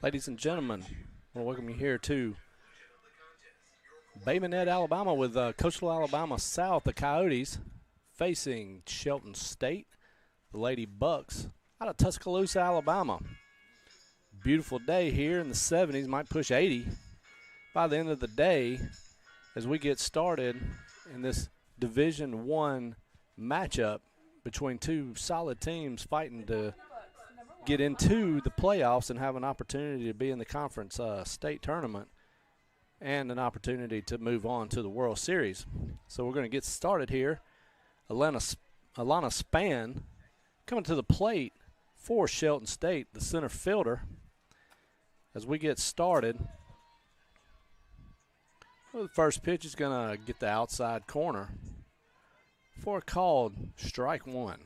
Ladies and gentlemen, I want to welcome you here to Bay Minette, Alabama, with Coastal Alabama South, the Coyotes, facing Shelton State, the Lady Bucks, out of Tuscaloosa, Alabama. Beautiful day here in the 70s, might push 80 by the end of the day as we get started in this Division I matchup between two solid teams fighting to get into the playoffs and have an opportunity to be in the conference state tournament and an opportunity to move on to the World Series. So we're going to get started here. Alana Span coming to the plate for Shelton State, the center fielder. As we get started, well, the first pitch is going to get the outside corner for a called strike one.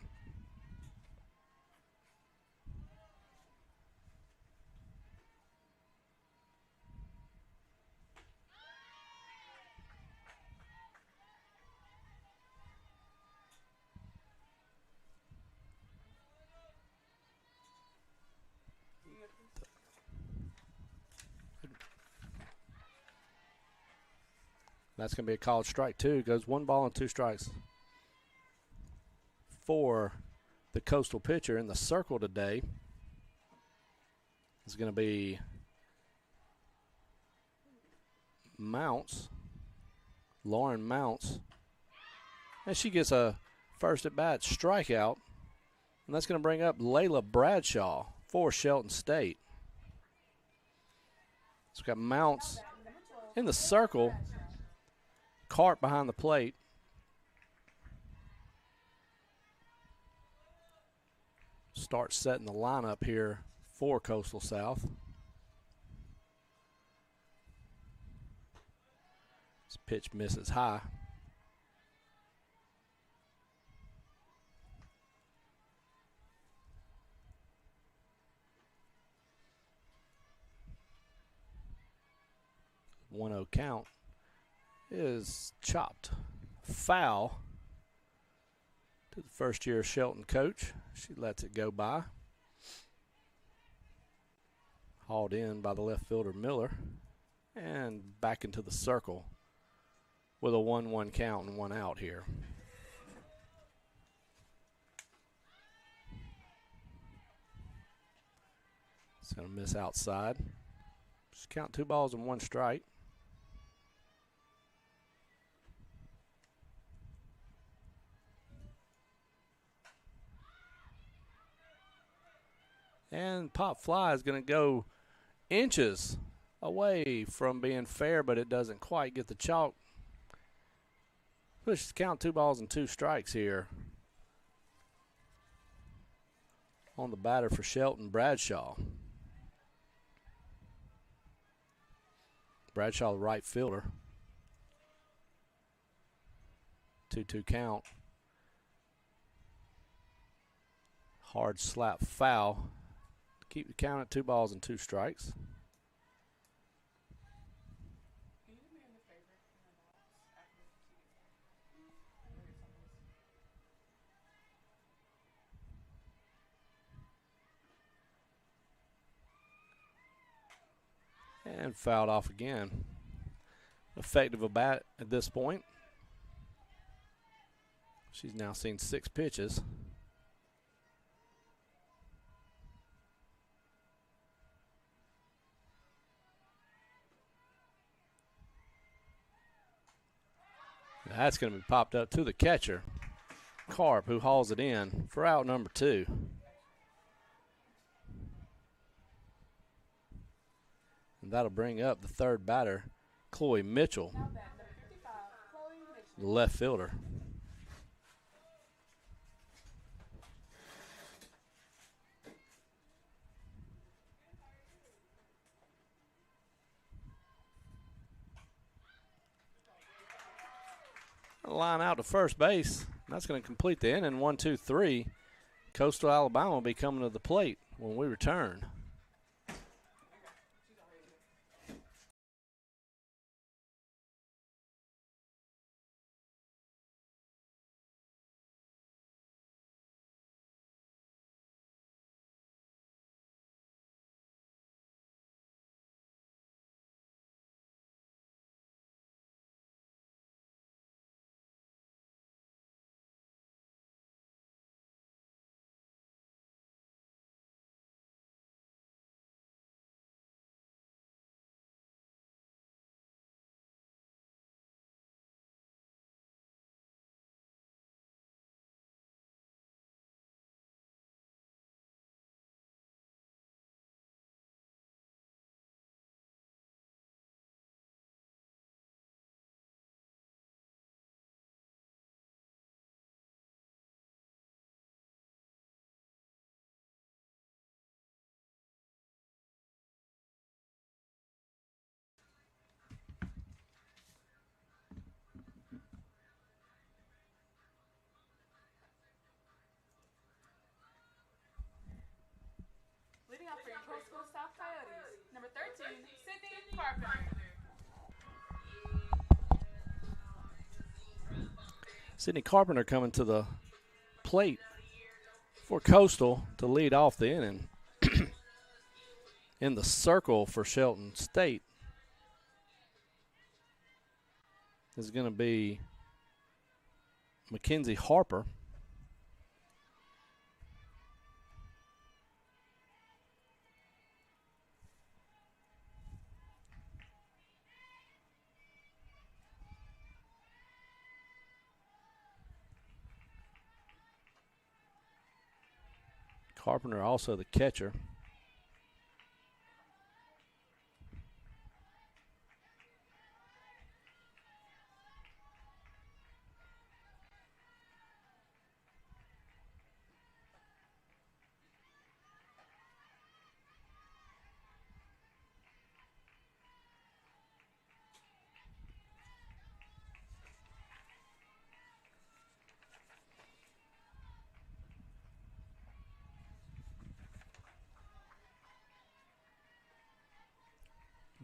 That's going to be a called strike two. It goes 1 ball and 2 strikes for the Coastal pitcher. In the circle today is going to be Lauren Mounts. And she gets a first at bat strikeout. And that's going to bring up Layla Bradshaw for Shelton State. So we've got Mounts in the circle. Cart behind the plate. Start setting the lineup here for Coastal South. This pitch misses high. One-0 count is chopped foul to the first-year Shelton coach. She lets it go by. Hauled in by the left fielder Miller. And back into the circle with a 1-1 count and 1 out here. It's going to miss outside. Just count 2 balls and 1 strike. And pop fly is going to go inches away from being fair, but it doesn't quite get the chalk. Push count 2 balls and 2 strikes here on the batter for Shelton, Bradshaw. Bradshaw, the right fielder. 2-2 count. Hard slap foul. Keep the count at 2 balls and 2 strikes. And fouled off again. Effective at bat at this point. She's now seen 6 pitches. That's going to be popped up to the catcher, Carp, who hauls it in for out number 2. And that'll bring up the third batter, Chloe Mitchell, the left fielder. Line out to first base. That's going to complete the inning. 1-2-3. Coastal Alabama will be coming to the plate when we return. Sydney Carpenter coming to the plate for Coastal to lead off the inning. In the circle for Shelton State is going to be Mackenzie Harper. Carpenter also the catcher.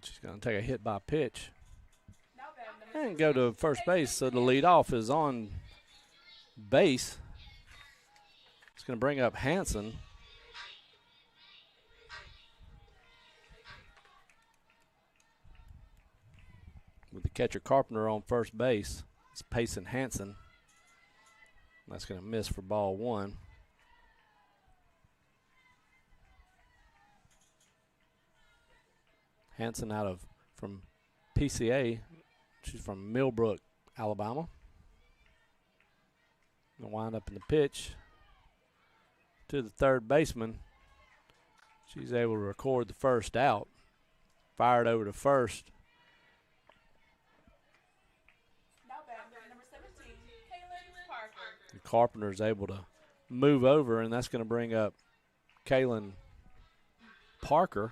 She's going to take a hit by pitch and go to first base. So the leadoff is on base. It's going to bring up Hanson. With the catcher Carpenter on first base, it's Payson Hanson. That's going to miss for ball one. Hanson from PCA. She's from Millbrook, Alabama. Gonna wind up in the pitch to the third baseman. She's able to record the first out. Fired over to first. The Carpenter's able to move over, and that's going to bring up Kaylin Parker.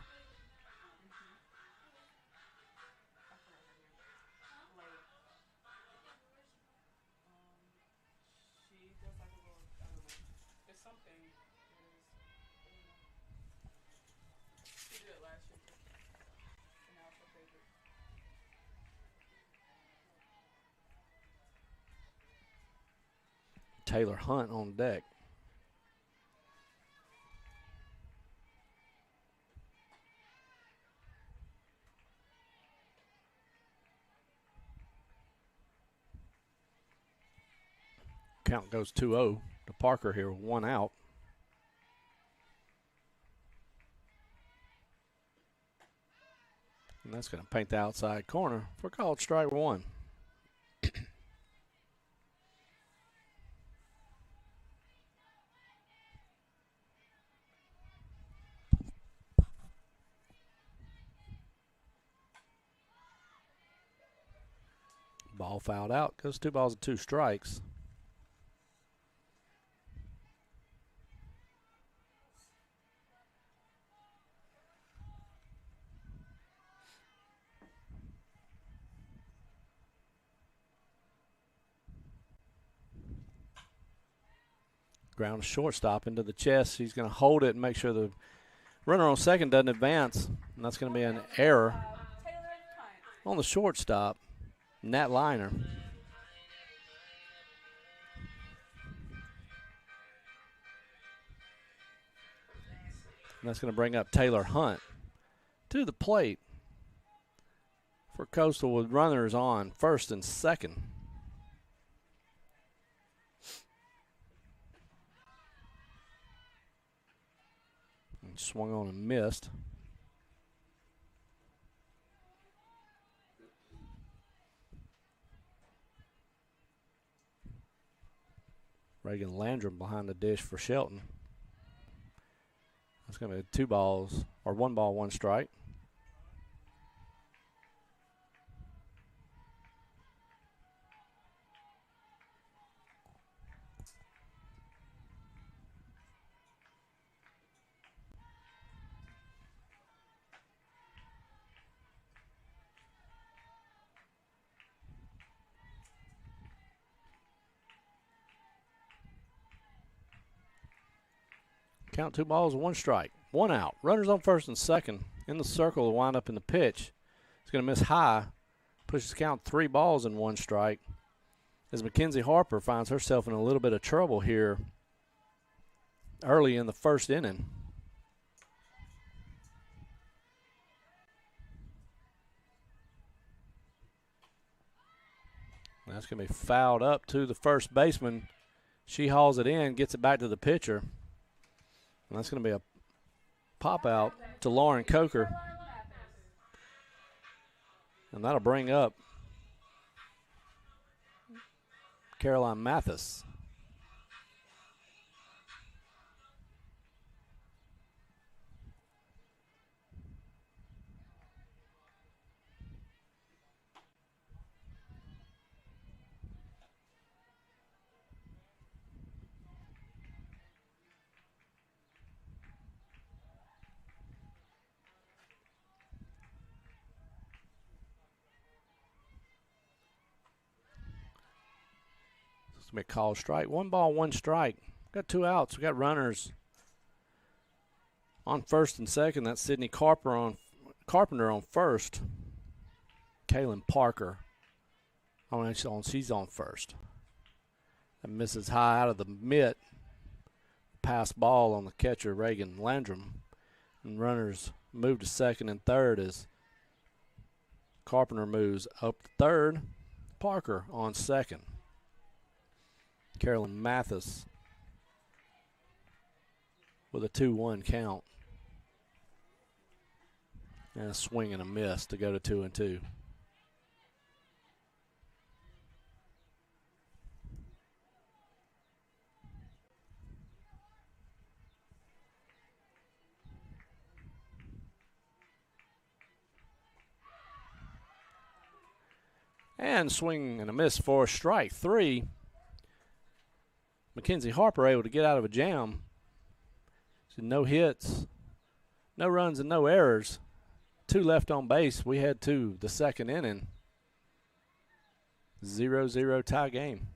Taylor Hunt on deck. Count goes 2-0 to Parker here, one out. And that's going to paint the outside corner for called strike one. Ball fouled out. Goes 2 balls and 2 strikes. Ground shortstop into the chest. He's going to hold it and make sure the runner on second doesn't advance. And that's going to be an error on the shortstop. Nat Liner. And that's going to bring up Taylor Hunt to the plate for Coastal with runners on first and second. And swung on and missed. Reagan Landrum behind the dish for Shelton. That's going to be 2 balls, or 1 ball, 1 strike. Count 2 balls, 1 strike, 1 out. Runners on first and second. In the circle to wind up in the pitch. He's going to miss high. Pushes count 3 balls and 1 strike. as Mackenzie Harper finds herself in a little bit of trouble here early in the first inning. That's going to be fouled up to the first baseman. She hauls it in, gets it back to the pitcher. And that's going to be a pop out to Lauren Coker. And that'll bring up Caroline Mathis. It's going to be a called strike. 1 ball, 1 strike. Got 2 outs. We got runners on first and second. That's Sydney Carpenter on first. Kaylin Parker. She's on first. That misses high out of the mitt. Pass ball on the catcher, Reagan Landrum. And runners move to second and third as Carpenter moves up to third. Parker on second. Carolyn Mathis with a 2-1 count. And a swing and a miss to go to 2-2. And swing and a miss for strike 3. Mackenzie Harper able to get out of a jam. So no hits, no runs, and no errors. 2 left on base. We head to the second inning. 0-0 tie game.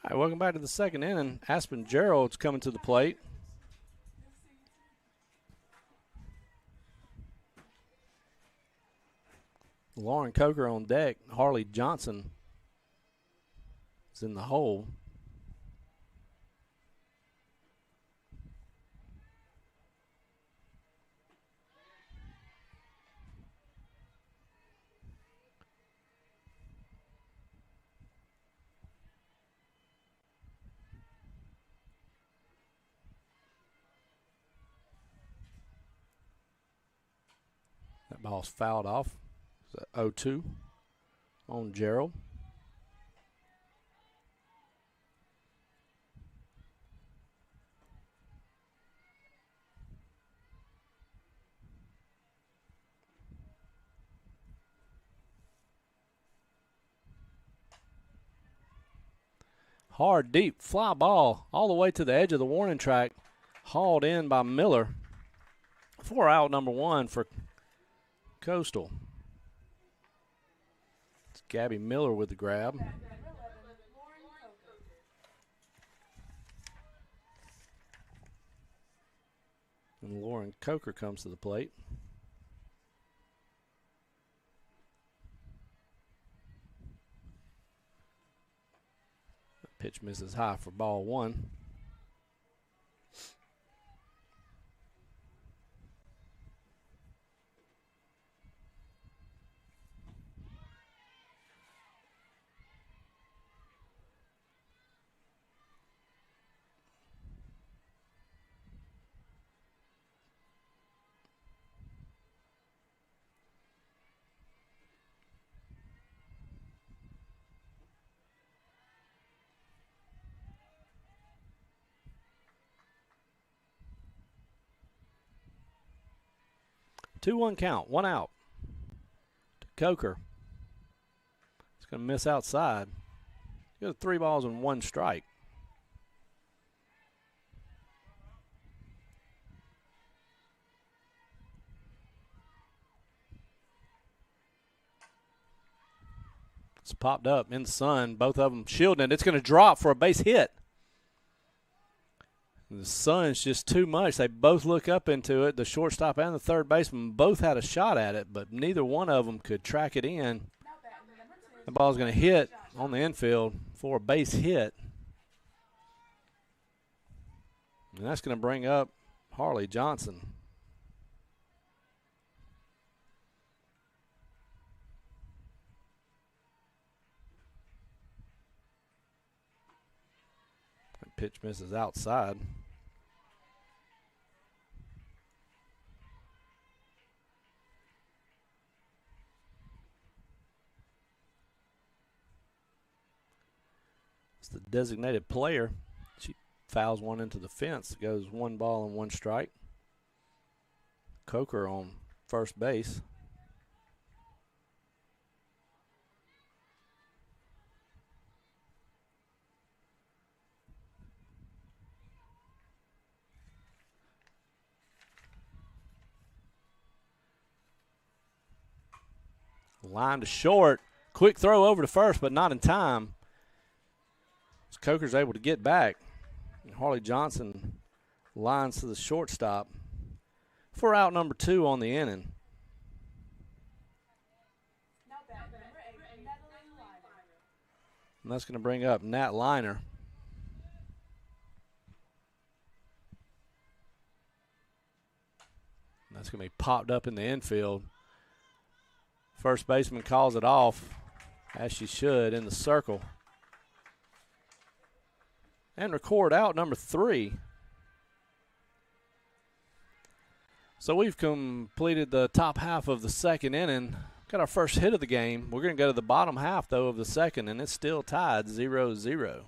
All right, welcome back to the second inning. Aspen Gerald's coming to the plate. Lauren Coker on deck. Harley Johnson is in the hole. That ball's fouled off. It's 0-2 on Gerald. Hard, deep fly ball all the way to the edge of the warning track. Hauled in by Miller. For out number 1 for Coastal. It's Gabby Miller with the grab. And Lauren Coker comes to the plate. Pitch misses high for ball one. Two-one count, one out. Coker. It's going to miss outside. He got 3 balls and 1 strike. It's popped up in the sun. Both of them shielding it. It's going to drop for a base hit. The sun's just too much. They both look up into it. The shortstop and the third baseman both had a shot at it, but neither one of them could track it in. The ball's going to hit on the infield for a base hit. And that's going to bring up Harley Johnson. That pitch misses outside. The designated player. She fouls one into the fence. It goes 1 ball and 1 strike. Coker on first base. Line to short. Quick throw over to first, but not in time. Coker's able to get back. And Harley Johnson lines to the shortstop for out number 2 on the inning. And that's going to bring up Nat Liner. And that's going to be popped up in the infield. First baseman calls it off, as she should, in the circle. And record out number 3. So we've completed the top half of the second inning. Got our first hit of the game. We're going to go to the bottom half, though, of the second, and it's still tied 0-0.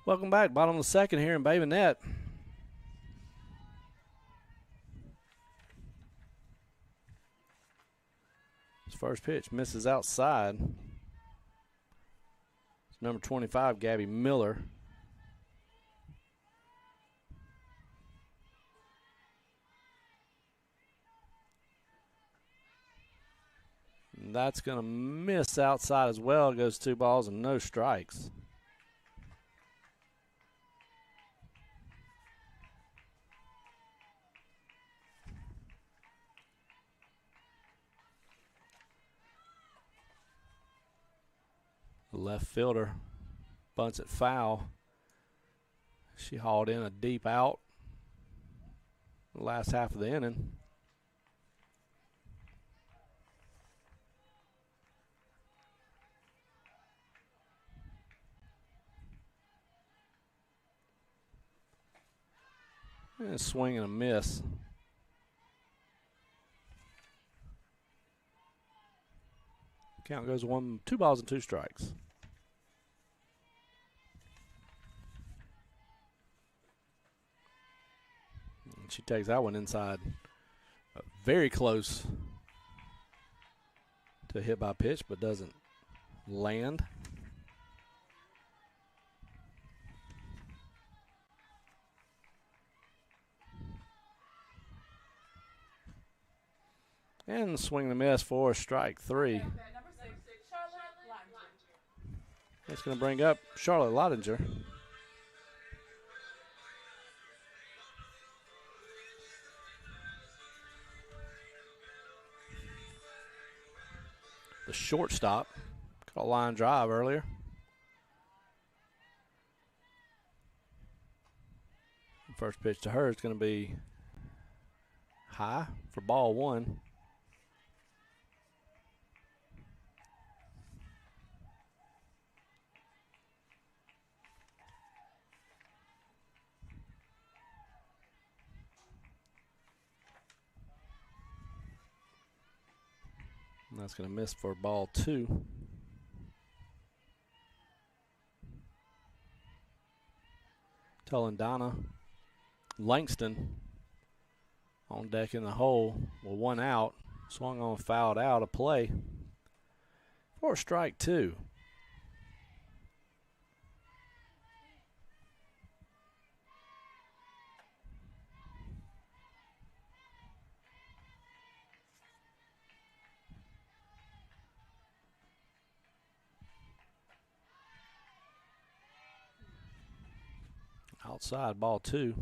Welcome back. Bottom of the second here in Bay Minette. His first pitch misses outside. It's number 25, Gabby Miller. And that's going to miss outside as well. It goes 2 balls and no strikes. The left fielder bunts it foul. She hauled in a deep out the last half of the inning. And a swing and a miss. Count goes 2 balls and 2 strikes. And she takes that one inside. Very close to a hit by pitch, but doesn't land. And swing and a miss for strike 3. That's going to bring up Charlotte Lottinger. The shortstop. Caught a line drive earlier. First pitch to her is going to be high for ball 1. And that's going to miss for ball 2. Donna Langston on deck in the hole with 1 out. Swung on, fouled out of play for strike 2. Outside, ball 2.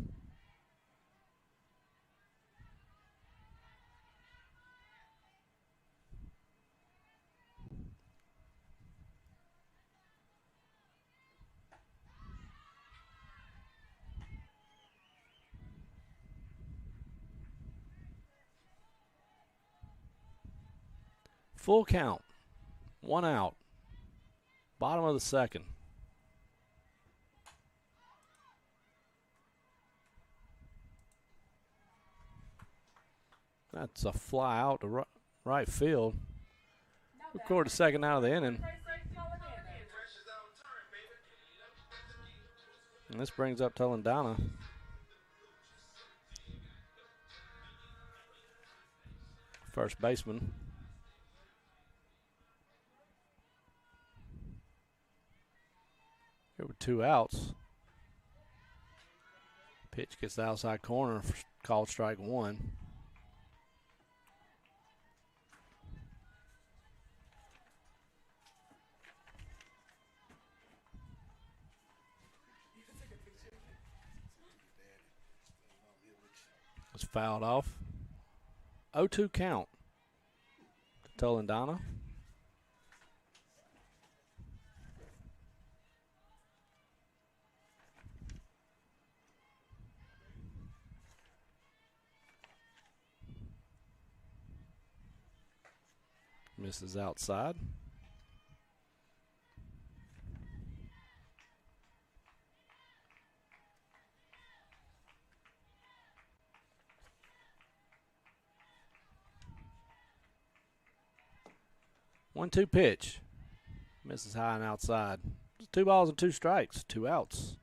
Full count, 1 out. Bottom of the 2nd. That's a fly out to right field. Record the 2nd out of the inning. And this brings up Donna. First baseman. Here with 2 outs. Pitch gets the outside corner, called strike 1. It's fouled off. 0-2 count to Donna. Misses outside. One-two pitch. Misses high and outside. 2 balls and 2 strikes. 2 outs.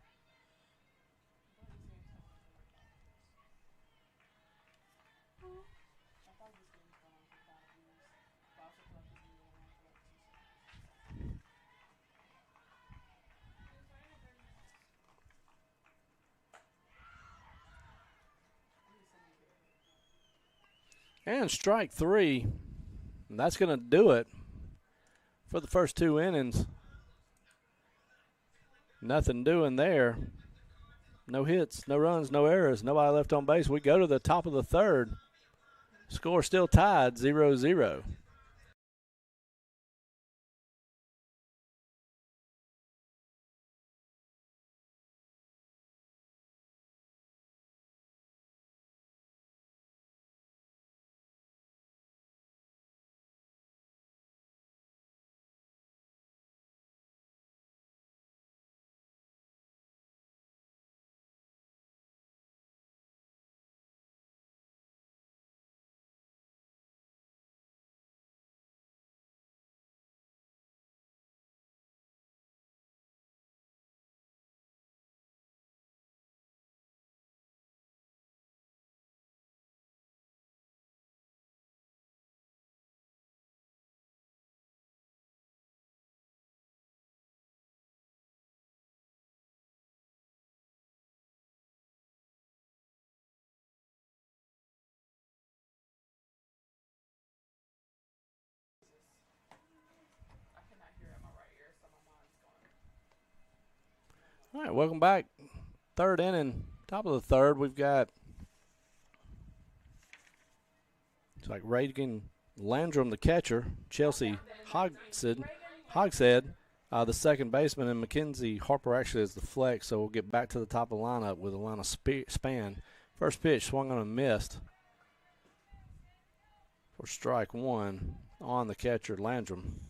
And strike 3. And that's going to do it for the first 2 innings. Nothing doing there. No hits, no runs, no errors, nobody left on base. We go to the top of the 3rd. Score still tied, 0-0. All right, welcome back. Third inning, top of the third. We've got it's like Reagan Landrum, the catcher, Chelsea Hogshead, the second baseman, and Mackenzie Harper actually is the flex. So we'll get back to the top of the lineup with Alana Span. First pitch swung on and missed for strike one on the catcher Landrum.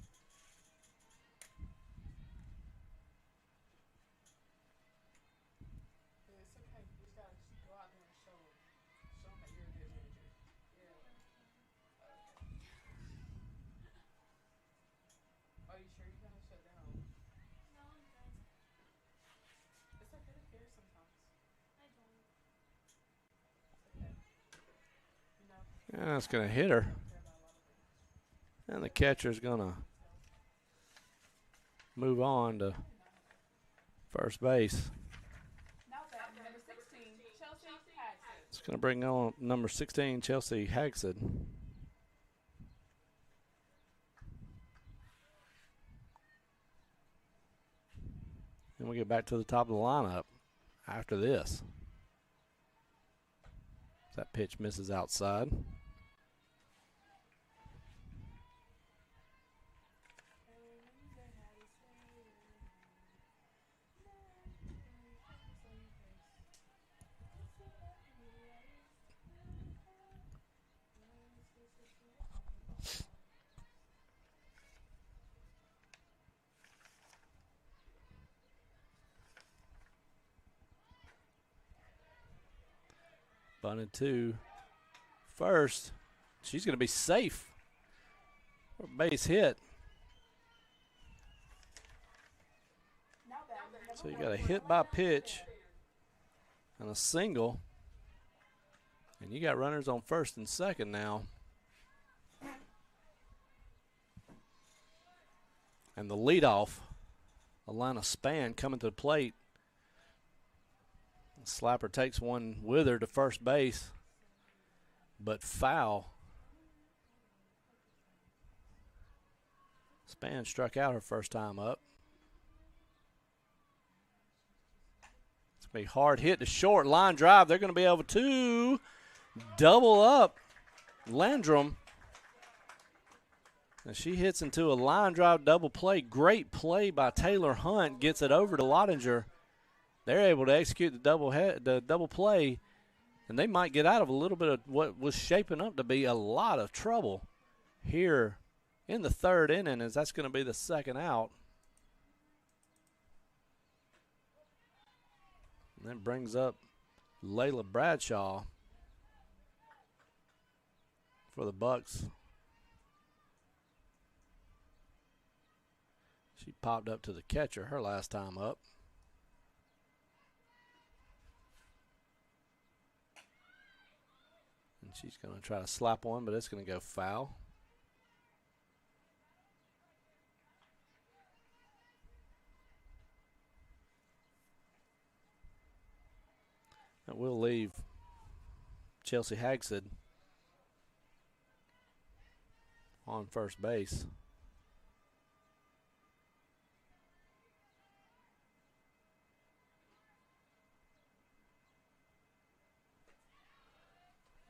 And that's going to hit her. And the catcher's going to move on to first base. It's going to bring on number 16, Chelsea Hagshead. And we get back to the top of the lineup after this. That pitch misses outside. Bunted to first. She's going to be safe. Base hit. So you got a hit by pitch and a single. And you got runners on first and second now. And the leadoff, Alana Span, coming to the plate. Slapper takes one with her to first base, but foul. Span struck out her first time up. It's going to be hard hit to short, line drive. They're going to be able to double up Landrum. And she hits into a line drive double play. Great play by Taylor Hunt. Gets it over to Lottinger. They're able to execute the double play, and they might get out of a little bit of what was shaping up to be a lot of trouble here in the third inning, as that's going to be the second out. And that brings up Layla Bradshaw for the Bucks. She popped up to the catcher her last time up. She's going to try to slap one, but it's going to go foul. That will leave Chelsea Hagshead on first base.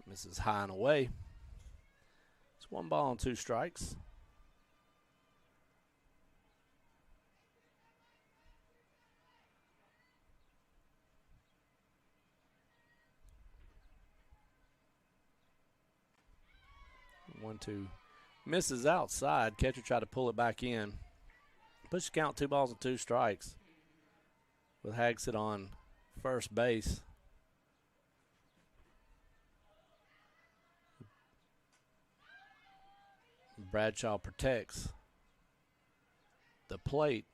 Misses high and away. It's 1 ball and 2 strikes. One, two. Misses outside. Catcher tried to pull it back in. Push the count, 2 balls and 2 strikes. With Hagshead on first base. Bradshaw protects the plate.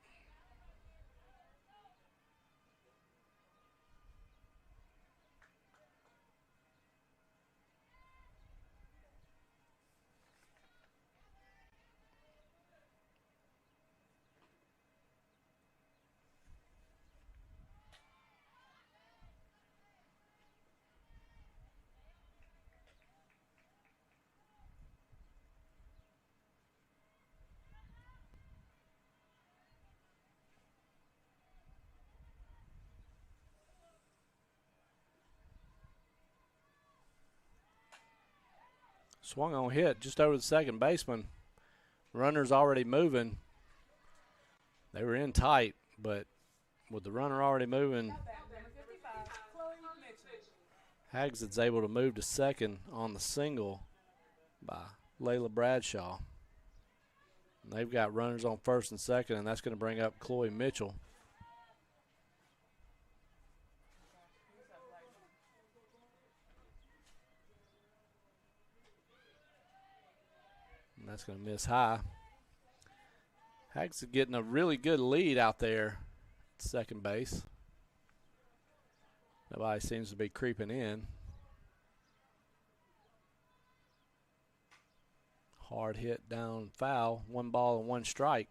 Swung on, hit just over the second baseman. Runner's already moving. They were in tight, but with the runner already moving, Haggs is able to move to second on the single by Layla Bradshaw. And they've got runners on first and second, and that's going to bring up Chloe Mitchell. And that's going to miss high. Haggs is getting a really good lead out there at second base. Nobody seems to be creeping in. Hard hit down foul. 1 ball and 1 strike.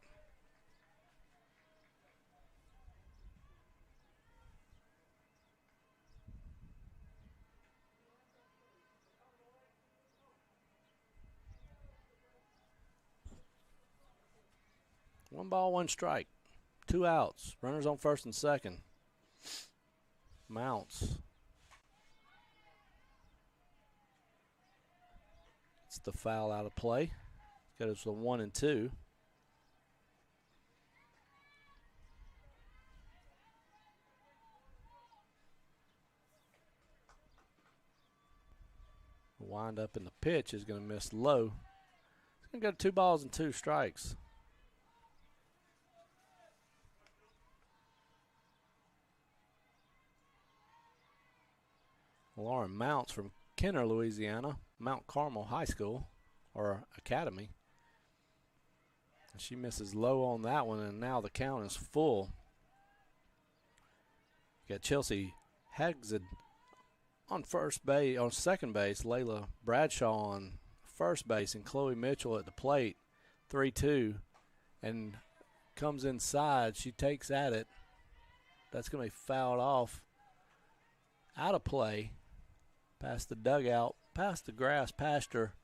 One ball, 1 strike. 2 outs. Runners on first and second. Mounts. It's the foul out of play. Goes to 1 and 2. Wind up in the pitch is going to miss low. It's going to go to 2 balls and 2 strikes. Lauren Mounts from Kenner, Louisiana, Mount Carmel High School or Academy. She misses low on that one, and now the count is full. You got Chelsea Haggs on first base, on second base, Layla Bradshaw on first base, and Chloe Mitchell at the plate, 3-2, and comes inside. She takes at it. That's going to be fouled off, out of play, past the dugout, past the grass pasture,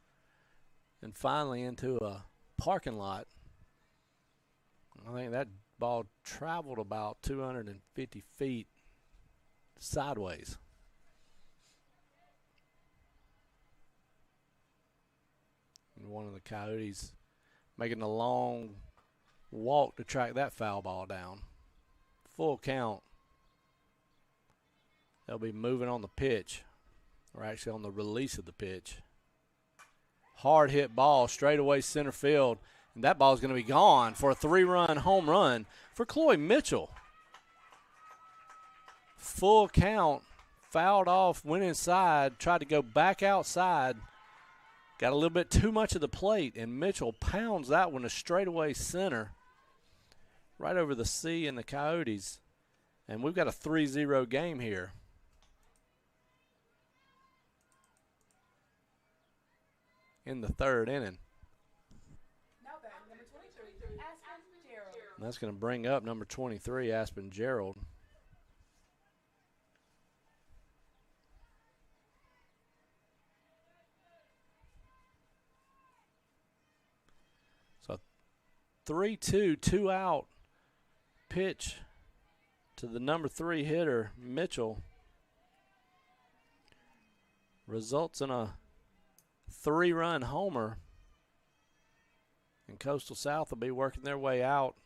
and finally into a parking lot. I think that ball traveled about 250 feet sideways. And one of the Coyotes making a long walk to track that foul ball down. Full count. They'll be moving on the pitch, or actually on the release of the pitch. Hard hit ball, straightaway center field. And that ball is going to be gone for a 3-run home run for Chloe Mitchell. Full count, fouled off, went inside, tried to go back outside. Got a little bit too much of the plate, and Mitchell pounds that one to straightaway center. Right over the C and the Coyotes. And we've got a 3-0 game here. In the 3rd inning. And that's going to bring up number 23, Aspen Gerald. So 3-2, 2-out pitch to the number 3 hitter, Mitchell. Results in a 3-run homer. And Coastal South will be working their way out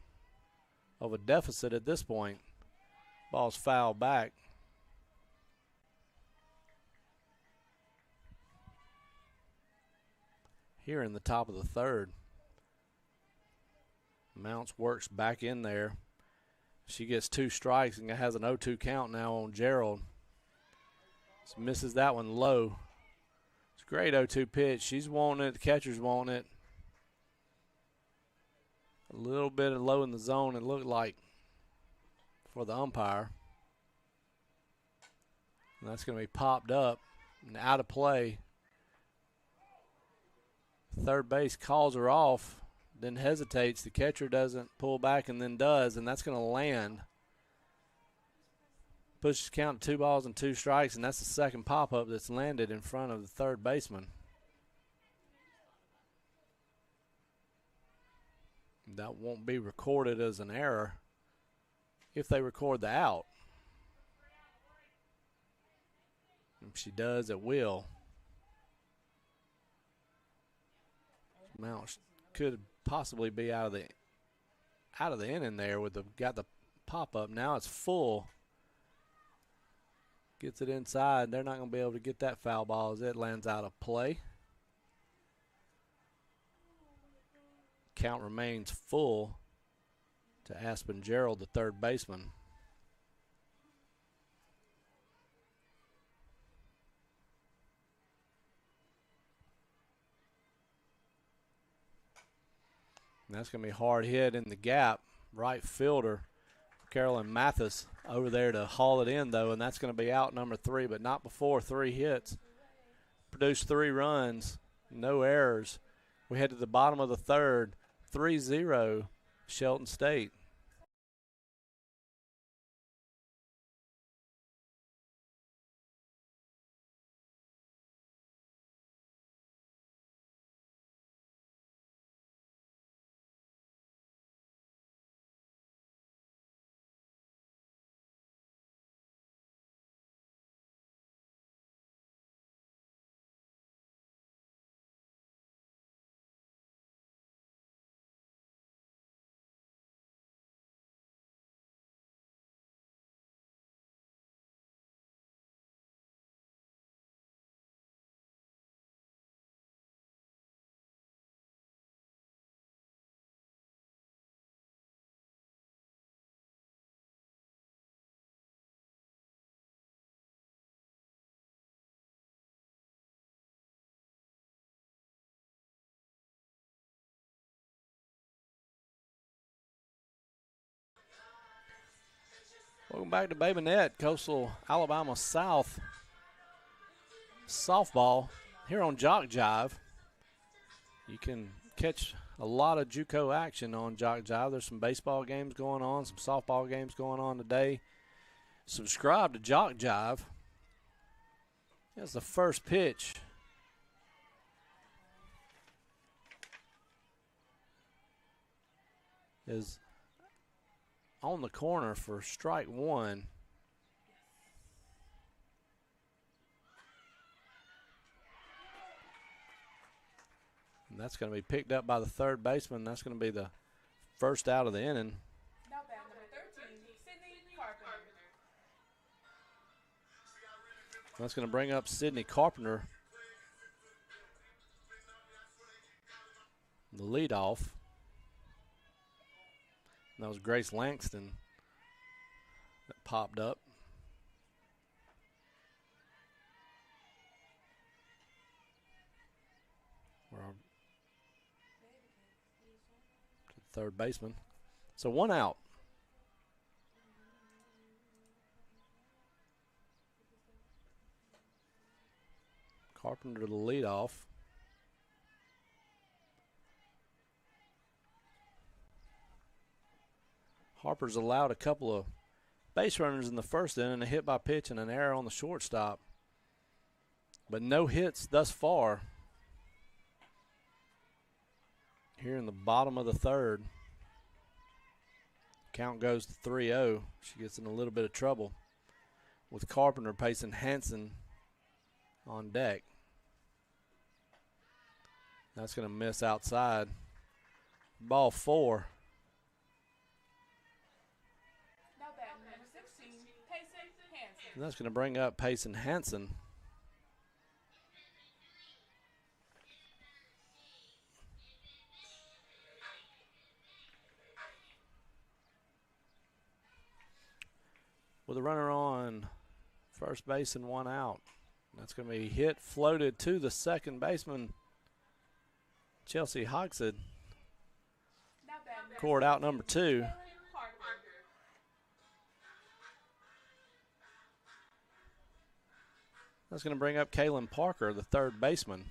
of a deficit at this point. Ball's fouled back. Here in the top of the 3rd. Mounts works back in there. She gets 2 strikes and has an 0-2 count now on Gerald. So misses that one low. It's a great 0-2 pitch. She's wanting it. The catcher's wanting it. A little bit low in the zone, it looked like, for the umpire. And that's going to be popped up and out of play. Third base calls her off, then hesitates. The catcher doesn't pull back and then does, and that's going to land. Pushes count to 2 balls and 2 strikes, and that's the second pop-up that's landed in front of the third baseman. That won't be recorded as an error if they record the out. If she does, it will. Mount could possibly be out of the inning there with got the pop up. Now it's full. Gets it inside. They're not going to be able to get that foul ball as it lands out of play. Count remains full to Aspen Gerald, the third baseman. And that's going to be a hard hit in the gap. Right fielder Carolyn Mathis over there to haul it in, though, and that's going to be out number 3, but not before 3 hits. Produced 3 runs, no errors. We head to the bottom of the third, 3-0 Shelton State. Welcome back to Bay Minette, Coastal Alabama South softball here on JockJive. You can catch a lot of JUCO action on JockJive. There's some baseball games going on, some softball games going on today. Subscribe to JockJive. That's the first pitch. Is on the corner for strike 1. And that's going to be picked up by the third baseman. That's going to be the first out of the inning. Now bat number 13, Sydney Carpenter. That's going to bring up Sydney Carpenter, the leadoff. That was Grace Langston that popped up. We're on to the third baseman. So 1 out. Carpenter to the leadoff. Harper's allowed a couple of base runners in the first inning, a hit by pitch and an error on the shortstop. But no hits thus far here in the bottom of the third. Count goes to 3-0. She gets in a little bit of trouble with Carpenter pacing Hanson on deck. That's going to miss outside. Ball 4. And that's going to bring up Payson Hanson. With a runner on first base and 1 out. That's going to be hit, floated to the second baseman, Chelsea Hoxton. Scored out number 2. That's going to bring up Kaylin Parker, the third baseman.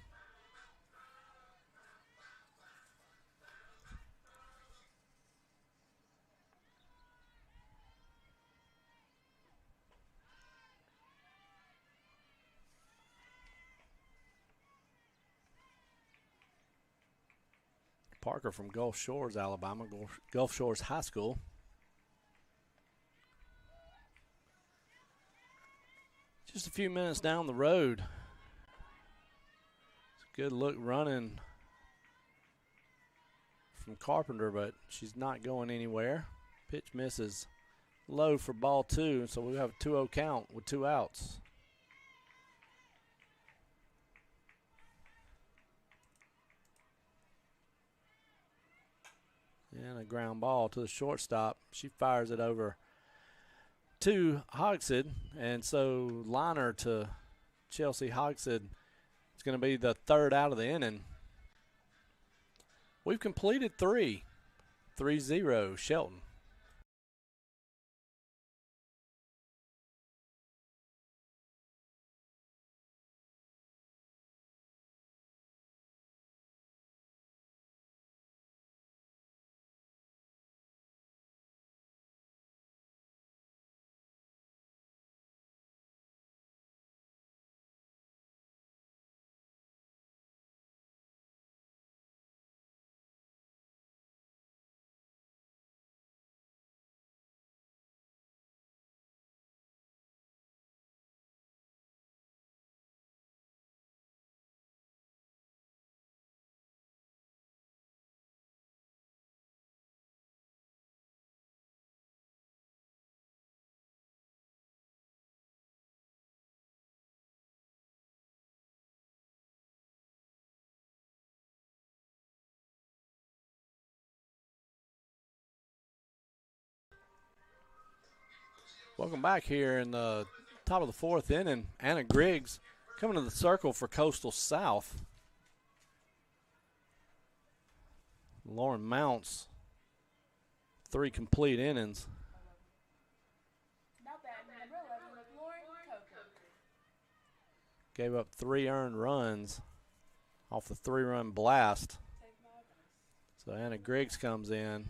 Parker from Gulf Shores, Alabama, Gulf Shores High School. Just a few minutes down the road. It's a good look running from Carpenter, but she's not going anywhere. Pitch misses low for ball 2, so we have a 2-0 count with 2 outs. And a ground ball to the shortstop. She fires it over to Hogshead, and so liner to Chelsea Hogshead. It's going to be the 3rd out of the inning. We've completed 3. 3-0 Shelton. Welcome back here in the top of the 4th inning. Anna Griggs coming to the circle for Coastal South. Lauren Mounts, 3 complete innings. Now batting number 11, Lauren Coker. Gave up 3 earned runs off the 3-run blast. So Anna Griggs comes in.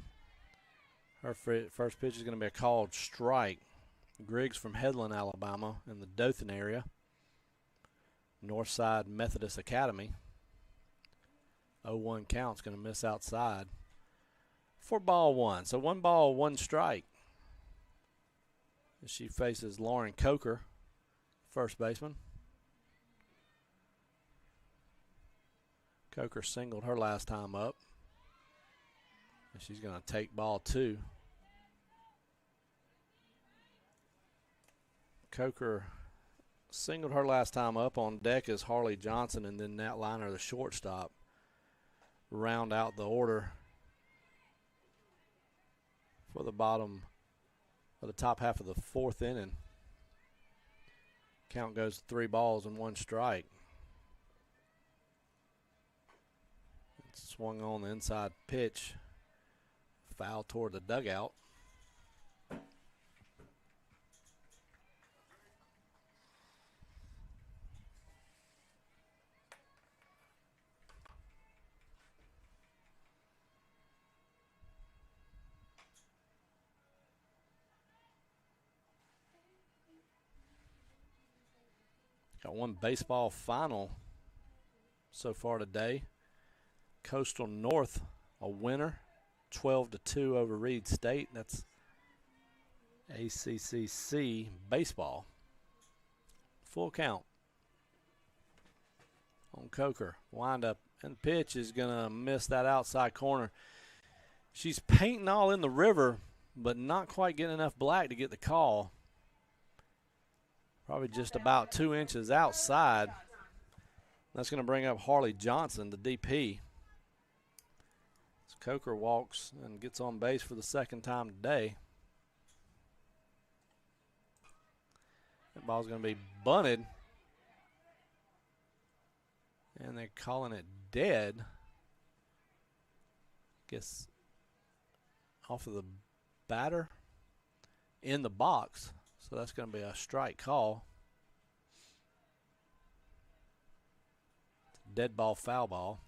Her first pitch is going to be a called strike. Griggs from Headland, Alabama, in the Dothan area. Northside Methodist Academy. 0-1 count's going to miss outside for ball 1. So 1 ball, 1 strike. As she faces Lauren Coker, first baseman. Coker singled her last time up. And she's going to take ball 2. Coker singled her last time up. On deck is Harley Johnson, and then Nat Liner, the shortstop, round out the order for the bottom of the top half of the 4th inning. Count goes to 3 balls and 1 strike. It's swung on the inside pitch, foul toward the dugout. Got 1 baseball final so far today. Coastal North, a winner, 12-2 over Reed State. That's ACCC baseball. Full count on Coker. Wind up, and the pitch is going to miss that outside corner. She's painting all in the river, but not quite getting enough black to get the call. Probably just about 2 inches outside. That's going to bring up Harley Johnson, the DP. So Coker walks and gets on base for the 2nd time today. That ball's going to be bunted. And they're calling it dead. Guess off of the batter in the box. So that's going to be a strike call. Dead ball, foul ball.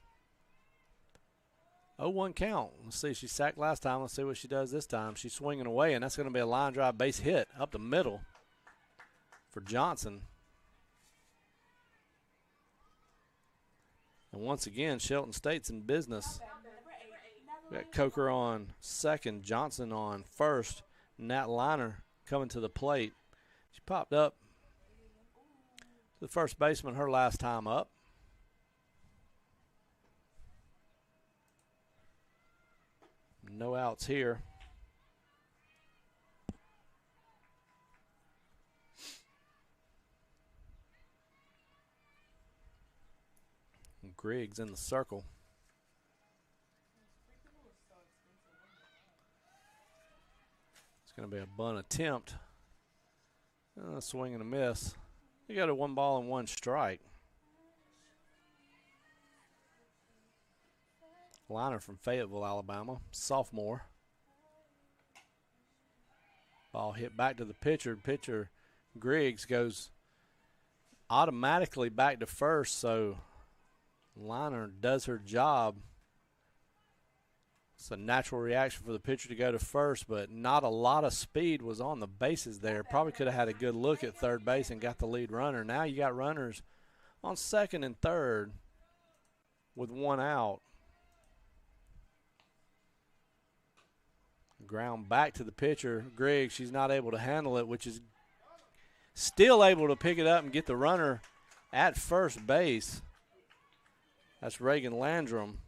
0-1 count. Let's see. She sacked last time. Let's see what she does this time. She's swinging away, and that's going to be a line drive base hit up the middle for Johnson. And once again, Shelton State's in business. We got Coker on second, Johnson on first, Nat Liner coming to the plate. She popped up the first baseman her last time up. No outs here. Griggs in the circle. It's going to be a bunt attempt. Swing and a miss. You got a 1 ball and 1 strike. Liner from Fayetteville, Alabama, sophomore. Ball hit back to the pitcher. Pitcher Griggs goes automatically back to first, so Liner does her job. It's a natural reaction for the pitcher to go to first, but not a lot of speed was on the bases there. Probably could have had a good look at third base and got the lead runner. Now you got runners on second and third with 1 out. Ground back to the pitcher, Griggs. She's not able to handle it, which is still able to pick it up and get the runner at first base. That's Reagan Landrum.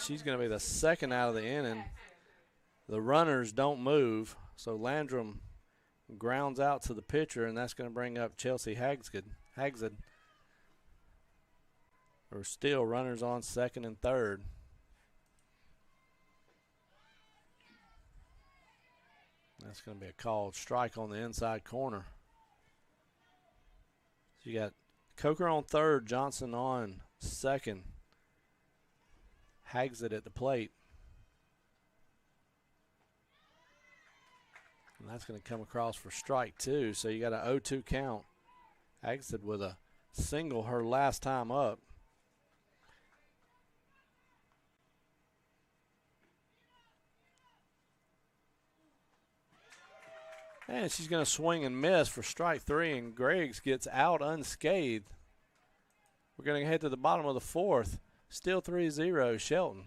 She's going to be the second out of the inning. The runners don't move, so Landrum grounds out to the pitcher, and that's going to bring up Chelsea Hagsden. Or still runners on second and third. That's going to be a called strike on the inside corner. So you got Coker on third, Johnson on second. Hagsden at the plate. And that's going to come across for strike 2. So you got an 0-2 count. Hagsden with a single her last time up. And she's going to swing and miss for strike 3, and Griggs gets out unscathed. We're going to head to the bottom of the 4th. Still 3-0 Shelton.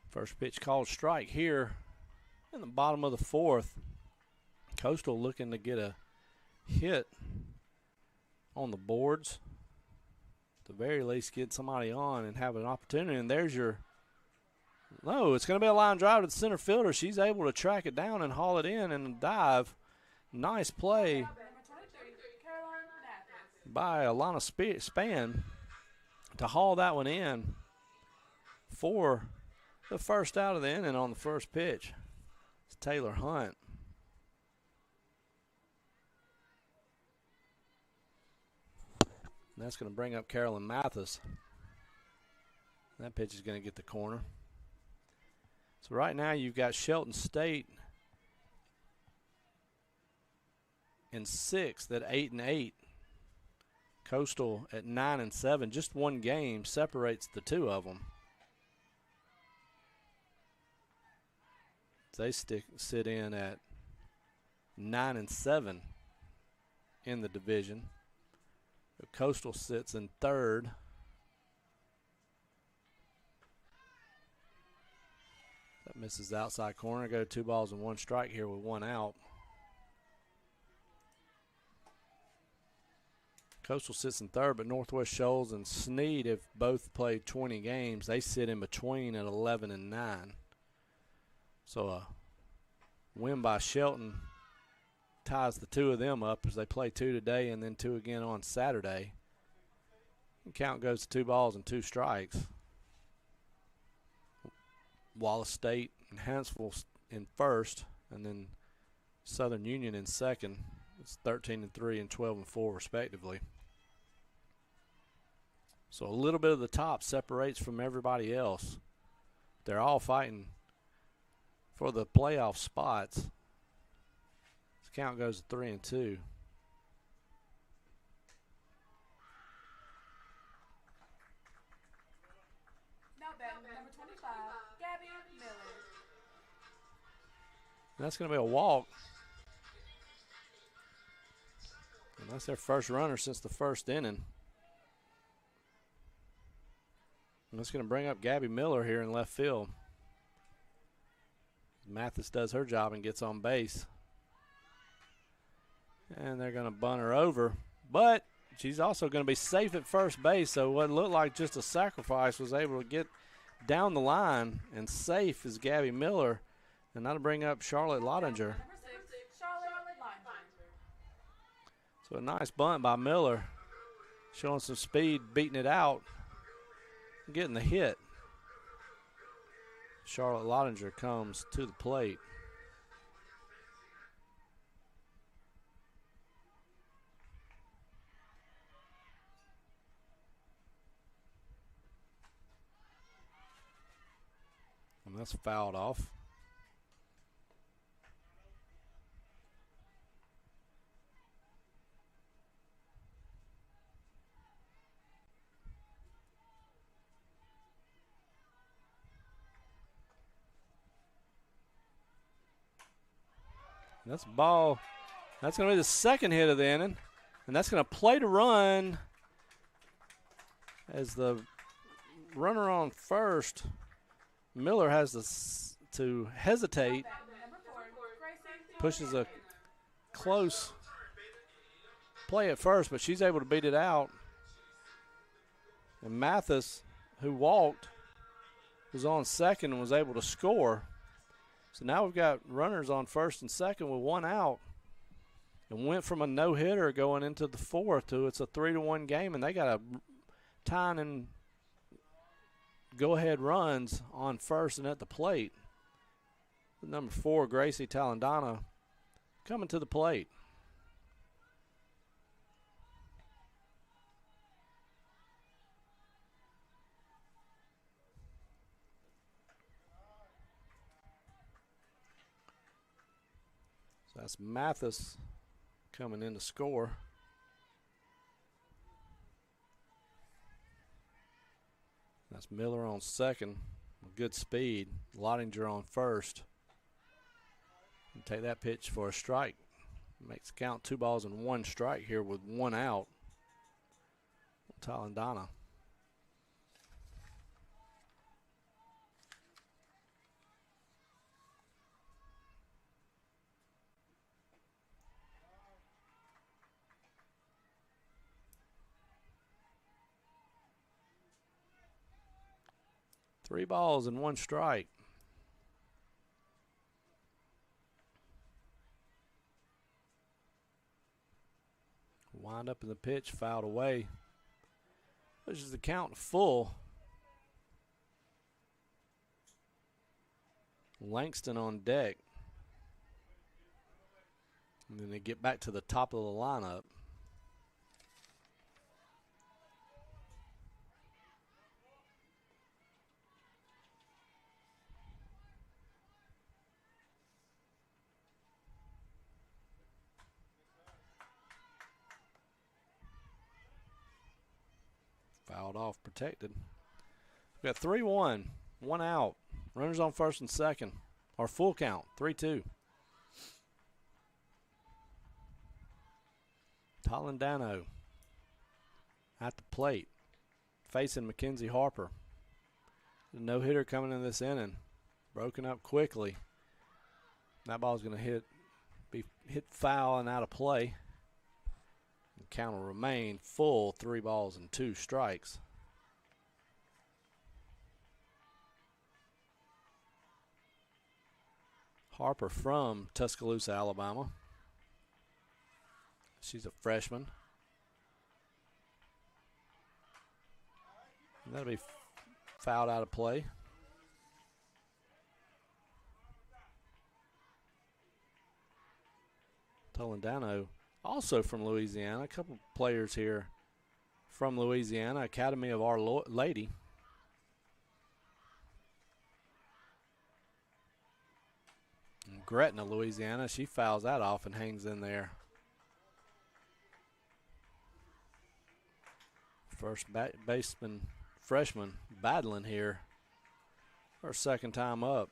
First pitch called strike here in the bottom of the 4th. Coastal looking to get a hit on the boards. At the very least, get somebody on and have an opportunity. And there's your, no, it's going to be a line drive to the center fielder. She's able to track it down and haul it in and dive. Nice play by Alana Spann to haul that one in for the first out of the inning on the first pitch. It's Taylor Hunt. And that's going to bring up Carolyn Mathis. That pitch is going to get the corner. So right now you've got Shelton State in 6th at 8-8. Coastal at 9-7. Just one game separates the two of them. They sit in at 9-7 in the division. Coastal sits in 3rd. That misses the outside corner. Go 2 balls and 1 strike here with 1 out. Coastal sits in third, but Northwest Shoals and Snead have both played 20 games. They sit in between at 11-9. So a win by Shelton ties the two of them up as they play 2 today and then 2 again on Saturday. And count goes to 2 balls and 2 strikes. Wallace State and Huntsville in first, and then Southern Union in second. It's 13-3 and 12-4 respectively. So a little bit of the top separates from everybody else. They're all fighting for the playoff spots. This count goes to 3-2. Now batting number 25, Gabby Miller. And that's going to be a walk. And that's their first runner since the first inning. And that's going to bring up Gabby Miller here in left field. Mathis does her job and gets on base. And they're going to bunt her over. But she's also going to be safe at first base, so what looked like just a sacrifice was able to get down the line and safe is Gabby Miller. And that'll bring up Charlotte Lottinger. Number 6, Charlotte Lottinger. So a nice bunt by Miller, showing some speed, beating it out, getting the hit. Charlotte Lottinger comes to the plate. And that's fouled off. That's a ball. That's going to be the second hit of the inning. And that's going to play to run as the runner on first. Miller has to hesitate. Number 4, Gracie. Pushes a close play at first, but she's able to beat it out. And Mathis, who walked, was on second and was able to score. So now we've got runners on first and second with 1 out. And went from a no-hitter going into the fourth to it's a 3-1 game, and they got a tying and go-ahead runs on first and at the plate. Number 4, Gracie Talandana, coming to the plate. So that's Mathis coming in to score. That's Miller on second. Good speed. Lottinger on first. And take that pitch for a strike. Makes the count 2 balls and 1 strike here with 1 out. Talandana. Three balls and 1 strike. Wind up in the pitch, fouled away. Pushes the count full. Langston on deck. And then they get back to the top of the lineup. Fouled off, protected. We got 3-1, 1 out. Runners on first and second. Our full count, 3-2. Talandano at the plate, facing Mackenzie Harper. The no-hitter coming in this inning. Broken up quickly. That ball's going to be hit foul and out of play. The count will remain full, 3 balls and 2 strikes. Harper from Tuscaloosa, Alabama. She's a freshman. And that'll be fouled out of play. Toledano, also from Louisiana. A couple players here from Louisiana, Academy of Our Lady. And Gretna, Louisiana, she fouls that off and hangs in there. First baseman, freshman, battling here for second time up.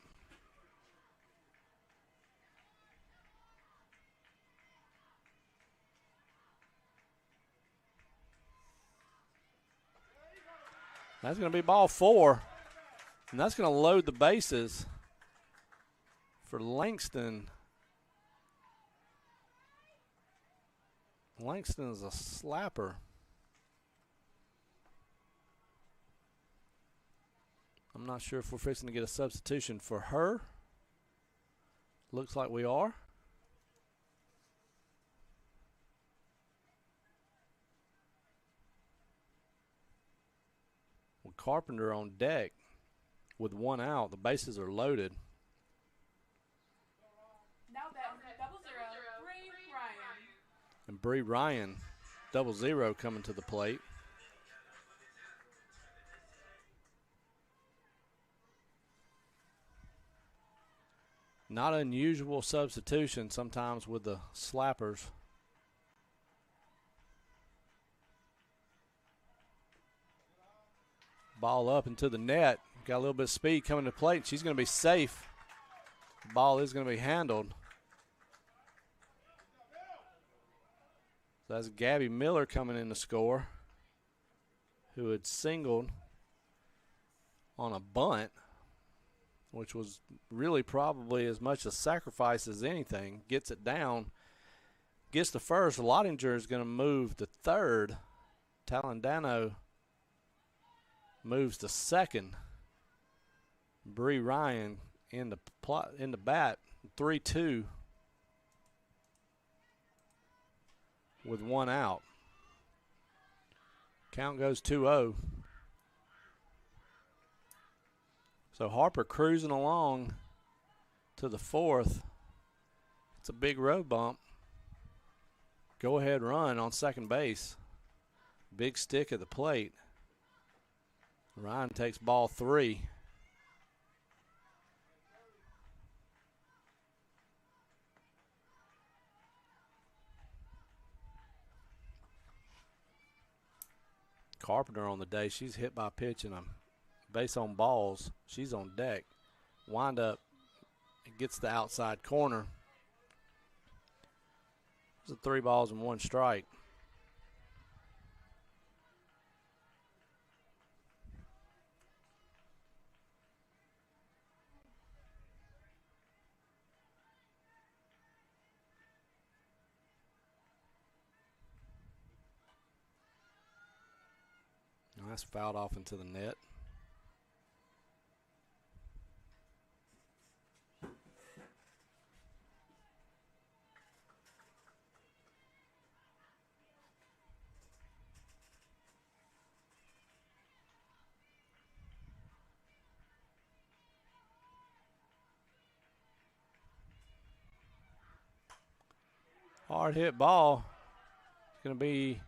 That's going to be ball 4, and that's going to load the bases for Langston. Langston is a slapper. I'm not sure if we're fixing to get a substitution for her. Looks like we are. With Carpenter on deck with 1 out, the bases are loaded. Now that 0-0, Bree Ryan. And Bree Ryan, 0-0 coming to the plate. Not unusual substitution sometimes with the slappers. Ball up into the net. Got a little bit of speed coming to the plate. She's going to be safe. The ball is going to be handled. So that's Gabby Miller coming in to score, who had singled on a bunt, which was really probably as much a sacrifice as anything. Gets it down, gets the first. Lottinger is going to move to third. Toledano moves to second. Bree Ryan in the bat, 3-2 with 1 out. Count goes 2-0. So Harper cruising along to the 4th. It's a big road bump. Go ahead run on second base. Big stick at the plate. Ryan takes ball 3. Carpenter on the day, she's hit by a pitch and a base on balls. She's on deck. Wind up, it gets the outside corner. It's a 3 balls and 1 strike. And that's fouled off into the net. Hard hit ball. It's going to be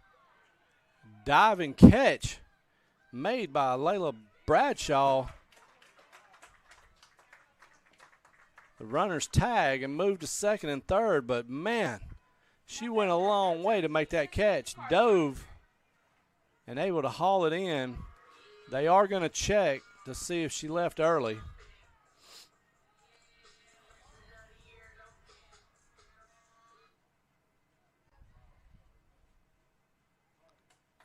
diving catch made by Layla Bradshaw. The runners tag and move to second and third, but man, she went a long way to make that catch. Dove and able to haul it in. They are going to check to see if she left early.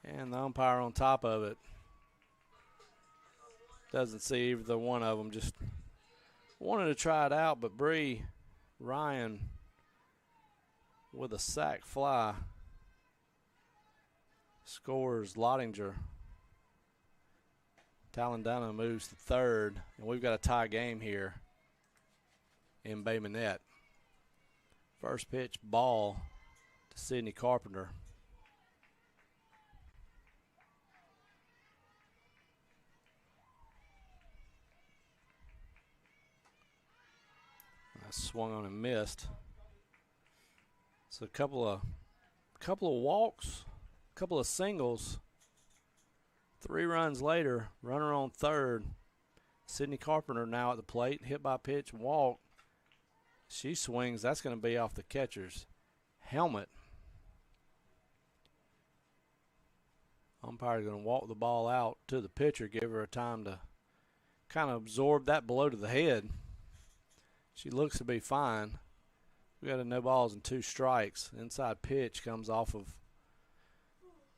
And the umpire on top of it doesn't see either one of them. Just wanted to try it out, but Bree Ryan with a sac fly scores Lottinger. Talendana moves to third, and we've got a tie game here in Bay Minette. First pitch, ball to Sydney Carpenter. I swung on and missed. So a couple of walks, a couple of singles. 3 runs later, runner on third. Sydney Carpenter now at the plate, hit by pitch, walk. She swings. That's going to be off the catcher's helmet. Umpire's going to walk the ball out to the pitcher, give her a time to kind of absorb that blow to the head. She looks to be fine. We got a no balls and 2 strikes. Inside pitch comes off of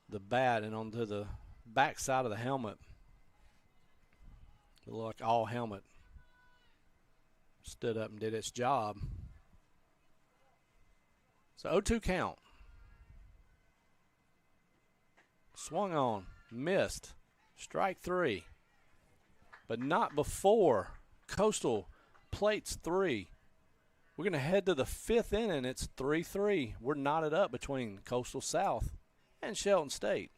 the bat and onto the back side of the helmet. It looked like all helmet stood up and did its job. So 0-2 count. Swung on, missed, strike 3. But not before Coastal plates 3. We're going to head to the 5th inning. It's 3-3. We're knotted up between Coastal South and Shelton State.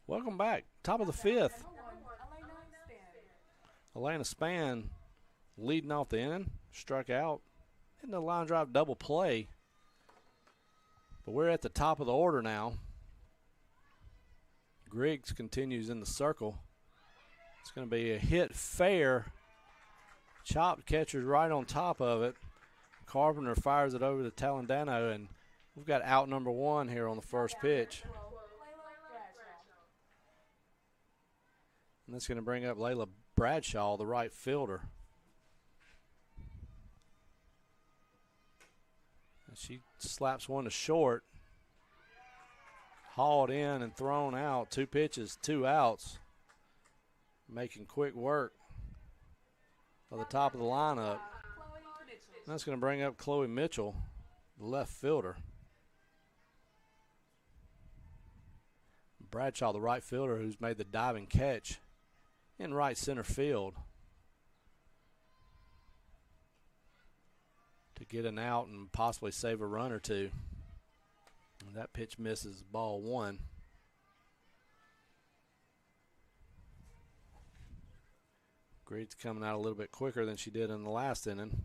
Welcome back. Top of the 5th. Elena Span leading off the inning. Struck out in the line drive double play. But we're at the top of the order now. Griggs continues in the circle. It's going to be a hit fair. Chopped catcher's right on top of it. Carpenter fires it over to Talendano, and we've got out number 1 here on the first pitch. And that's going to bring up Layla Bradshaw, the right fielder. And she slaps one to short. Hauled in and thrown out. 2 pitches, 2 outs. Making quick work of the top of the lineup. And that's going to bring up Chloe Mitchell, the left fielder. Bradshaw, the right fielder, who's made the diving catch in right center field to get an out and possibly save a run or 2. And that pitch misses, ball 1. Griggs coming out a little bit quicker than she did in the last inning.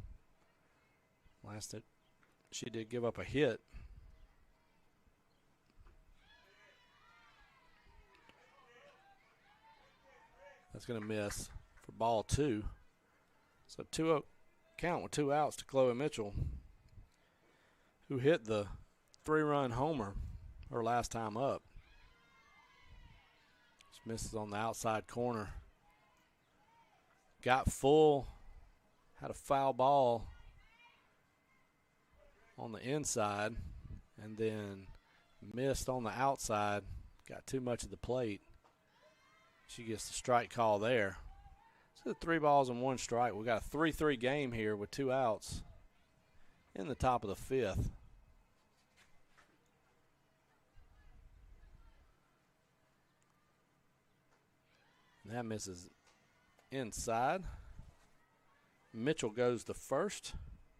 She did give up a hit. That's going to miss for ball 2. So 2-0 count with 2 outs to Chloe Mitchell, who hit the 3-run homer her last time up. She misses on the outside corner. Got full, had a foul ball on the inside, and then missed on the outside. Got too much of the plate. She gets the strike call there. So 3 balls and 1 strike. We got a 3-3 game here with 2 outs in the top of the 5th. And that misses inside. Mitchell goes to first.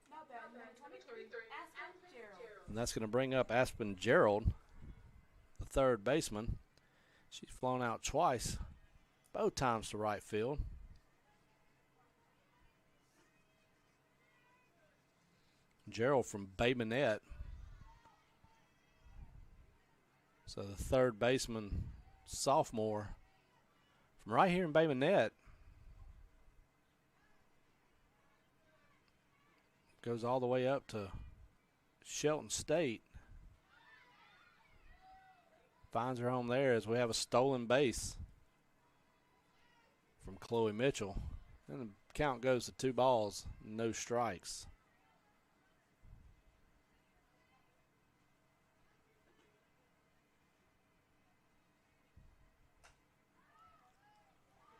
Now batting number 23, Aspen Gerald. And that's going to bring up Aspen Gerald, the third baseman. She's flown out twice, both times to right field. Gerald from Bay Minette. So the third baseman, sophomore, from right here in Bay Minette, goes all the way up to Shelton State. Finds her home there as we have a stolen base from Chloe Mitchell. And the count goes to 2 balls, no strikes.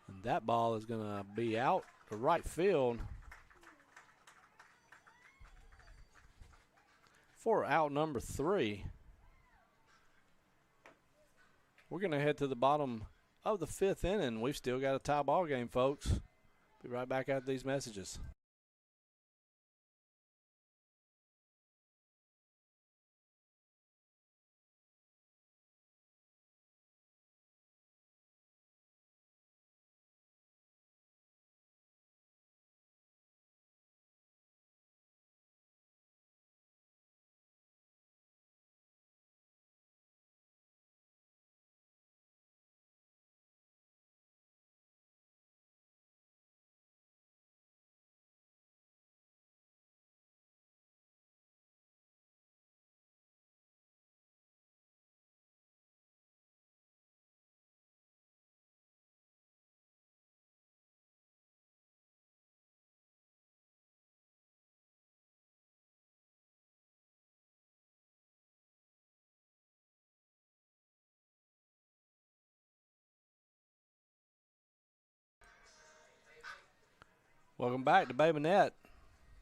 And that ball is going to be out to right field for out number 3. We're going to head to the bottom of the 5th inning. We've still got a tie ball game, folks. Be right back after these messages. Welcome back to Bay Minette.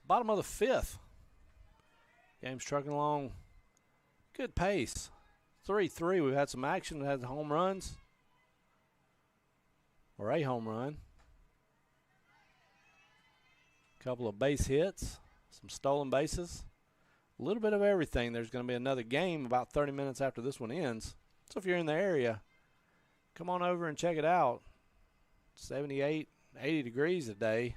Bottom of the 5th. Game's trucking along. Good pace. 3-3. We've had some action. We've had home runs. Or a home run. A couple of base hits. Some stolen bases. A little bit of everything. There's going to be another game about 30 minutes after this one ends. So if you're in the area, come on over and check it out. 78, 80 degrees today.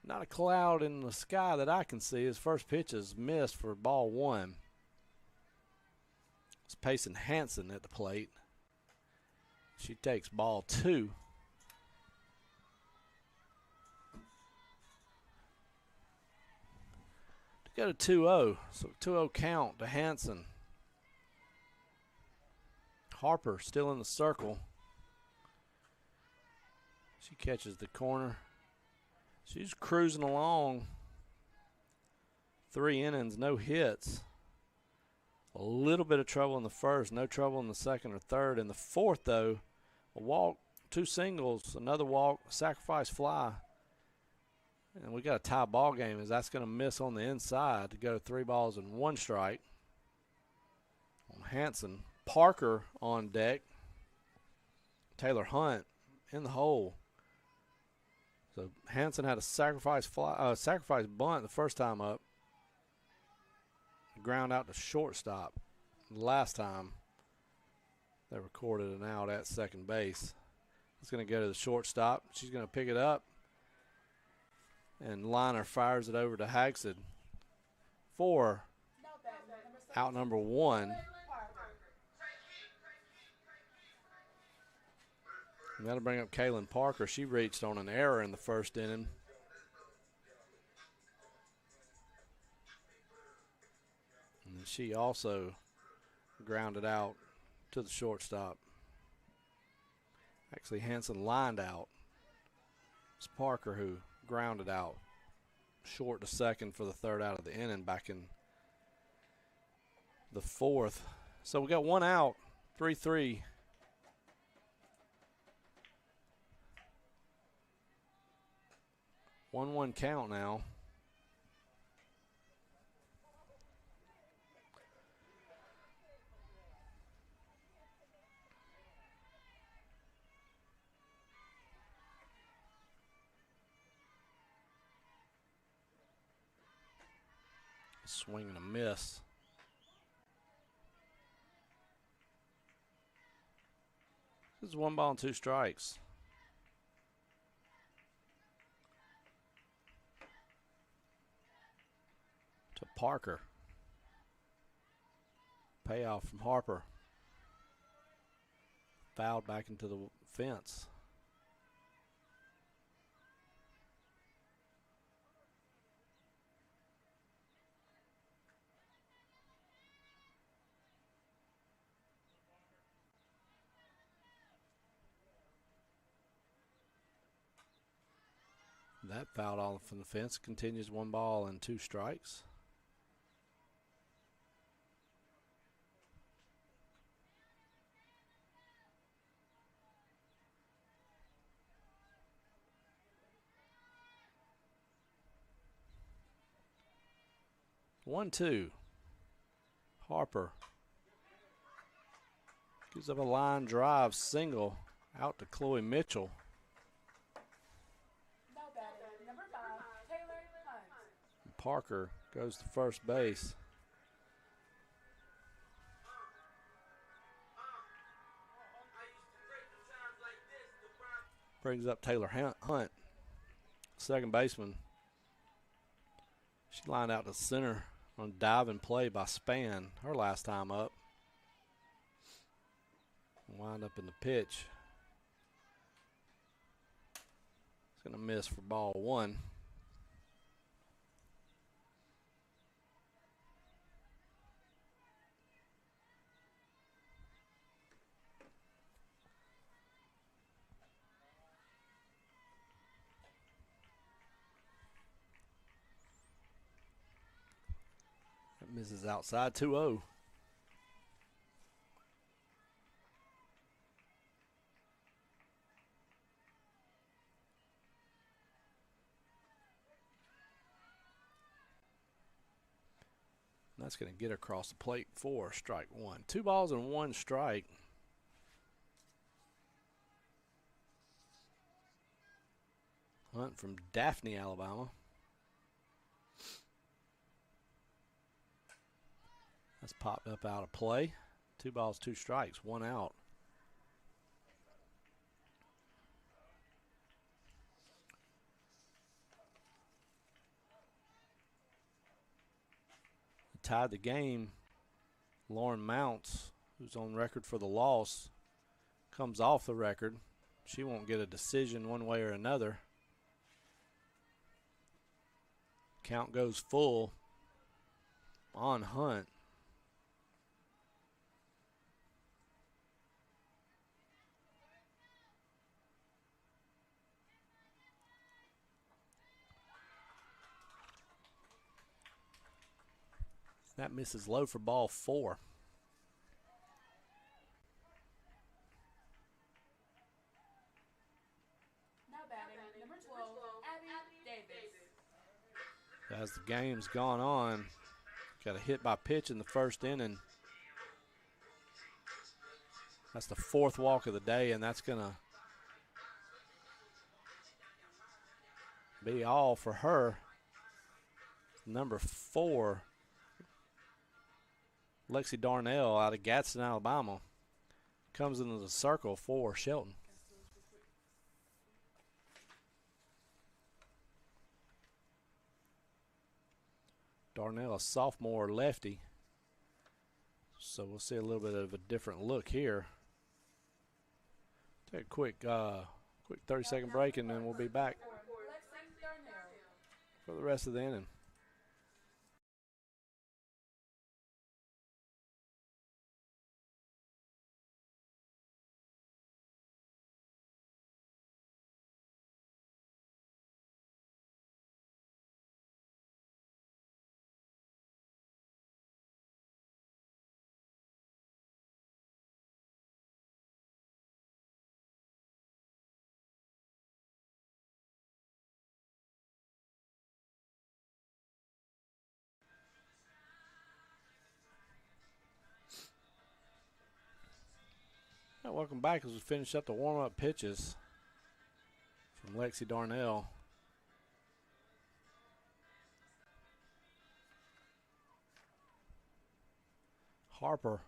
Not a cloud in the sky that I can see. His first pitch is missed for ball 1. It's Payson Hanson at the plate. She takes ball 2. To go to 2-0. So 2-0 count to Hanson. Harper still in the circle. She catches the corner. She's cruising along. 3 innings, no hits. A little bit of trouble in the first, no trouble in the second or third. In the fourth, though, a walk, 2 singles, another walk, sacrifice fly. And we got a tie ball game as that's going to miss on the inside to go 3 balls and 1 strike. On Hanson. Parker on deck. Taylor Hunt in the hole. So Hanson had a sacrifice bunt the first time up. Ground out to shortstop. Last time they recorded an out at second base. It's going to go to the shortstop. She's going to pick it up. And Liner fires it over to Hagsted for out number 1. We got to bring up Kaylin Parker. She reached on an error in the first inning. And she also grounded out to the shortstop. Actually, Hanson lined out. It's Parker who grounded out short to second for the 3rd out of the inning back in the 4th. So we got 1 out, 3-3. 1-1 count now. Swing and a miss. This is 1 ball and 2 strikes. To Parker. Payoff from Harper. Fouled back into the fence. That fouled off from the fence. Continues 1 ball and 2 strikes. One, two. Harper gives up a line drive single out to Chloe Mitchell. Now batting, number 5, Taylor Hunt. Parker goes to first base. Brings up Taylor Hunt, second baseman. She lined out to center on a diving play by Span, her last time up. Wind up in the pitch. It's going to miss for ball 1. That misses outside, 2-0. That's going to get across the plate for strike 1. 2 balls and 1 strike. Hunt from Daphne, Alabama. That's popped up out of play. 2 balls, 2 strikes, 1 out. Tied the game. Lauren Mounts, who's on record for the loss, comes off the record. She won't get a decision one way or another. Count goes full on Hunt. That misses low for ball 4. Now batting, number 12, Abby Davis. As the game's gone on, got a hit by pitch in the first inning. That's the 4th walk of the day, and that's going to be all for her. Number 4. Lexi Darnell out of Gadsden, Alabama, comes into the circle for Shelton. Darnell, a sophomore lefty. So we'll see a little bit of a different look here. Take a quick 30-second break, and then we'll be back for the rest of the inning. Welcome back as we finish up the warm-up pitches from Lexi Darnell. Harper.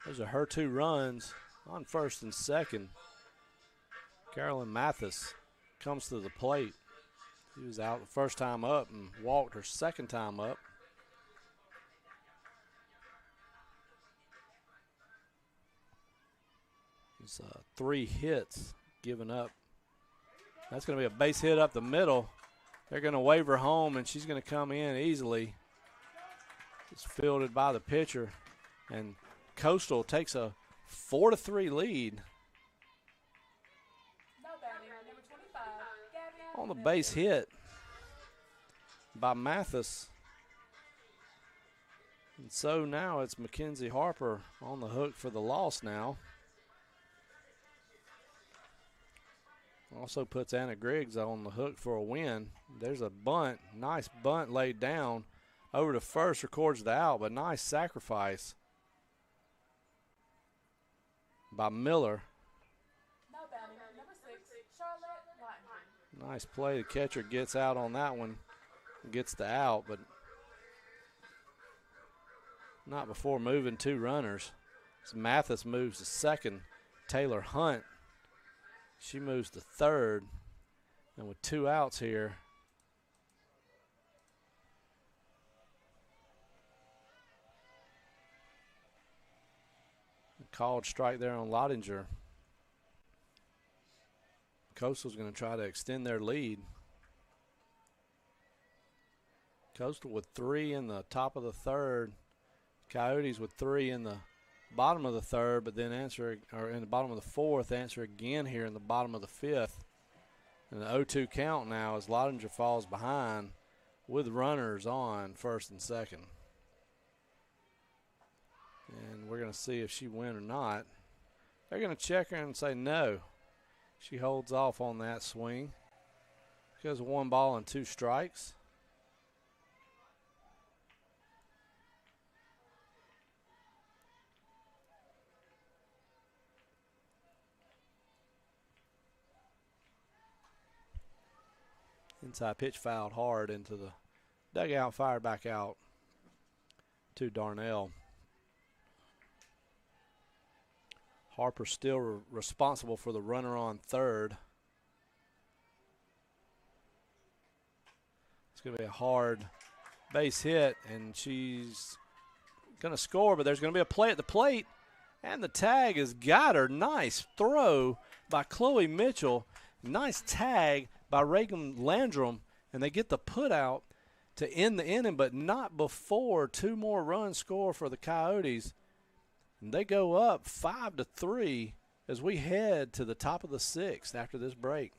Those are her 2 runs on first and second. Carolyn Mathis comes to the plate. She was out the first time up and walked her second time up. It's 3 hits given up. That's going to be a base hit up the middle. They're going to wave her home, and she's going to come in easily. It's fielded by the pitcher, and Coastal takes a 4-3 lead. On the base hit by Mathis. And so now it's Mackenzie Harper on the hook for the loss now. Also puts Anna Griggs on the hook for a win. There's a bunt, nice bunt laid down over to first, records the out, but nice sacrifice by Miller. Nice play. The catcher gets out on that one, gets the out, but not before moving 2 runners. So Mathis moves to second. Taylor Hunt, she moves to third. And with 2 outs here, a called strike there on Lottinger. Coastal's going to try to extend their lead. Coastal with 3 in the top of the third. Coyotes with 3 in the bottom of the third, but then in the bottom of the fourth, answer again here in the bottom of the fifth. And the 0-2 count now as Lottinger falls behind with runners on first and second. And we're going to see if she wins or not. They're going to check her and say no. She holds off on that swing. She has 1 ball and 2 strikes. Inside pitch fouled hard into the dugout, fired back out to Darnell. Harper still responsible for the runner on third. It's going to be a hard base hit, and she's going to score, but there's going to be a play at the plate, and the tag has got her. Nice throw by Chloe Mitchell. Nice tag by Reagan Landrum, and they get the put out to end the inning, but not before 2 more runs score for the Coyotes. And they go up 5-3 as we head to the top of the 6th after this break.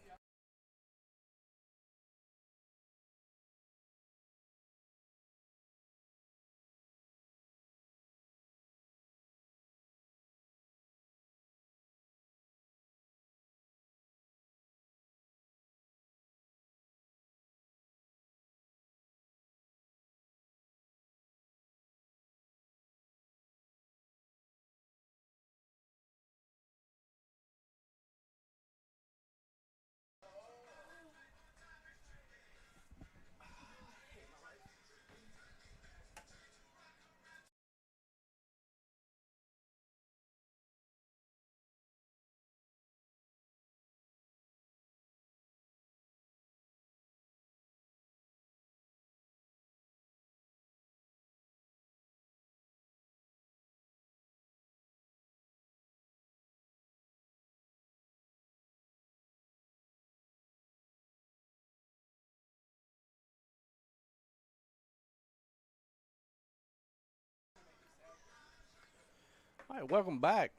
All right, welcome back.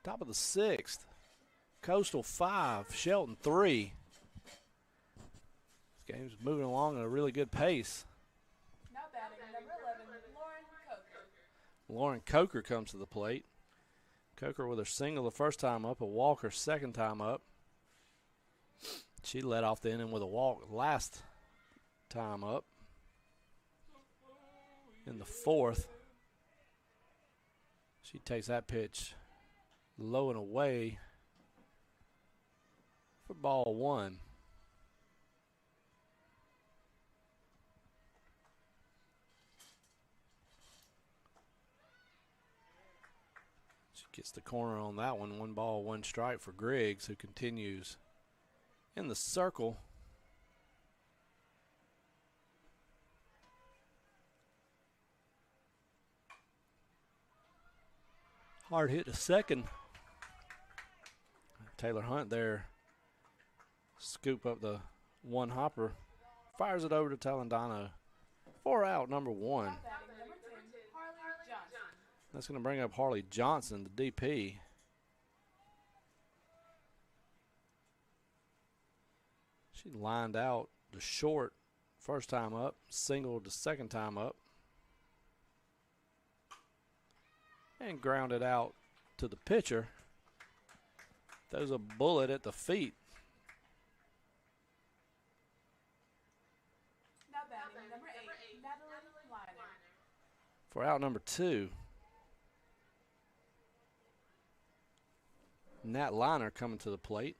Top of the 6th. Coastal 5, Shelton 3. This game's moving along at a really good pace. Now batting, number 11, Lauren Coker. Lauren Coker comes to the plate. Coker with her single the first time up, a walk her second time up. She led off the inning with a walk last time up in the 4th. She takes that pitch low and away for ball 1. Gets the corner on that one. 1 ball, 1 strike for Griggs, who continues in the circle. Hard hit to second. Taylor Hunt there. Scoop up the 1 hopper. Fires it over to Talandano. 4 out, number 1. Number 10, Harley Johnson. That's going to bring up Harley Johnson, the DP. She lined out the short first time up, singled the second time up, and grounded out to the pitcher. Throws a bullet at the feet. Now batting, number 8, Madeline Liner. For out number 2. Nat Liner coming to the plate.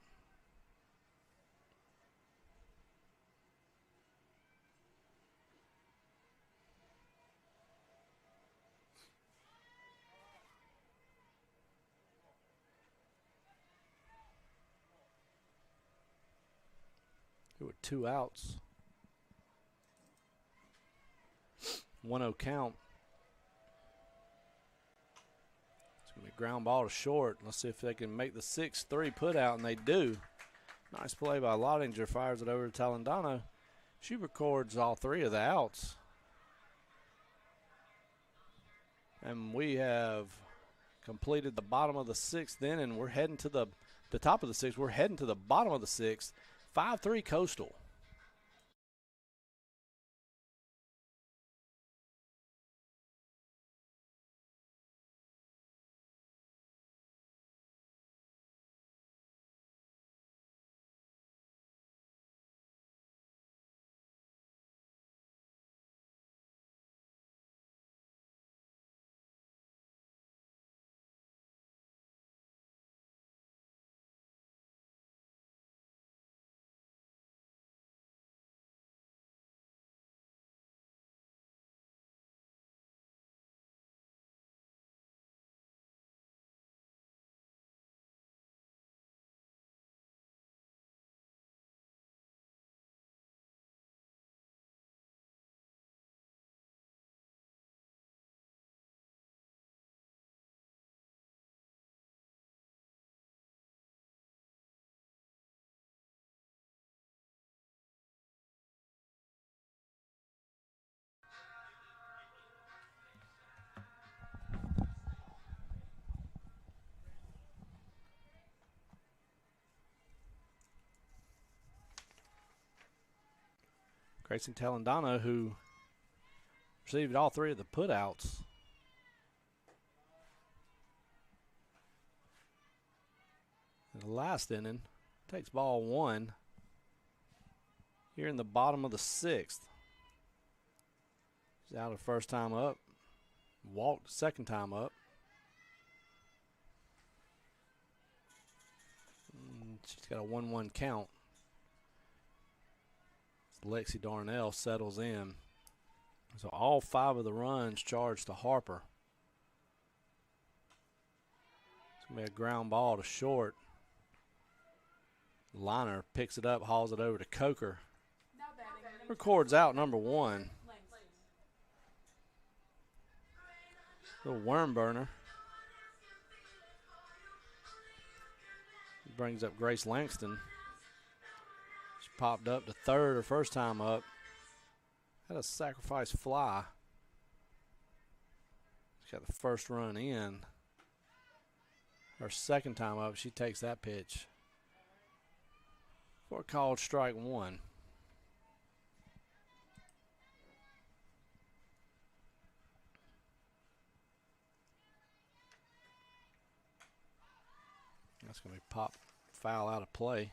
There were 2 outs. 1-0 count. It's going to be a ground ball to short. Let's see if they can make the 6-3 put out, and they do. Nice play by Lottinger. Fires it over to Talandano. She records all 3 of the outs. And we have completed the bottom of the 6th inning. We're heading to the top of the 6th. We're heading to the bottom of the 6th. 5-3 Coastal. Grayson Talandano, who received all 3 of the putouts. In the last inning, takes ball 1 here in the bottom of the 6th. She's out the first time up, walked the second time up. She's got a 1-1 count. Lexi Darnell settles in. So all 5 of the runs charged to Harper. It's going to be a ground ball to short. Liner picks it up, hauls it over to Coker. Now batting, number Records out number 1. Langston. Little worm burner. Brings up Grace Langston. She popped up to third her first time up. Had a sacrifice fly. She got the first run in. Her second time up, she takes that pitch for a called strike 1. That's going to be pop foul out of play.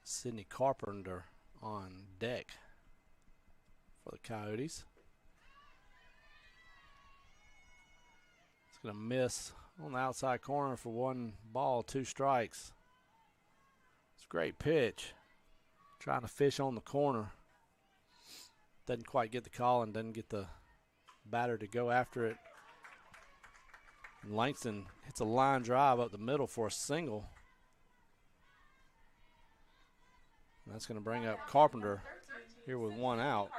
Sydney Carpenter on deck for the Coyotes. It's going to miss on the outside corner for 1 ball, 2 strikes. It's a great pitch. trying to fish on the corner. Doesn't quite get the call and doesn't get the batter to go after it. And Langston hits a line drive up the middle for a single. And that's going to bring up Carpenter here with one out.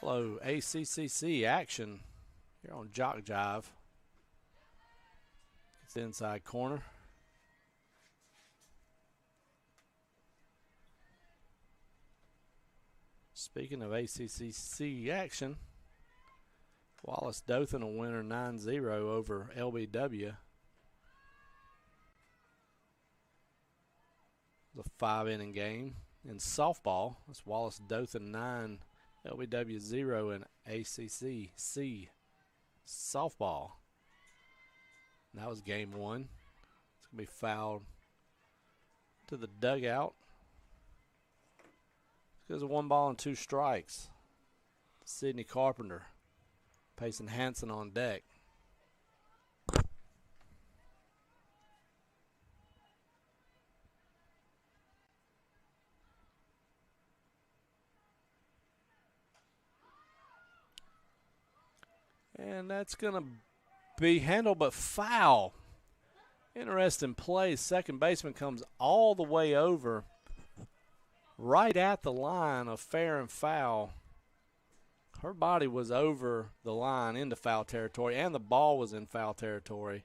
Follow ACCC action here on JockJive. It's the inside corner. Speaking of ACCC action, Wallace Dothan a winner 9-0 over LBW. It was a 5-inning game in softball. That's Wallace Dothan 9, LBW 0 in ACCC Softball. And that was game 1. It's going to be fouled to the dugout. There's a 1 ball and 2 strikes. Sidney Carpenter. Payson Hansen on deck. And that's going to be handled but foul. Interesting play. Second baseman comes all the way over, right at the line of fair and foul. Her body was over the line into foul territory, and the ball was in foul territory.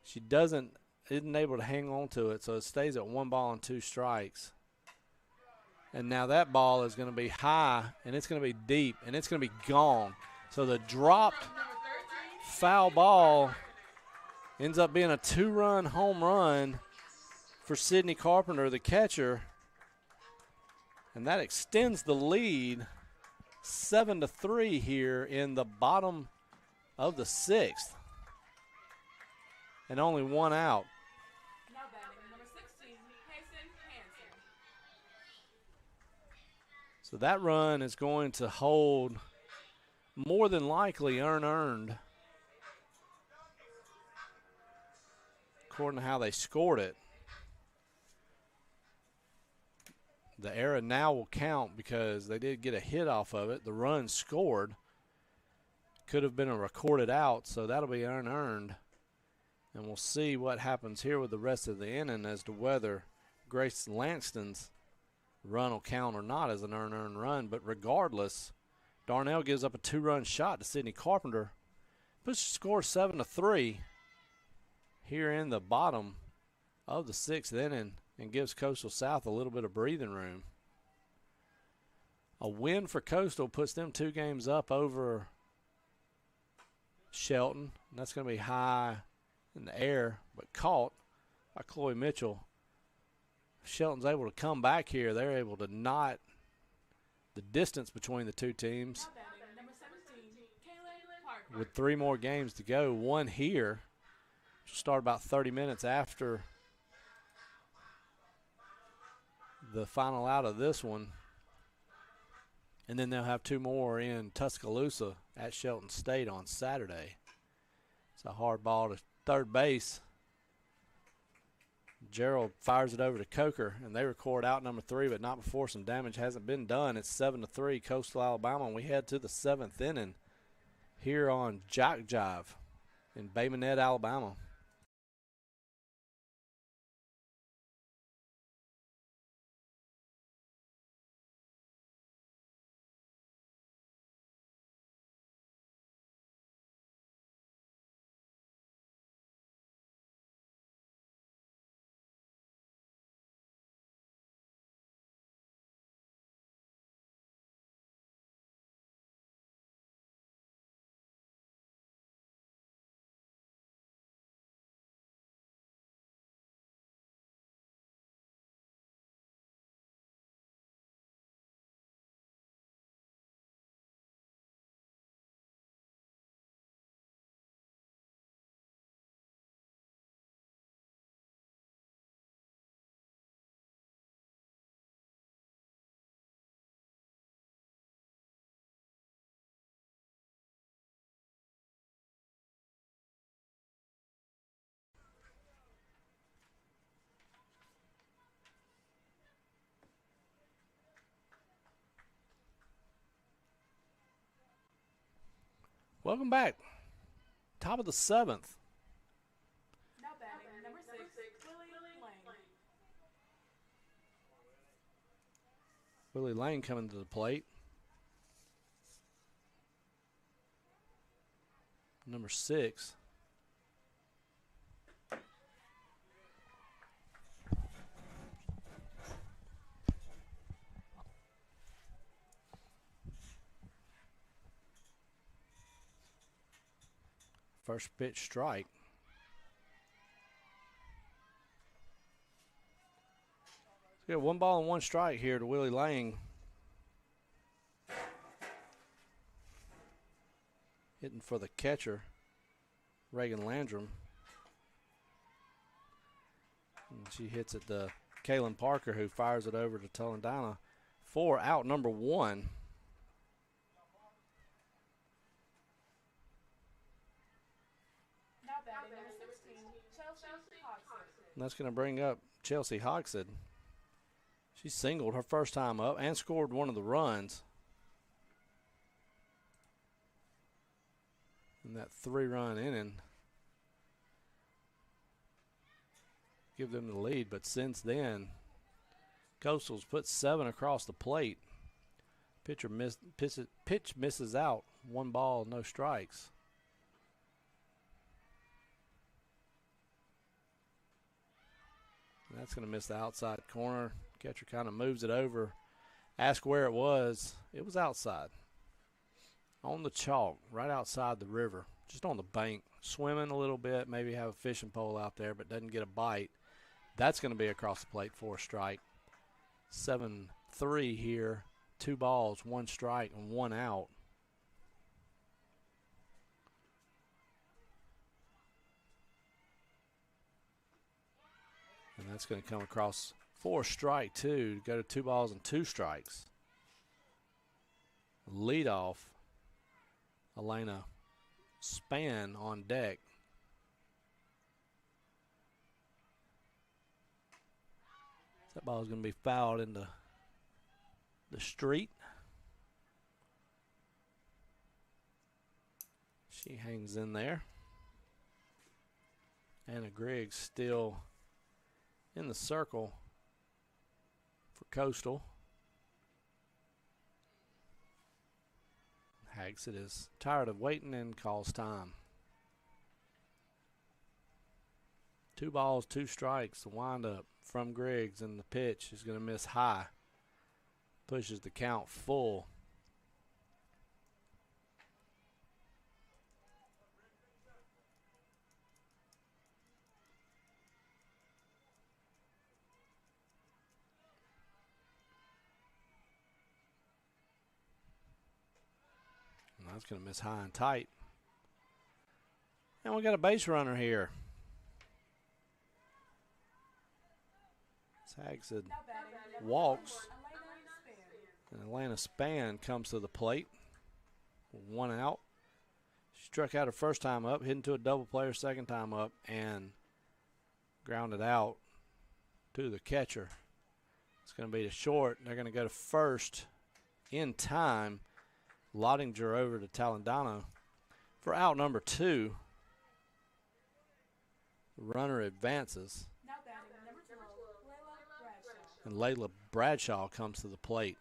She isn't able to hang on to it, so it stays at 1 ball and 2 strikes. And now that ball is going to be high, and it's going to be deep, and it's going to be gone. So the dropped foul ball ends up being a 2-run home run for Sidney Carpenter, the catcher. And that extends the lead 7-3 here in the bottom of the 6th. And only 1 out. Now batting, number 16, Payson Hansen. So that run is going to hold more than likely earned. According to how they scored it. The error now will count because they did get a hit off of it. The run scored. Could have been a recorded out, so that'll be unearned. And we'll see what happens here with the rest of the inning as to whether Grace Langston's run will count or not as an unearned run. But regardless, Darnell gives up a 2-run shot to Sidney Carpenter. Puts the score 7-3 here in the bottom of the 6th inning and gives Coastal South a little bit of breathing room. A win for Coastal puts them 2 games up over Shelton. And that's going to be high in the air, but caught by Chloe Mitchell. If Shelton's able to come back here, they're able to knot the distance between the 2 teams. Now batting, number 17, Kaylin Parker. With 3 more games to go, 1 here. She'll start about 30 minutes after the final out of this one. And then they'll have 2 more in Tuscaloosa at Shelton State on Saturday. It's a hard ball to third base. Gerald fires it over to Coker, and they record out number 3, but not before some damage hasn't been done. It's 7-3 Coastal Alabama, and we head to the 7th inning here on JockJive in Bay Minette, Alabama. Welcome back. Top of the 7th. Now batting, number 6, Willie Lane. Willie Lane coming to the plate. Number 6. First pitch strike. We got 1 ball and 1 strike here to Willie Lang. Hitting for the catcher, Reagan Landrum. And she hits it to Kaylin Parker, who fires it over to Tolandana for out number 1. Now batting, number 16, Chelsea Hodgson. And that's going to bring up Chelsea Hogshead. She singled her first time up and scored one of the runs. In that 3-run inning. Give them the lead, but since then, Coastal's put 7 across the plate. Pitch misses out. 1 ball, no strikes. And that's going to miss the outside corner. Catcher kind of moves it over. Ask where it was. It was outside. On the chalk, right outside the river. Just on the bank. Swimming a little bit. Maybe have a fishing pole out there, but doesn't get a bite. That's going to be across the plate for a strike. 7-3 here. 2 balls, 1 strike, and 1 out. And that's going to come across for a strike, too, to go to 2 balls and 2 strikes. Lead off, Elena Span on deck. That ball is going to be fouled into the street. She hangs in there. Anna Griggs still in the circle for Coastal. Hagsett is tired of waiting and calls time. 2 balls, 2 strikes. The windup from Griggs, and the pitch is going to miss high. Pushes the count full. And that's going to miss high and tight. And we got a base runner here. Hagsett walks, and Atlanta Span comes to the plate. 1 out. She struck out her first time up, hit into a double play her second time up, and grounded out to the catcher. It's going to be to short. They're going to go to first in time. Lottinger over to Talandano for out number 2. The runner advances. And Layla Bradshaw comes to the plate.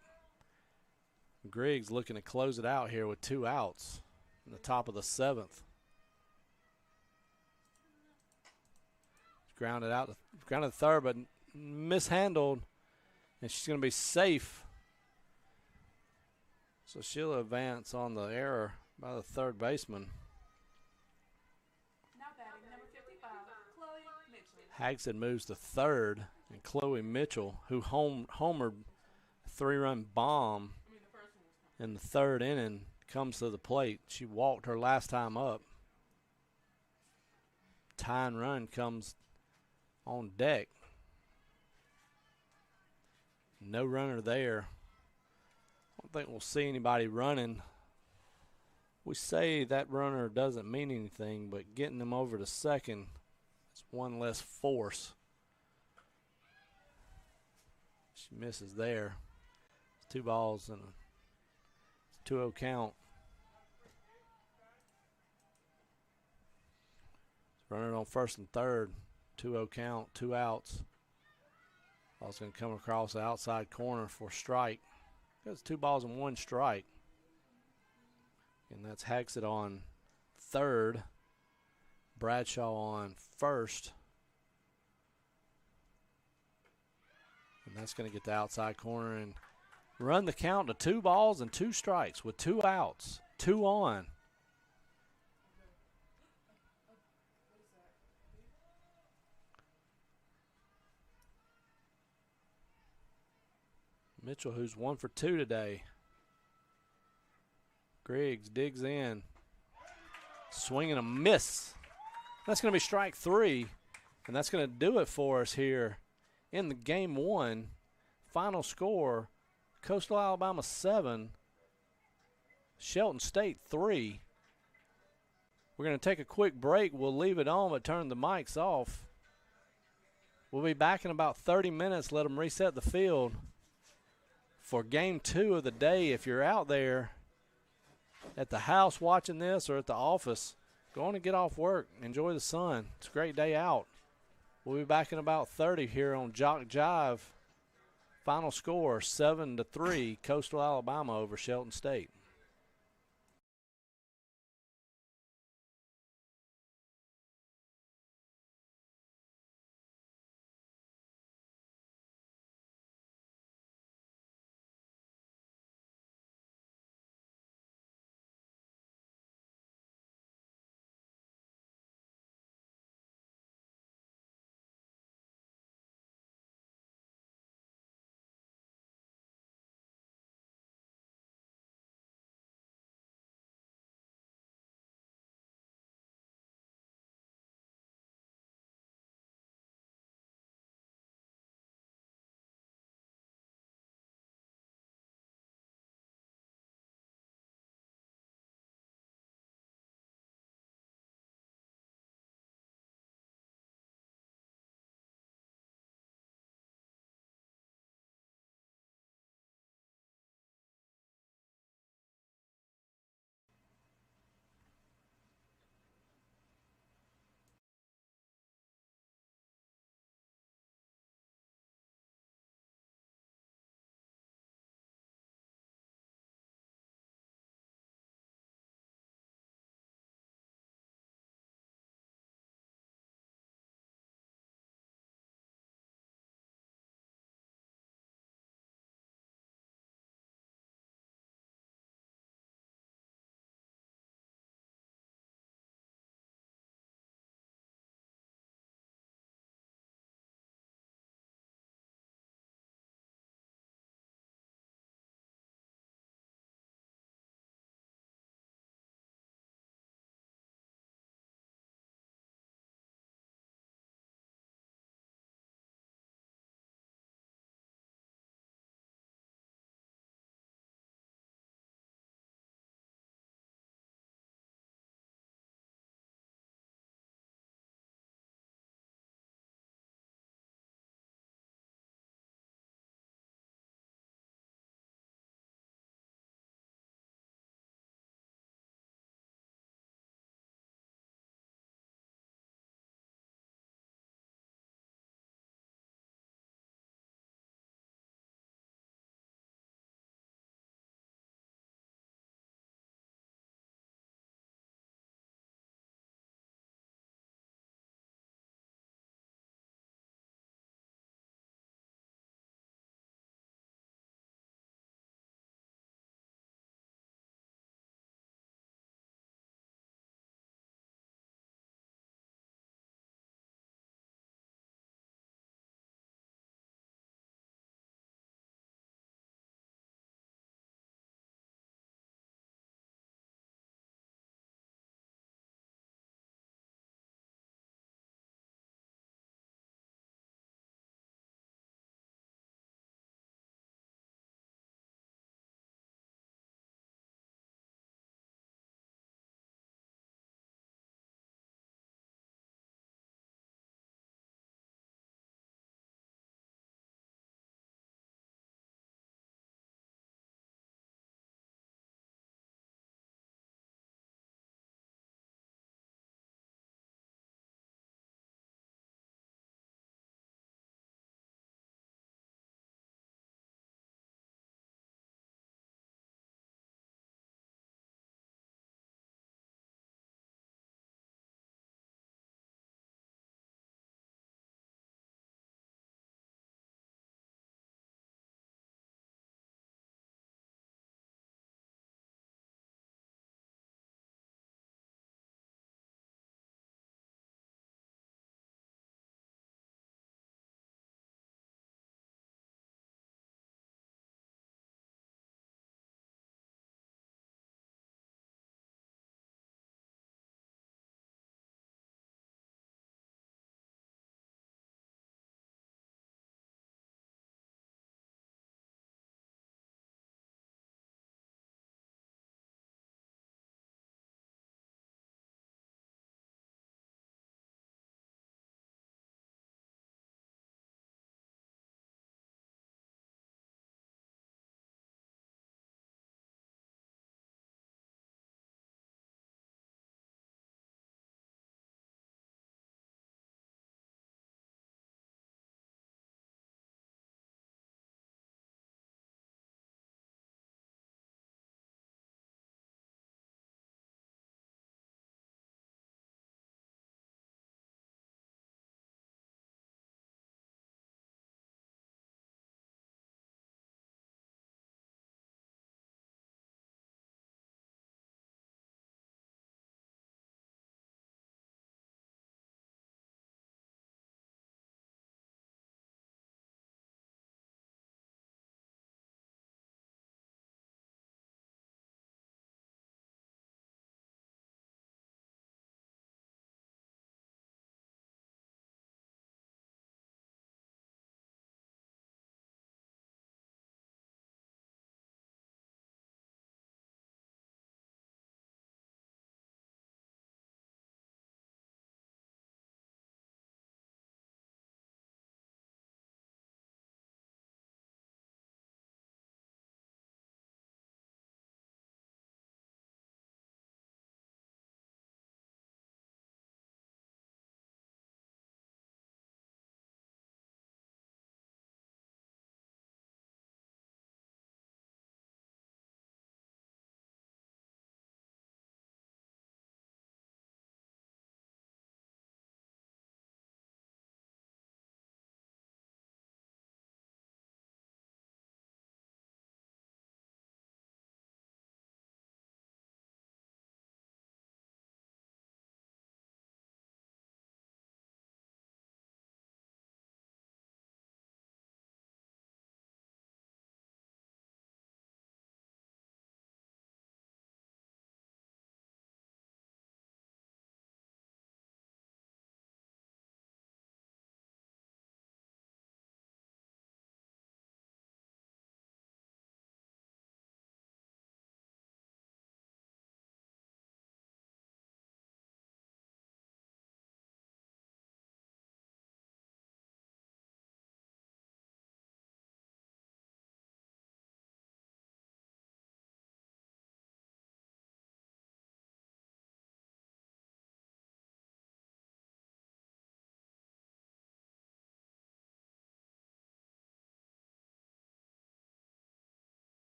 Griggs looking to close it out here with 2 outs in the top of the 7th. Grounded out, grounded third, but mishandled, and she's going to be safe. So she'll advance on the error by the third baseman. Now batting, number 55, Chloe Mitchell. Hagsett moves to third, and Chloe Mitchell, who homered a 3-run bomb in the 3rd inning, comes to the plate. She walked her last time up. Tying run comes on deck. No runner there. I don't think we'll see anybody running. We say that runner doesn't mean anything, but getting them over to second is 1 less force. She misses there. It's 2 balls and a 2-0 count. Runner on first and third. 2-0 count, 2 outs. Ball's going to come across the outside corner for strike. That's 2 balls and 1 strike. And that's Haxett on third. Bradshaw on first. And that's going to get the outside corner and run the count to 2 balls and 2 strikes with 2 outs. 2 on. Mitchell, who's 1 for 2 today. Griggs digs in. Swing and a miss. That's going to be strike 3. And that's going to do it for us here in the game 1. Final score, Coastal Alabama 7, Shelton State 3. We're going to take a quick break. We'll leave it on but turn the mics off. We'll be back in about 30 minutes. Let them reset the field for game 2 of the day. If you're out there at the house watching this or at the office, go on and get off work. Enjoy the sun. It's a great day out. We'll be back in about 30 here on JockJive. Final score, 7-3, Coastal Alabama over Shelton State.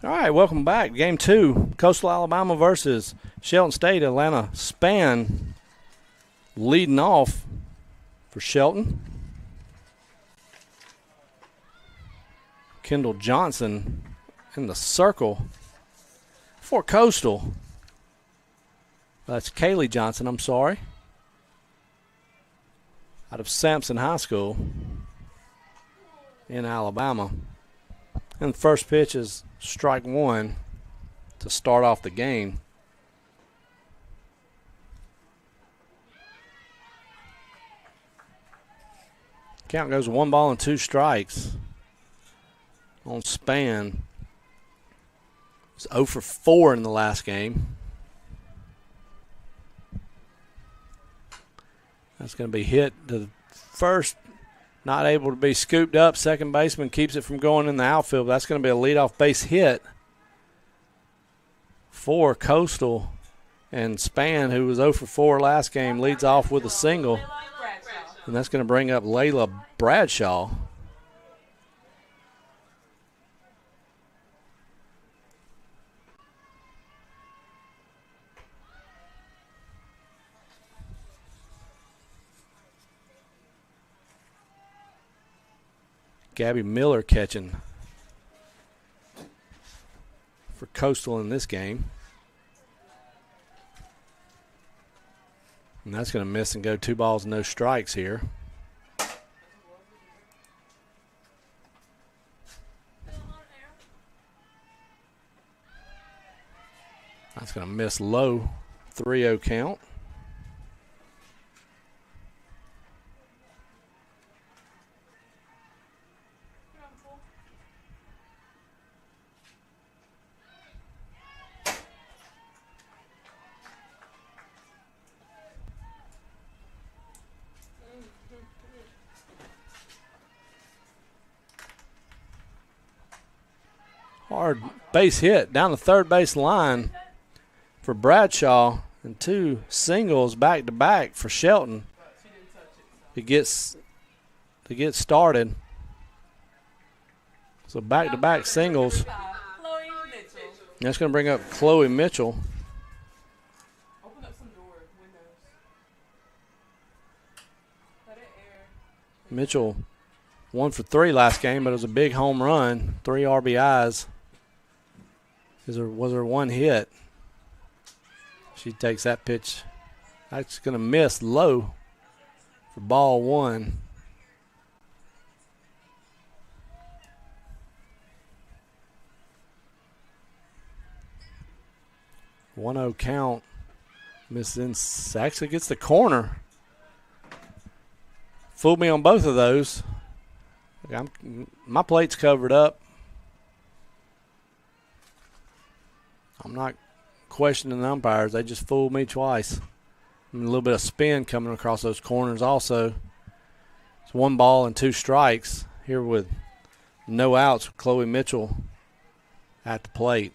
All right, welcome back. Game 2, Coastal Alabama versus Shelton State. Atlanta Span leading off for Shelton. Kendall Johnson in the circle for Coastal. That's Kaylee Johnson, I'm sorry, out of Sampson High School in Alabama. And the first pitch is strike 1 to start off the game. Count goes 1 ball and 2 strikes on Span. It's 0 for 4 in the last game. That's going to be hit to first. Not able to be scooped up. Second baseman keeps it from going in the outfield. That's going to be a leadoff base hit for Coastal. And Span, who was 0 for 4 last game, leads off with a single. And that's going to bring up Layla Bradshaw. Gabby Miller catching for Coastal in this game. And that's going to miss and go 2 balls, no strikes here. That's going to miss low, 3-0 count. Hard base hit down the third base line for Bradshaw, and 2 singles back to back for Shelton. It gets started. So back to back singles. That's going to bring up Chloe Mitchell. Mitchell 1 for 3 last game, but it was a big home run, 3 RBIs. Was her 1 hit. She takes that pitch. That's going to miss low for ball 1. 1-0 count. Misses actually gets the corner. Fooled me on both of those. My plate's covered up. I'm not questioning the umpires. They just fooled me twice. And a little bit of spin coming across those corners also. It's 1 ball and 2 strikes here with no outs with Chloe Mitchell at the plate.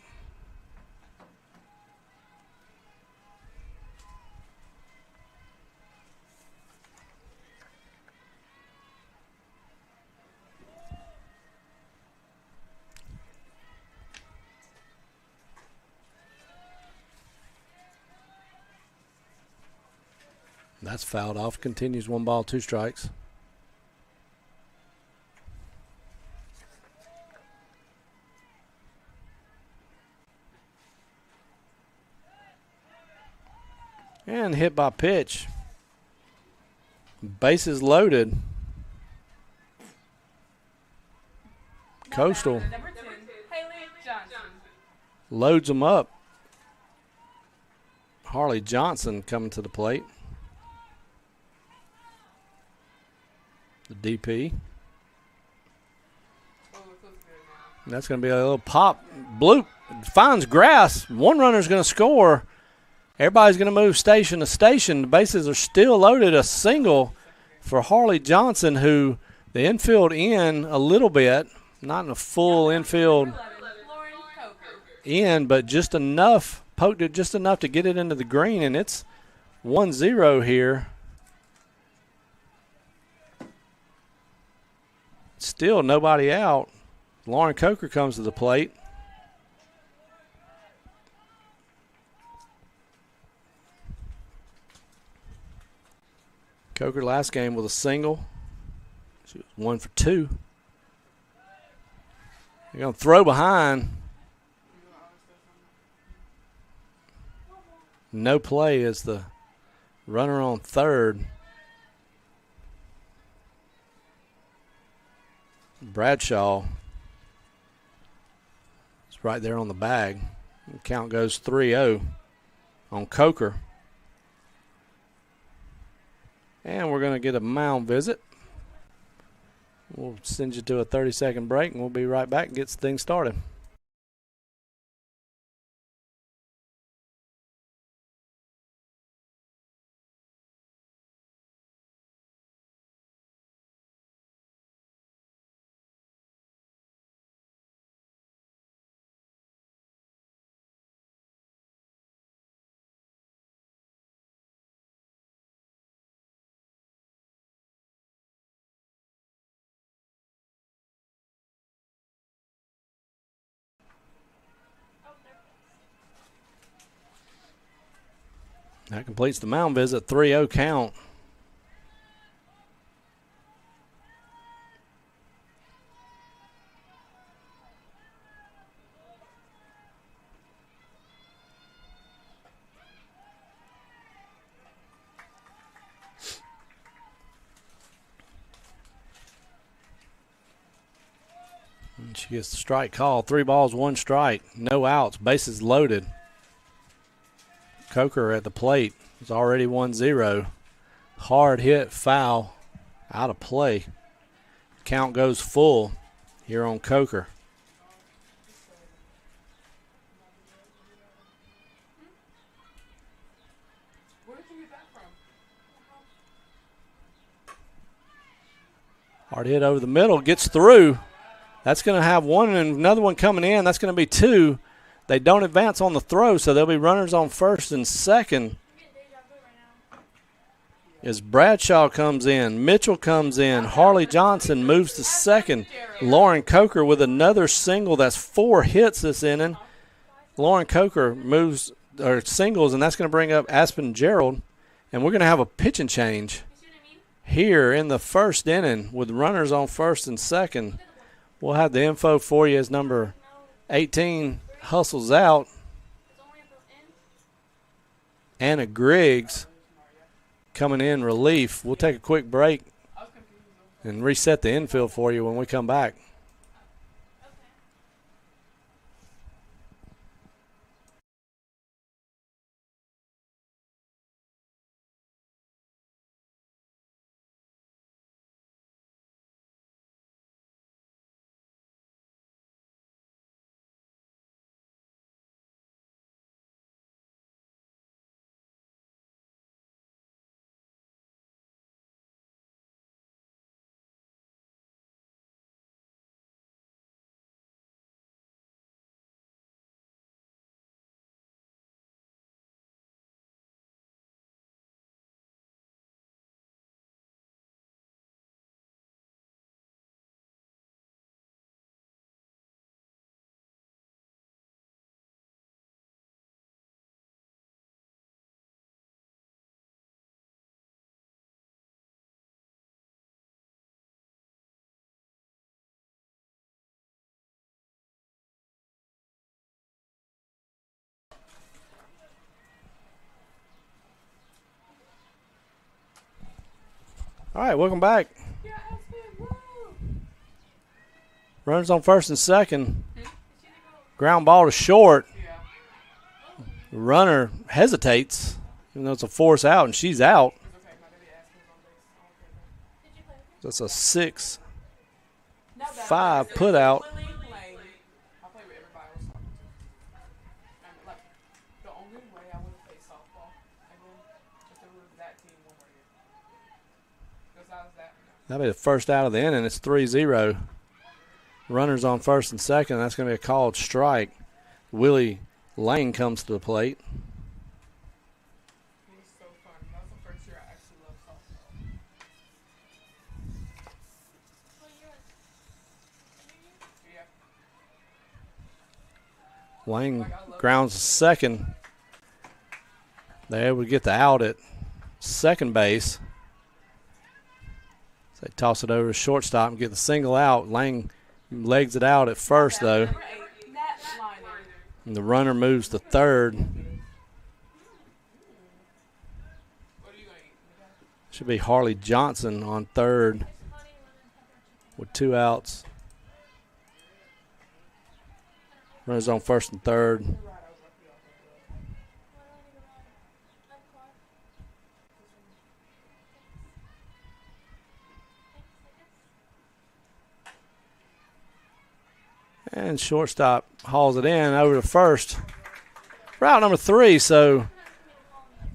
That's fouled off. Continues 1 ball, 2 strikes. And hit by pitch. Bases loaded. Coastal loads them up. Harley Johnson coming to the plate. The DP. And that's going to be a little pop. Bloop finds grass. 1 runner's going to score. Everybody's going to move station to station. The bases are still loaded. A single for Harley Johnson, who the infield in a little bit. Not in a full infield in, but just enough. Poked it just enough to get it into the green, and it's 1-0 here. Still nobody out. Lauren Coker comes to the plate. Coker last game with a single. She was 1 for 2. They're going to throw behind. No play as the runner on third. Bradshaw is right there on the bag. The count goes 3-0 on Coker. And we're going to get a mound visit. We'll send you to a 30-second break, and we'll be right back and get things started. That completes the mound visit, 3-0 count. And she gets the strike call. 3 balls, 1 strike. No outs. Bases loaded. Coker at the plate is already 1-0. Hard hit, foul, out of play. Count goes full here on Coker. Hard hit over the middle, gets through. That's going to have one and another one coming in. That's going to be 2. They don't advance on the throw, so there'll be runners on first and second. As Bradshaw comes in, Mitchell comes in, Harley Johnson moves to second. Lauren Coker with another single. That's 4 hits this inning. Lauren Coker moves or singles, and that's going to bring up Aspen Gerald. And we're going to have a pitching change here in the first inning with runners on first and second. We'll have the info for you as number 18 hustles out. Anna Griggs coming in relief. We'll take a quick break and reset the infield for you when we come back. All right, welcome back. Runners on first and second. Ground ball to short. Runner hesitates, even though it's a force out, and she's out. That's a 6-5 put out. That'll be the first out of the inning. It's 3-0. Runners on first and second. That's going to be a called strike. Willie Lane comes to the plate. He's so fun. That was the first year I actually loved softball. Lane grounds to second. They're able to get the out at second base. So they toss it over to shortstop and get the single out. Lang legs it out at first, though. Number 8, Nat Liner. And the runner moves to third. What are you going to eat? Should be Harley Johnson on third with 2 outs. Runners on first and third. And shortstop hauls it in over to first. Route number 3, so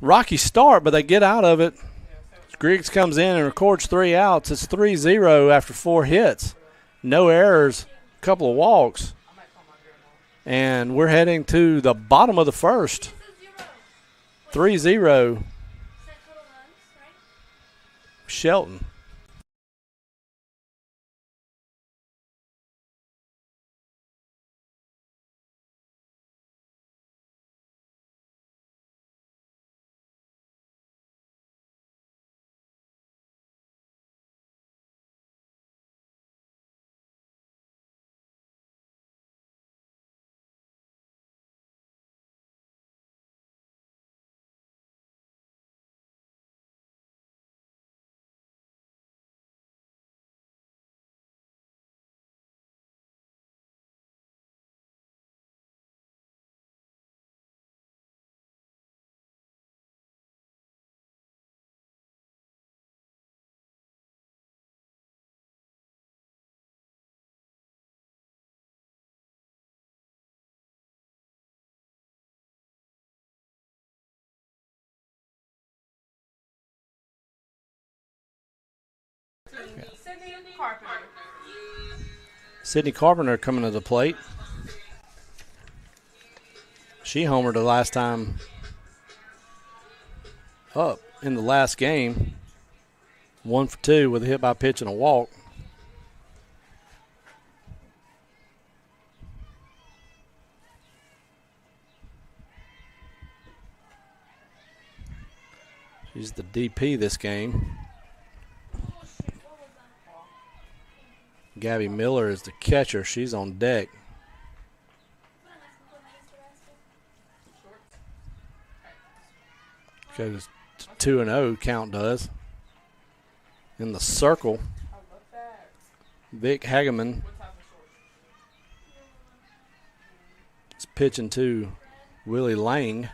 rocky start, but they get out of it. Griggs comes in and records 3 outs. It's 3-0 after 4 hits. No errors, a couple of walks. And we're heading to the bottom of the first. 3-0. Shelton. Carpenter. Sydney Carpenter coming to the plate. She homered the last time up in the last game. 1 for 2 with a hit by pitch and a walk. She's the DP this game. Gabby Miller is the catcher. She's on deck. Goes 2-0, count does. In the circle, I love that. Vic Hageman What type of short? is pitching to Willie Lang. Red?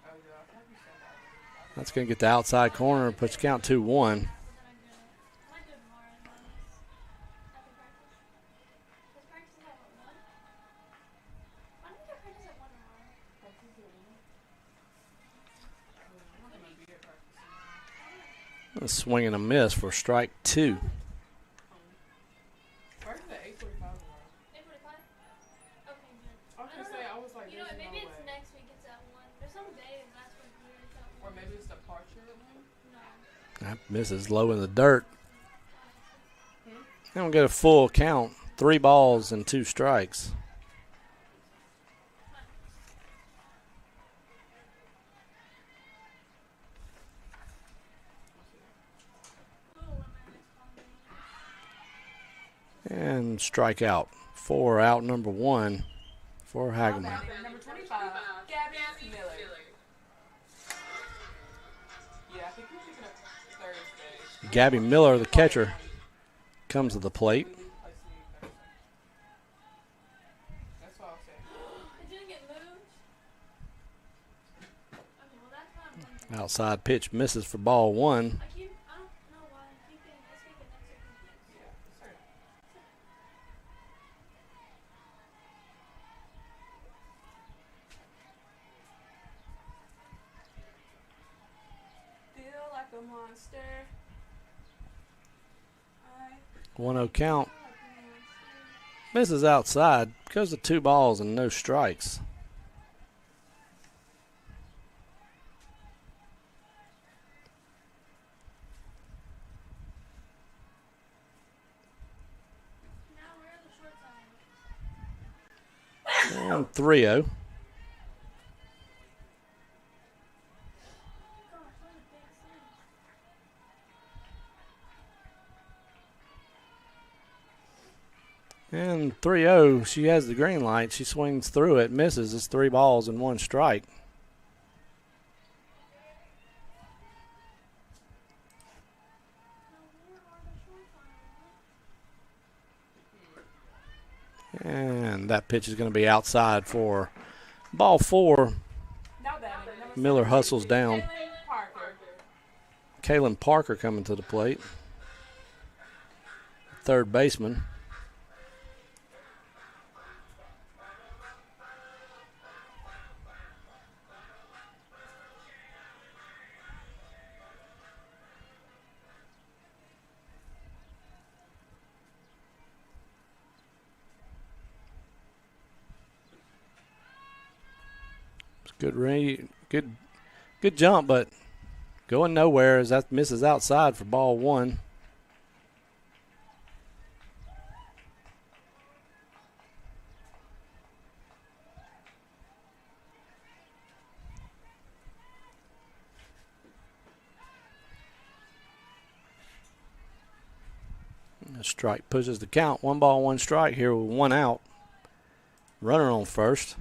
Oh, yeah. I thought you said that. That's going to get the outside corner and puts the count 2-1. A swing and a miss for strike 2. Where's the 8:45 tomorrow? 8:45? Okay, good. I was gonna say, I was like, You know, there's maybe no it's way. next week. It's at 1. There's some day in last week where it's at 1. Or maybe it's departure one. No. That misses low in the dirt. And we'll get a full count. 3 balls and 2 strikes. And strike out. 4 out, number 1 for Hageman. Number 25, Gabby Miller. Yeah, I think we're picking up Thursday. Gabby Miller, the catcher, comes to the plate. That's what I was saying. It didn't get moved? Okay, well, that's not one thing. Outside pitch misses for ball 1. I don't know why I keep getting this week and next week. Yeah, sorry. Feel like a monster. 1-0 count. Misses outside. Goes to 2 balls and no strikes. Now we're at the short side. And 3-0. Gosh, what a big swing. And 3-0, she has the green light. She swings through it, misses. It's 3 balls and 1 strike. And that pitch is going to be outside for ball 4. Miller hustles down. Kaylin Parker coming to the plate. Third baseman. Good jump, but going nowhere as that misses outside for ball 1. A strike pushes the count. 1 ball, 1 strike here with 1 out. Runner on first.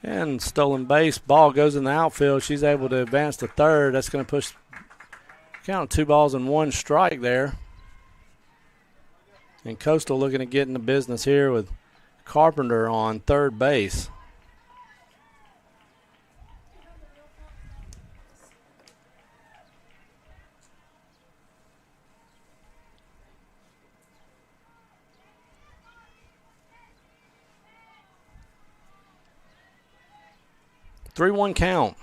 And stolen base. Ball goes in the outfield. She's able to advance to third. That's going to push count 2 balls and 1 strike there. And Coastal looking to get in the business here with Carpenter on third base. Three-one count.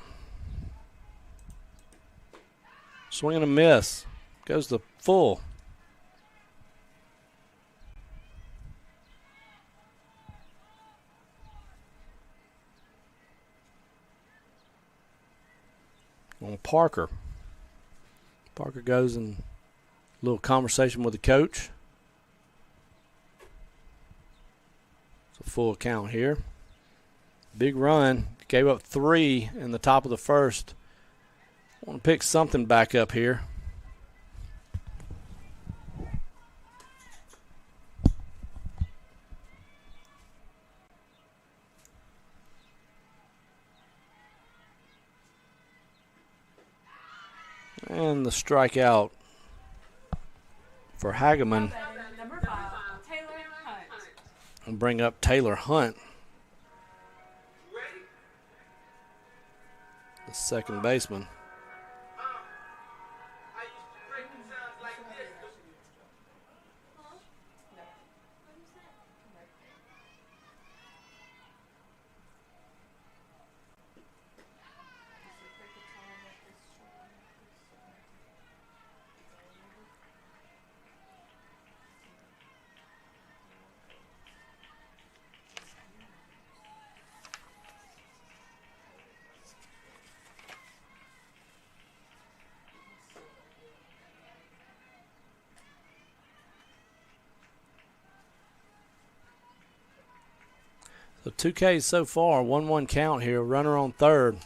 Swing and a miss. Goes to full. On Parker. Parker goes in a little conversation with the coach. It's a full count here. Big run. Gave up 3 in the top of the first. Want to pick something back up here. And the strikeout for Hageman. Number 5, Taylor Hunt. And bring up Taylor Hunt, the second baseman. So 2 Ks so far, 1-1 count here. Runner on third.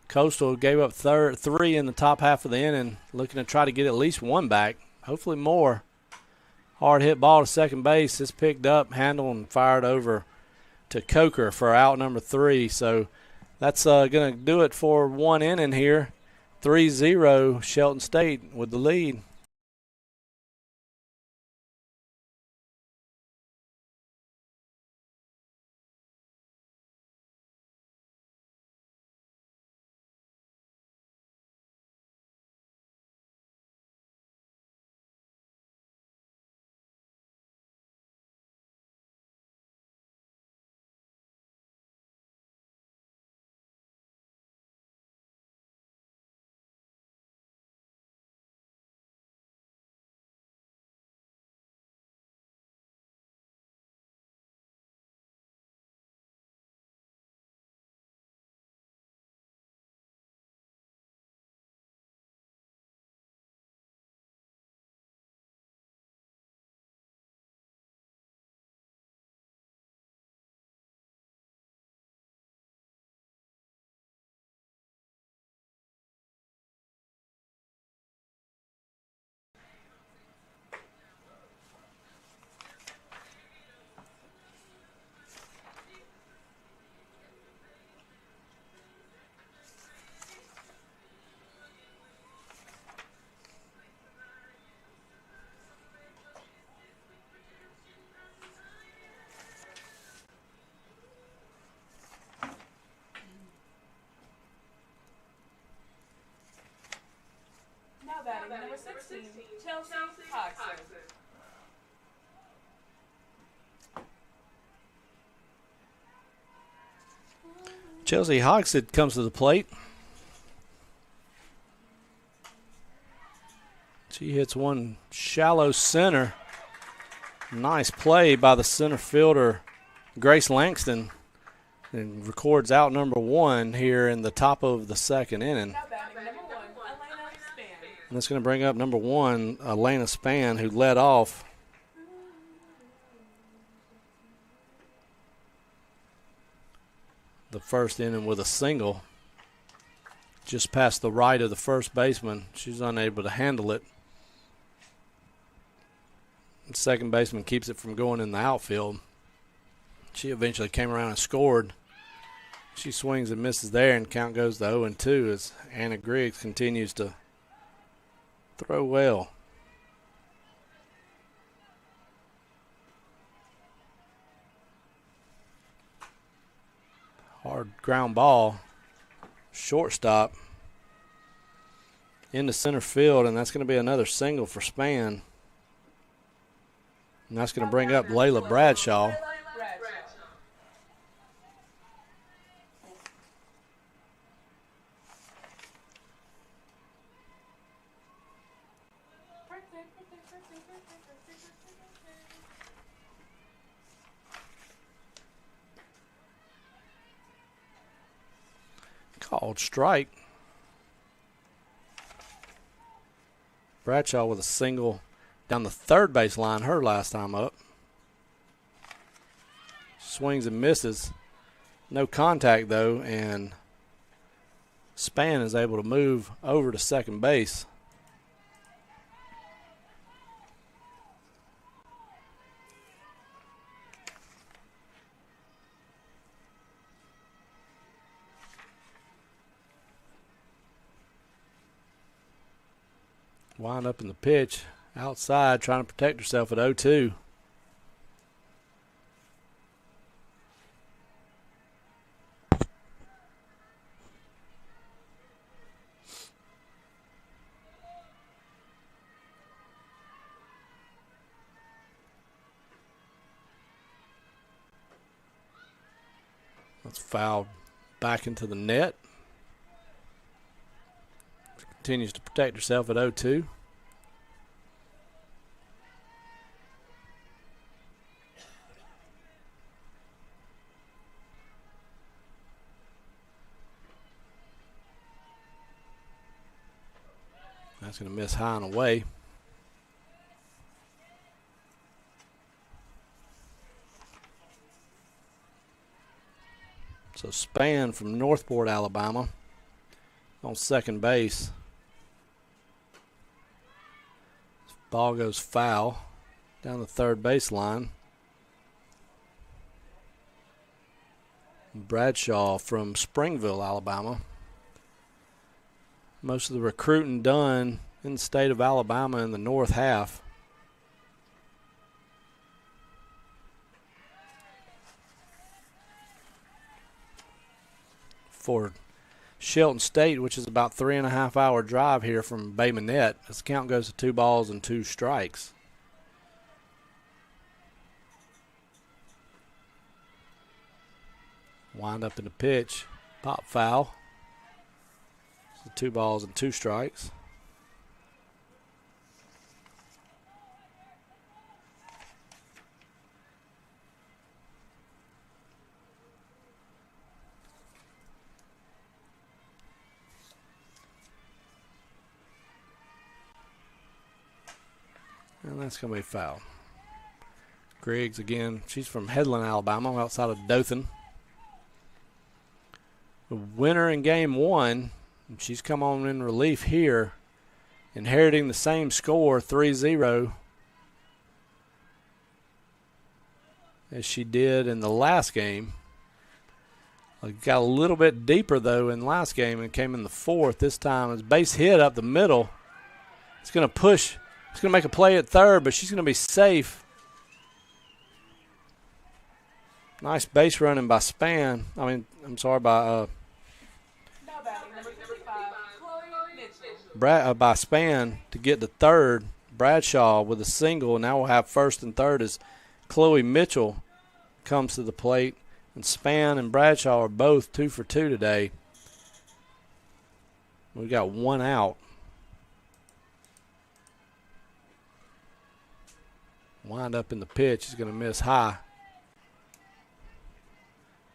Coastal gave up 3 in the top half of the inning, looking to try to get at least 1 back, hopefully more. Hard hit ball to second base. It's picked up, handled, and fired over to Coker for out number 3. So that's going to do it for 1 inning here. 3-0 Shelton State with the lead. batting number 16, Chelsea Hodgson. Chelsea Hogshead comes to the plate. She hits one shallow center. Nice play by the center fielder, Grace Langston, and records out number 1 here in the top of the second inning. Now batting number 1, Elena Span. And that's going to bring up number 1, Elena Span, who led off. The first inning with a single just past the right of the first baseman. She's unable to handle it. The second baseman keeps it from going in the outfield. She eventually came around and scored. She swings and misses there, and count goes to 0-2 as Anna Griggs continues to throw well. Hard ground ball, shortstop into center field, and that's going to be another single for Span. And that's going to bring up Layla Bradshaw. Called strike. Bradshaw with a single down the third base line, her last time up. Swings and misses. No contact, though, and Span is able to move over to second base. Wind up in the pitch outside, trying to protect herself at 0-2. That's fouled back into the net. Continues to protect herself at 0-2. That's going to miss high and away. So Span from Northport, Alabama, on second base. Ball goes foul down the third baseline. Bradshaw from Springville, Alabama. Most of the recruiting done in the state of Alabama in the north half. For Shelton State, which is about 3.5 hour drive here from Bay Minette, as the count goes to 2 balls and 2 strikes. Wind up in the pitch, pop foul. So 2 balls and 2 strikes. And that's going to be a foul. Griggs again, she's from Headland, Alabama, outside of Dothan. The winner in game 1, she's come on in relief here, inheriting the same score, 3-0, as she did in the last game. Got a little bit deeper, though, in last game and came in the 4th. This time it's base hit up the middle. It's going to push. It's going to make a play at third, but she's going to be safe. Nice base running by Span. By Now batting number 55, Chloe Mitchell. by Span to get to third. Bradshaw with a single. Now we'll have first and third as Chloe Mitchell comes to the plate. And Span and Bradshaw are both 2 for 2 today. We got one out. Wind up in the pitch. He's going to miss high.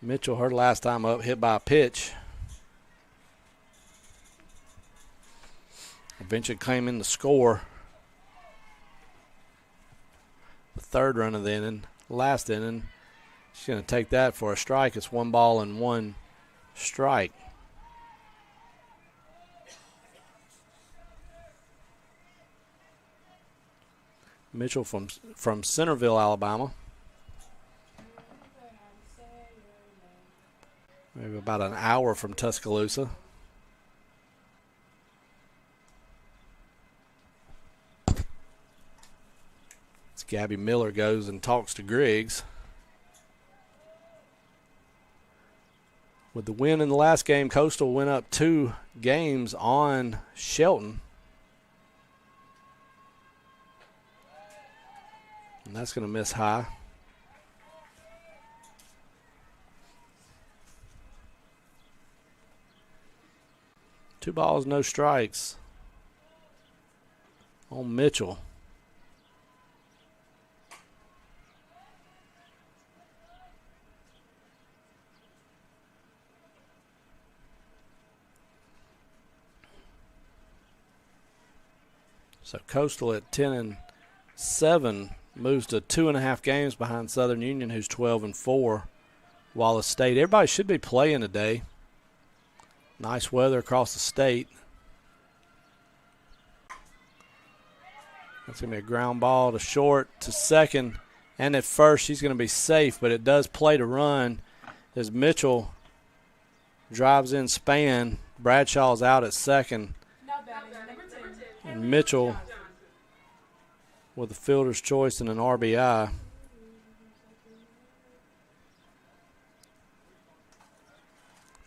Mitchell, her last time up, hit by a pitch. Eventually came in to score. The third run of the inning, last inning. She's going to take that for a strike. It's 1 ball and 1 strike. Mitchell from Centerville, Alabama. Maybe about an hour from Tuscaloosa. As Gabby Miller goes and talks to Griggs. With the win in the last game, Coastal went up 2 games on Shelton. And that's going to miss high. Two balls, no strikes on Mitchell. So Coastal at 10-7 moves to 2.5 games behind Southern Union, who's 12-4. Wallace State. Everybody should be playing today. Nice weather across the state. That's going to be a ground ball to short, to second, and at first she's going to be safe, but it does play to run as Mitchell drives in Span. Bradshaw's out at second. And Mitchell with a fielder's choice and an RBI.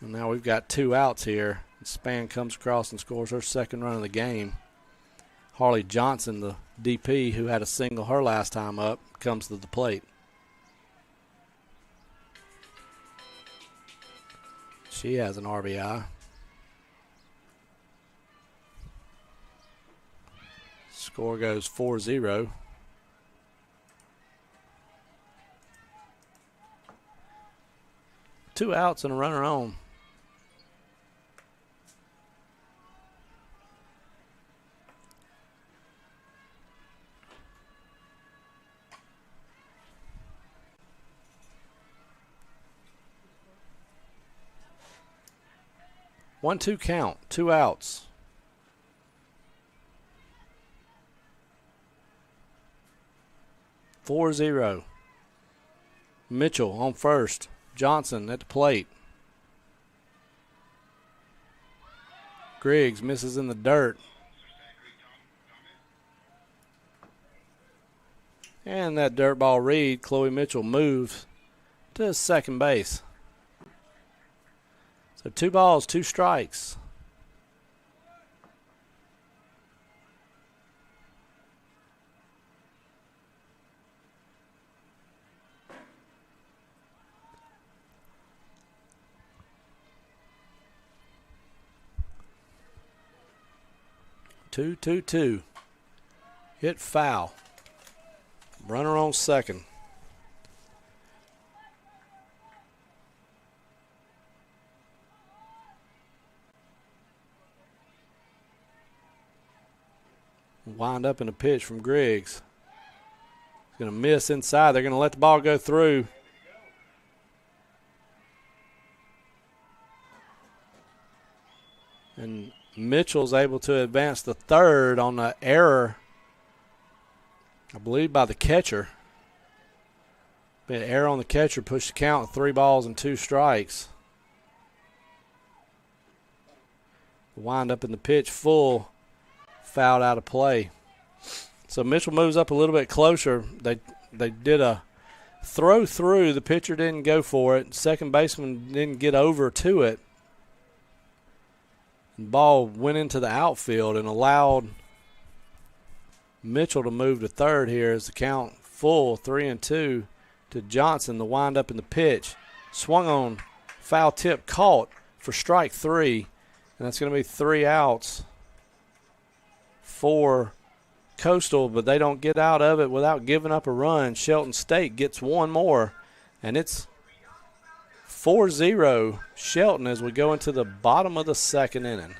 And now we've got 2 outs here. Span comes across and scores her second run of the game. Harley Johnson, the DP, who had a single her last time up, comes to the plate. She has an RBI. Score goes 4-0. Two outs and a runner on. One-two count, 2 outs. (4-0). Mitchell on first. Johnson at the plate. Griggs misses in the dirt. And that dirt ball read, Chloe Mitchell moves to second base. So 2 balls, 2 strikes. Two. Hit foul. Runner on second. Wind up in a pitch from Griggs. He's going to miss inside. They're going to let the ball go through. And Mitchell's able to advance to third on the error, I believe, by the catcher. But an error on the catcher pushed the count 3 balls and 2 strikes. Wind up in the pitch, full, fouled out of play. So Mitchell moves up a little bit closer. They did a throw through. The pitcher didn't go for it. Second baseman didn't get over to it. The ball went into the outfield and allowed Mitchell to move to third here as the count full, 3-2 to Johnson. The wind up in the pitch. Swung on, foul tip, caught for strike 3. And that's going to be 3 outs for Coastal, but they don't get out of it without giving up a run. Shelton State gets one more, and it's 4-0 Shelton as we go into the bottom of the second inning.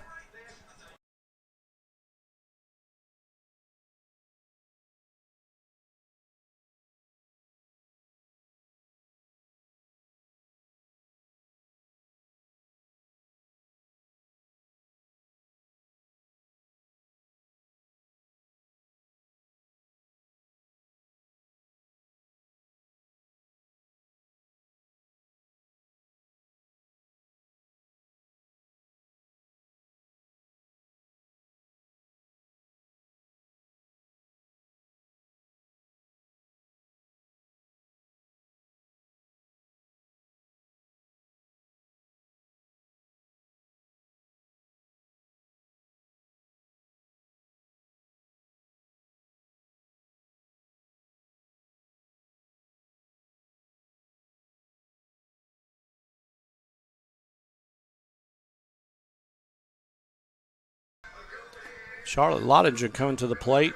Charlotte Lottinger coming to the plate.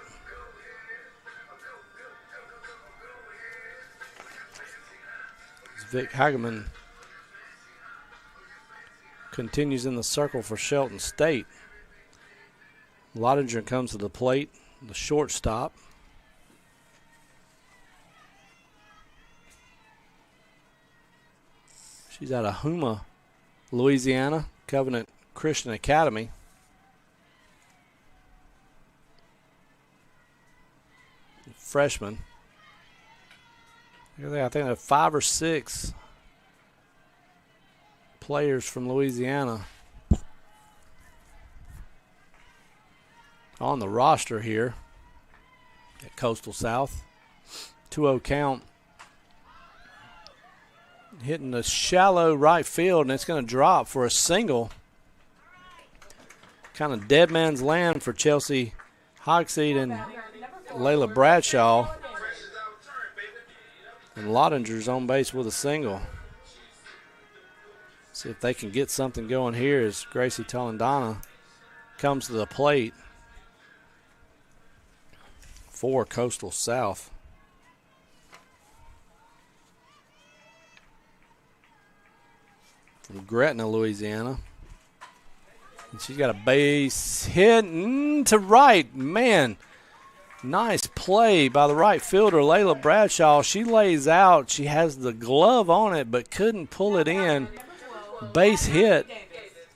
Vic Hageman continues in the circle for Shelton State. Lottinger comes to the plate, the shortstop. She's out of Houma, Louisiana, Covenant Christian Academy. Freshman. I think there are 5 or 6 players from Louisiana on the roster here at Coastal South. 2-0 count. Hitting the shallow right field, and it's going to drop for a single. Kind of dead man's land for Chelsea Hockseed and Layla Bradshaw. And Lottinger's on base with a single. See if they can get something going here as Gracie Tolandana comes to the plate for Coastal South. From Gretna, Louisiana. And she's got a base hit to right. Man, nice play by the right fielder, Layla Bradshaw. She lays out. She has the glove on it, but couldn't pull it in. Base hit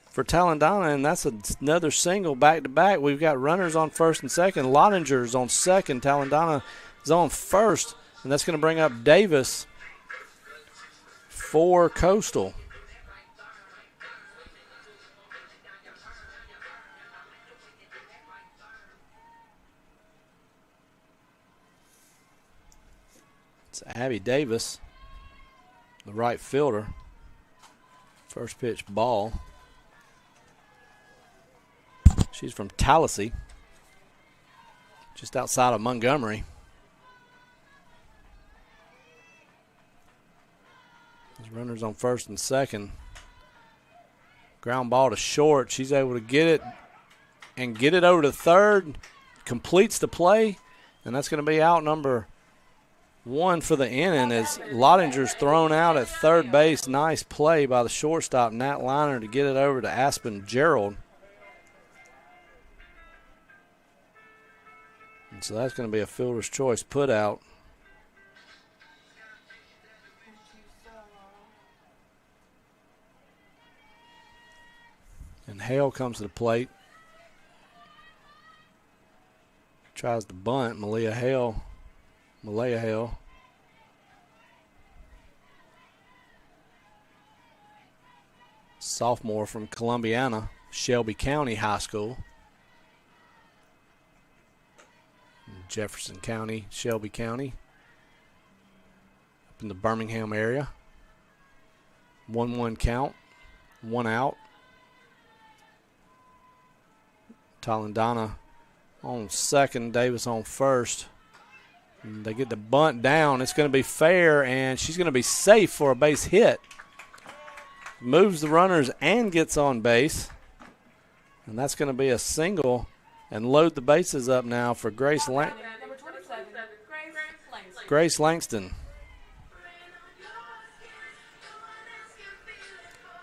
for Talandana, and that's another single back-to-back. We've got runners on first and second. Lottinger's on second. Talandana is on first, and that's going to bring up Davis for Coastal. It's Abby Davis, the right fielder. First pitch ball. She's from Tallahassee, just outside of Montgomery. There's runners on first and second. Ground ball to short. She's able to get it and get it over to third. Completes the play, and that's going to be out number 1 for the inning as Lottinger's thrown out at third base. Nice play by the shortstop, Nat Liner, to get it over to Aspen Gerald. And so that's going to be a fielder's choice put out. And Hale comes to the plate. Tries to bunt. Malaya Hale. Sophomore from Columbiana, Shelby County High School. Jefferson County, Shelby County. Up in the Birmingham area. 1-1 count. 1 out. Talandana on second, Davis on first. And they get the bunt down. It's going to be fair, and she's going to be safe for a base hit. Moves the runners and gets on base. And that's going to be a single and load the bases up now for Grace Number 27, Langston. Grace Langston.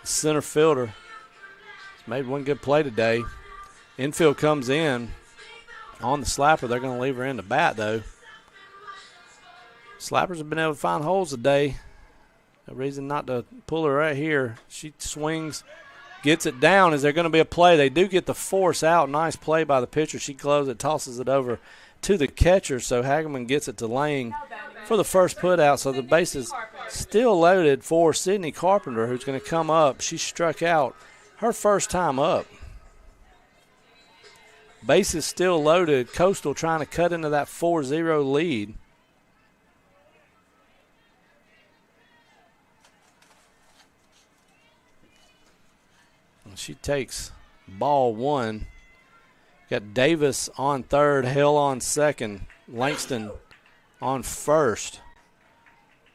Center fielder. He's made one good play today. Infield comes in on the slapper. They're going to leave her in the bat, though. Slappers have been able to find holes today. No reason not to pull her right here. She swings, gets it down. Is there going to be a play? They do get the force out. Nice play by the pitcher. She closes it, tosses it over to the catcher, so Hageman gets it to Lang for the first put out. So the base is still loaded for Sydney Carpenter, who's going to come up. She struck out her first time up. Base is still loaded. Coastal trying to cut into that 4-0 lead. She takes ball one. Got Davis on third, Hill on second, Langston on first.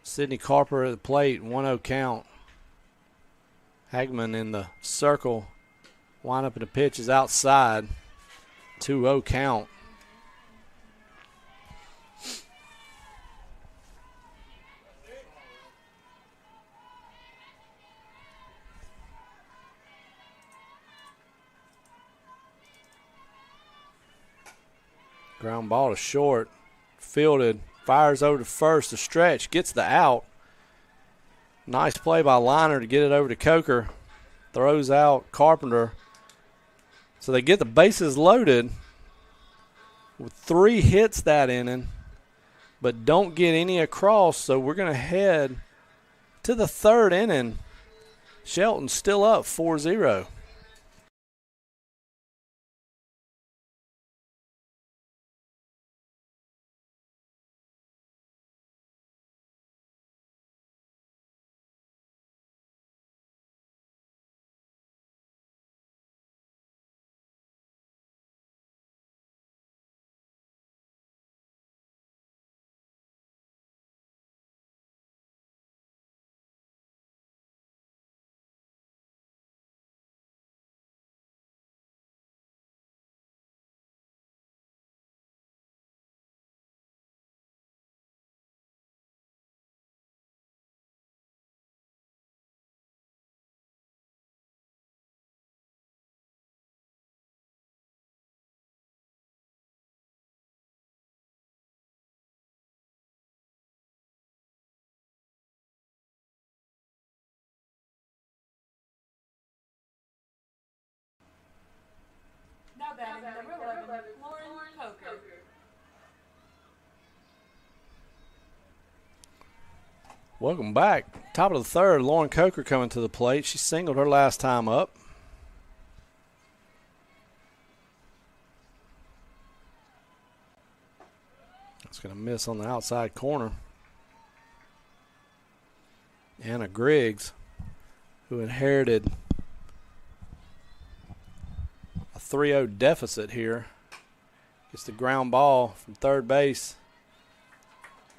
Sydney Carper at the plate, 1-0 count. Hagman in the circle. Wind up in the pitch is outside. 2-0 count. Ground ball to short. Fielded. Fires over to first. The stretch. Gets the out. Nice play by Liner to get it over to Coker. Throws out Carpenter. So they get the bases loaded with 3 hits that inning, but don't get any across. So we're going to head to the third inning. Shelton still up 4-0. Now batting number 11, Lauren Coker. Welcome back. Top of the third, Lauren Coker coming to the plate. She singled her last time up. It's going to miss on the outside corner. Anna Griggs, who inherited a 3-0 deficit here, gets the ground ball from third base.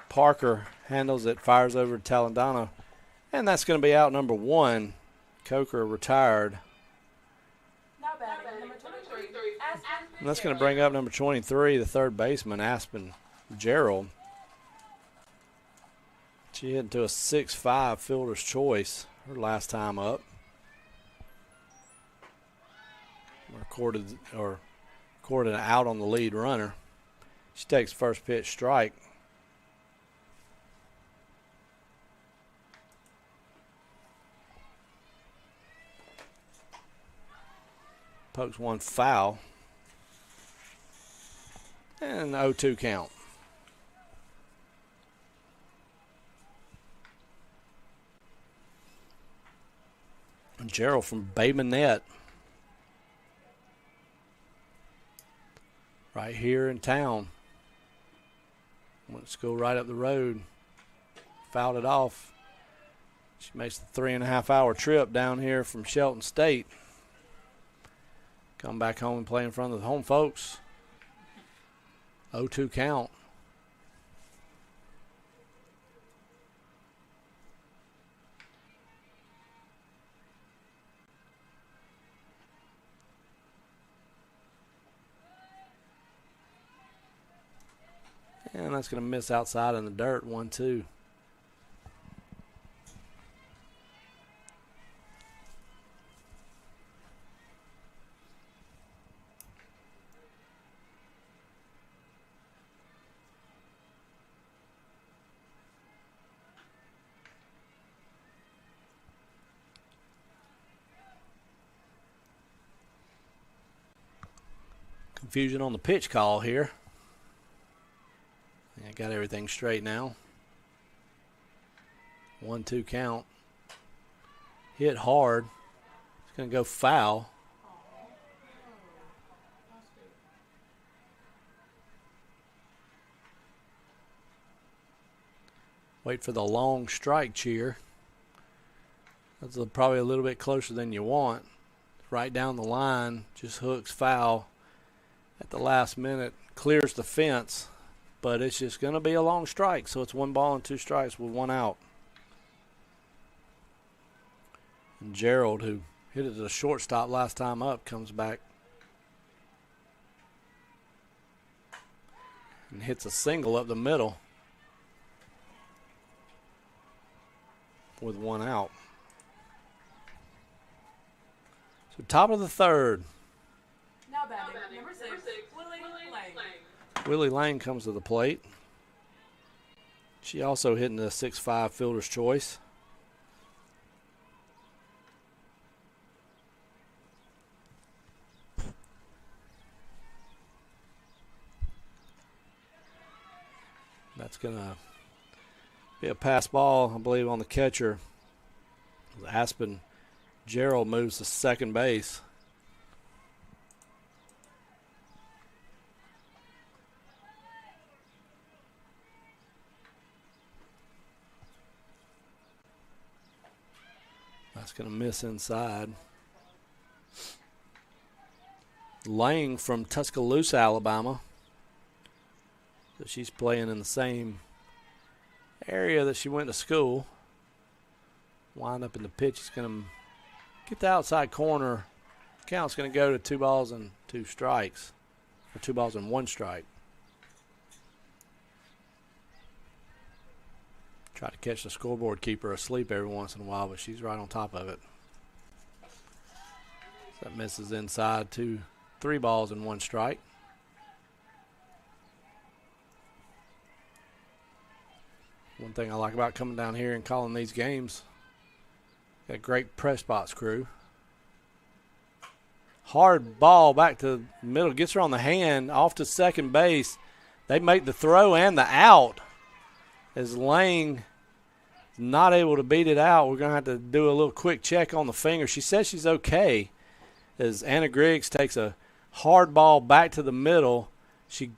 Parker handles it, fires over to Talandana, and that's going to be out number 1. Coker retired. Now batting number 23, Aspen. And that's going to bring up number 23, the third baseman, Aspen Gerald. She hit into a 6-5 fielder's choice her last time up. Recorded an out on the lead runner. She takes first pitch strike. Pokes one foul. And 0-2 count. And Gerald from Bay Minette. Right here in town. Went to school right up the road. Fouled it off. She makes the 3.5-hour trip down here from Shelton State. Come back home and play in front of the home folks. 0-2 count. And that's going to miss outside in the dirt, 1-2. Confusion on the pitch call here. I got everything straight now. 1-2 count. Hit hard. It's going to go foul. Wait for the long strike cheer. That's probably a little bit closer than you want. Right down the line, just hooks foul at the last minute. Clears the fence. But it's just going to be a long strike, so it's 1 ball and 2 strikes with 1 out. And Gerald, who hit it at the shortstop last time up, comes back and hits a single up the middle with 1 out. So top of the third. Now batting, number 6, Willie Lang. Willie Lang comes to the plate. She also hitting the 6'5" fielder's choice. That's going to be a pass ball, I believe, on the catcher. Aspen Gerald moves to second base. That's going to miss inside. Lang from Tuscaloosa, Alabama. So she's playing in the same area that she went to school. Wind up in the pitch. He's going to get the outside corner. Count's going to go to 2 balls and 2 strikes. Or 2 balls and 1 strike. Try to catch the scoreboard keeper asleep every once in a while, but she's right on top of it. So that misses inside, 3 balls and 1 strike. One thing I like about coming down here and calling these games, got a great press box crew. Hard ball back to the middle, gets her on the hand, off to second base. They make the throw and the out. As Lang not able to beat it out, we're going to have to do a little quick check on the finger. She says she's okay. As Anna Griggs takes a hard ball back to the middle, she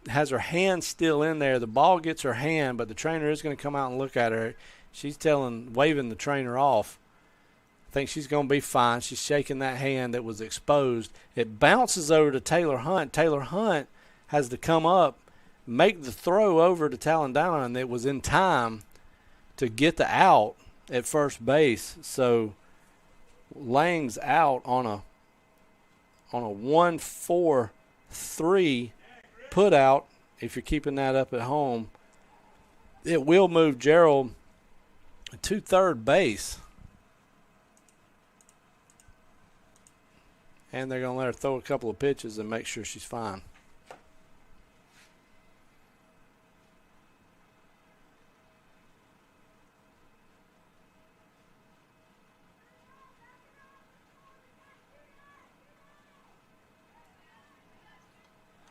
has her hand still in there. The ball gets her hand, but the trainer is going to come out and look at her. She's waving the trainer off. I think she's going to be fine. She's shaking that hand that was exposed. It bounces over to Taylor Hunt. Taylor Hunt has to come up, make the throw over to Talendana, and it was in time to get the out at first base. So Lang's out on a 1-4-3 put out. If you're keeping that up at home, it will move Gerald to third base. And they're going to let her throw a couple of pitches and make sure she's fine.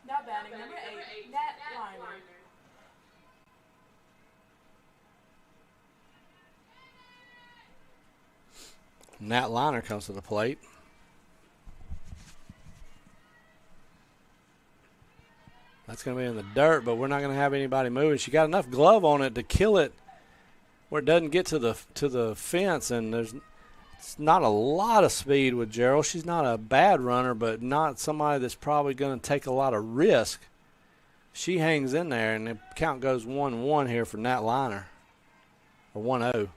Now batting, number 8, Nat Liner. Nat Liner comes to the plate. That's going to be in the dirt, but we're not going to have anybody moving. She got enough glove on it to kill it where it doesn't get to the fence, and there's It's not a lot of speed with Gerald. She's not a bad runner, but not somebody that's probably going to take a lot of risk. She hangs in there, and the count goes 1-1 here for Nat Liner, or 1-0. And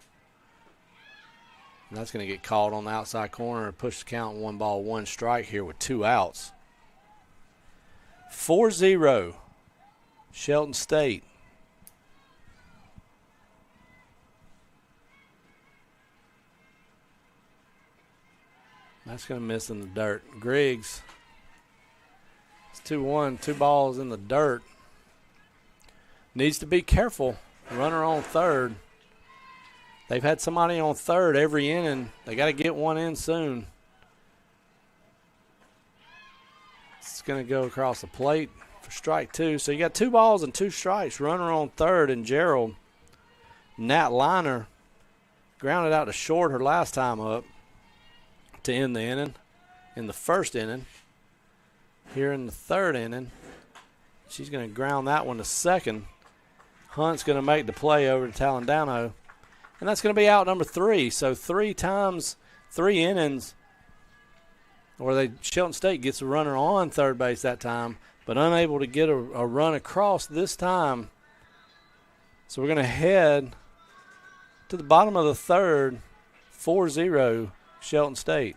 that's going to get called on the outside corner and push the count 1-1 here with 2 outs. 4-0, Shelton State. That's going to miss in the dirt. Griggs. It's 2-1, 2 balls in the dirt. Needs to be careful. Runner on third. They've had somebody on third every inning. They got to get one in soon. It's going to go across the plate for strike 2. So you got 2 balls and 2 strikes. Runner on third, and Gerald. Nat Liner grounded out to short her last time up to end the inning. In the first inning. Here in the third inning, she's going to ground that one to second. Hunt's going to make the play over to Talendano. And that's going to be out number 3. So 3 times, 3 innings, or Shelton State gets a runner on third base that time, but unable to get a run across this time. So we're going to head to the bottom of the third, 4-0 Shelton State.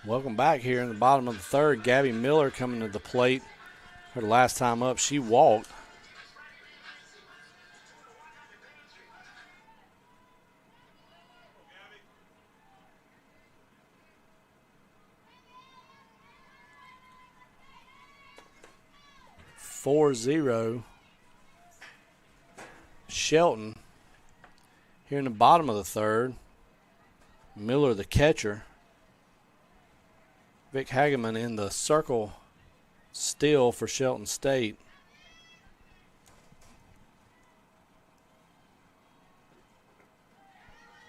Welcome back here in the bottom of the third. Gabby Miller coming to the plate. Her last time up, she walked. (4-0) Shelton here in the bottom of the third. Miller, the catcher. Vic Hageman in the circle still for Shelton State.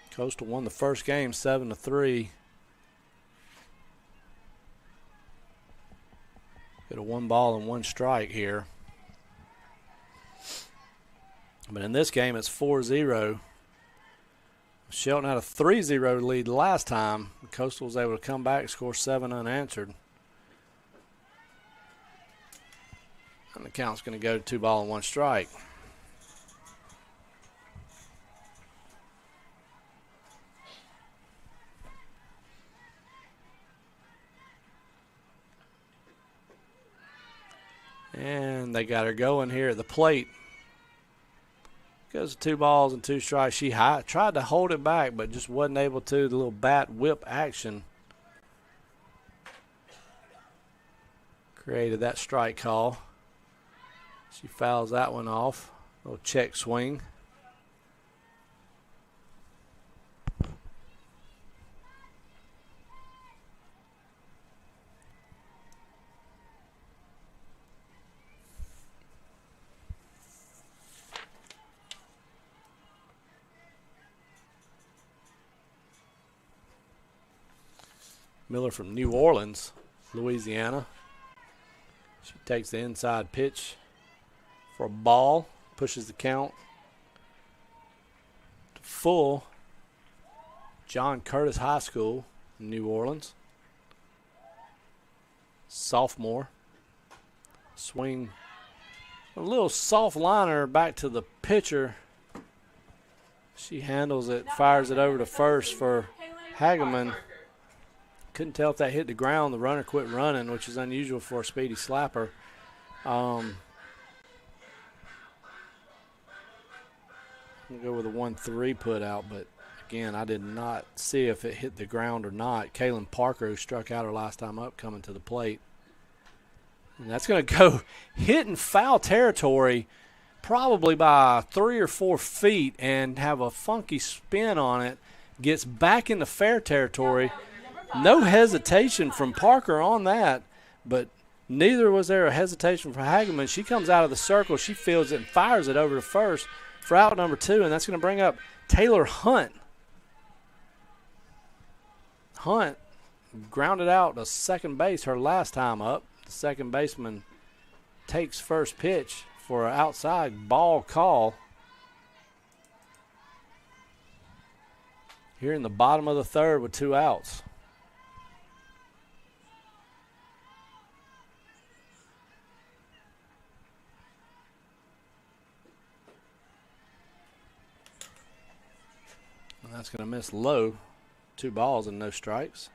Coastal won the first game 7-3. Get a 1 ball and 1 strike here. But in this game it's 4-0. Shelton had a 3-0 lead last time. Coastal was able to come back and score 7 unanswered. And the count's going to go to 2 ball and 1 strike. And they got her going here at the plate. Goes to 2 balls and 2 strikes. She tried to hold it back, but just wasn't able to. The little bat whip action created that strike call. She fouls that one off. Little check swing. Miller from New Orleans, Louisiana. She takes the inside pitch for a ball, pushes the count to full. John Curtis High School, New Orleans. Sophomore. Swing. A little soft liner back to the pitcher. She handles it, fires it over to first for Hageman. Couldn't tell if that hit the ground. The runner quit running, which is unusual for a speedy slapper. We'll go with a 1-3 put out, but again, I did not see if it hit the ground or not. Kaylin Parker, who struck out her last time up, coming to the plate. And that's going to go hit in foul territory probably by 3 or 4 feet and have a funky spin on it. Gets back into fair territory. No hesitation from Parker on that, but neither was there a hesitation from Hageman. She comes out of the circle. She fields it and fires it over to first for out number 2, and that's going to bring up Taylor Hunt. Hunt grounded out to second base her last time up. The second baseman takes first pitch for an outside ball call. Here in the bottom of the third with 2 outs. And that's going to miss low. 2 balls and no strikes.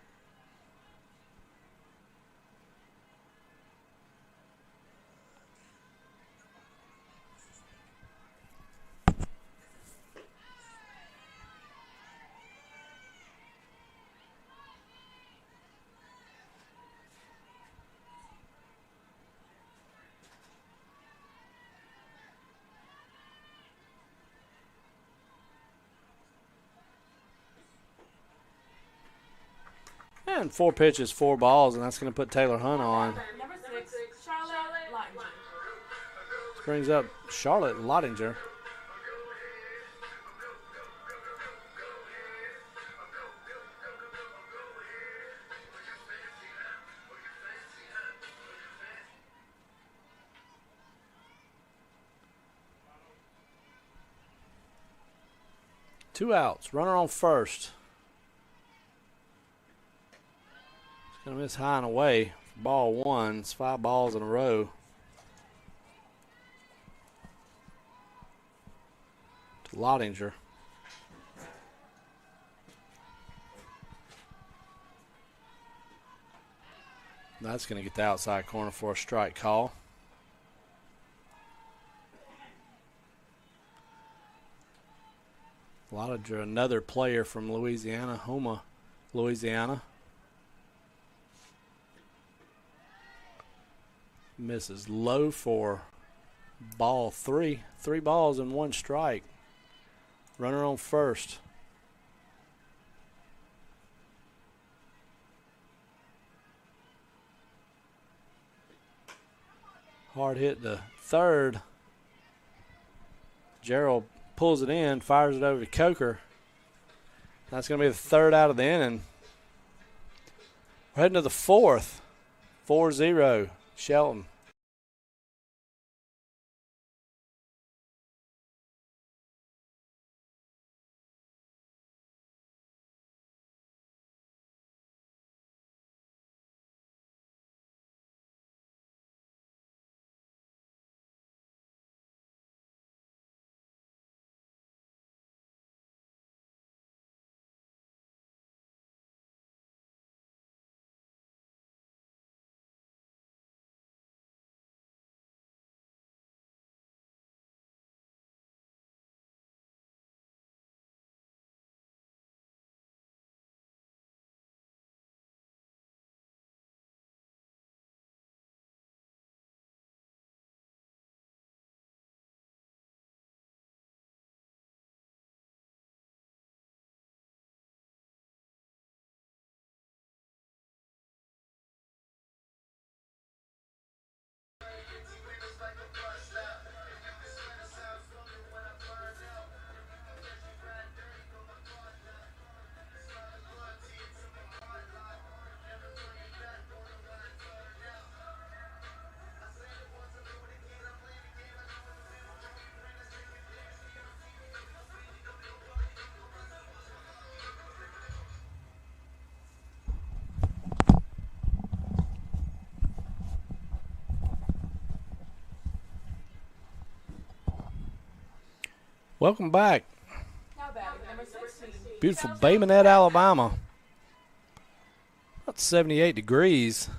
And 4 pitches, 4 balls, and that's going to put Taylor Hunt on. Number 6, Charlotte Lottinger. Brings up Charlotte Lottinger. Two outs, runner on first. Going to miss high and away for ball 1. It's 5 balls in a row. To Lottinger. That's going to get the outside corner for a strike call. Lottinger, another player from Louisiana, Houma, Louisiana. Misses low for ball 3. 3 balls and 1 strike. Runner on first. Hard hit to third. Gerald pulls it in, fires it over to Coker. That's going to be the 3rd out of the inning. We're heading to the 4th. 4-0. Shelton. Welcome back. Now batting. Beautiful Bay Minette, Alabama. About 78 degrees.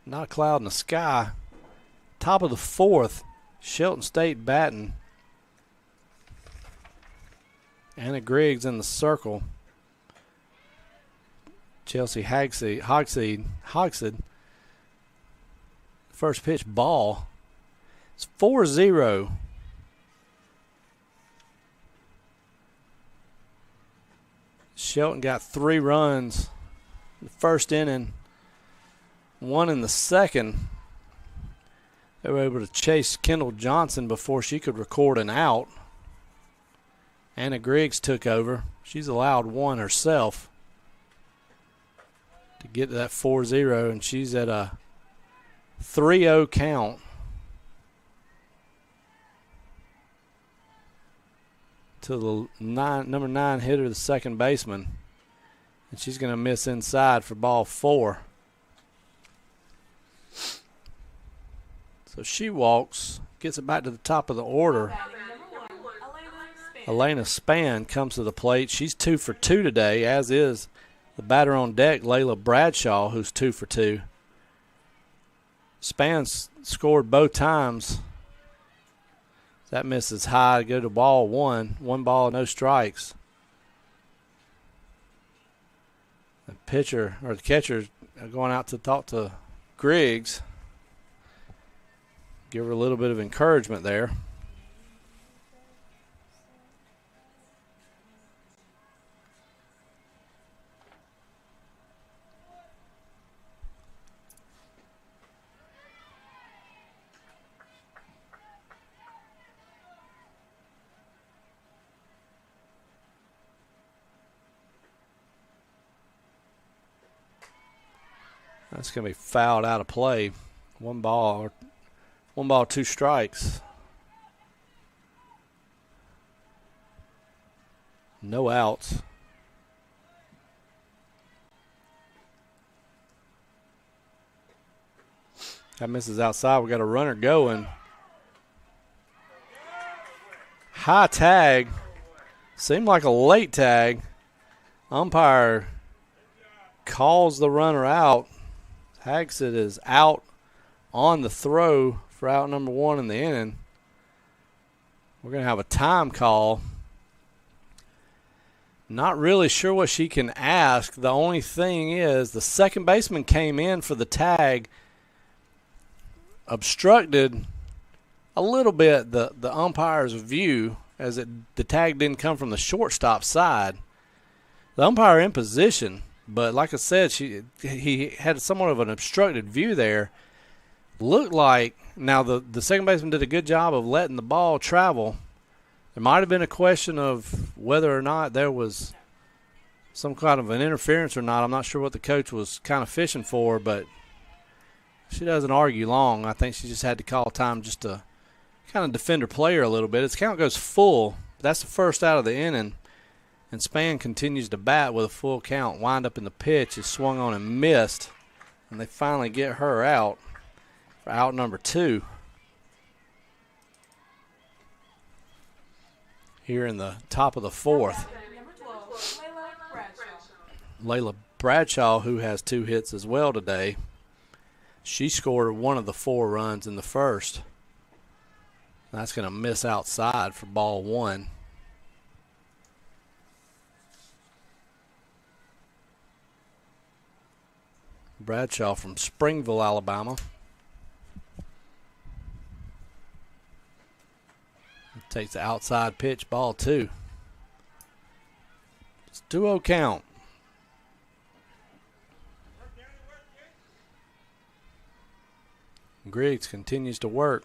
Not a cloud in the sky. Top of the fourth. Shelton State batting. Anna Griggs in the circle. Chelsea Hogshead. First pitch ball. It's 4-0. Shelton got 3 runs in the first inning, 1 in the second. They were able to chase Kendall Johnson before she could record an out. Anna Griggs took over. She's allowed 1 herself to get to that 4-0, and she's at a 3-0 count. To the number 9 hitter, the second baseman. And she's going to miss inside for ball 4. So she walks, gets it back to the top of the order. Elena Spann comes to the plate. She's 2 for 2 today, as is the batter on deck, Layla Bradshaw, who's 2 for 2. Spann scored both times. That misses high. Go to ball 1. 1 ball, no strikes. The pitcher or the catcher going out to talk to Griggs. Give her a little bit of encouragement there. That's going to be fouled out of play. 1 ball, 2 strikes. No outs. That misses outside. We got a runner going. High tag. Seemed like a late tag. Umpire calls the runner out. Hagsett is out on the throw for out number 1 in the inning. We're going to have a time call. Not really sure what she can ask. The only thing is the second baseman came in for the tag, obstructed a little bit the umpire's view as the tag didn't come from the shortstop side. The umpire in position. But like I said, he had somewhat of an obstructed view there. Looked like, now the second baseman did a good job of letting the ball travel. There might have been a question of whether or not there was some kind of an interference or not. I'm not sure what the coach was kind of fishing for, but she doesn't argue long. I think she just had to call time just to kind of defend her player a little bit. Its count goes full. That's the first out of the inning. And Spann continues to bat with a full count. Wind up in the pitch is swung on and missed. And they finally get her out for out number 2. Here in the top of the 4th. Layla Bradshaw, who has 2 hits as well today. She scored 1 of the 4 runs in the first. That's going to miss outside for ball 1. Bradshaw from Springville, Alabama. Takes the outside pitch, ball 2. It's 2-0 count. Griggs continues to work.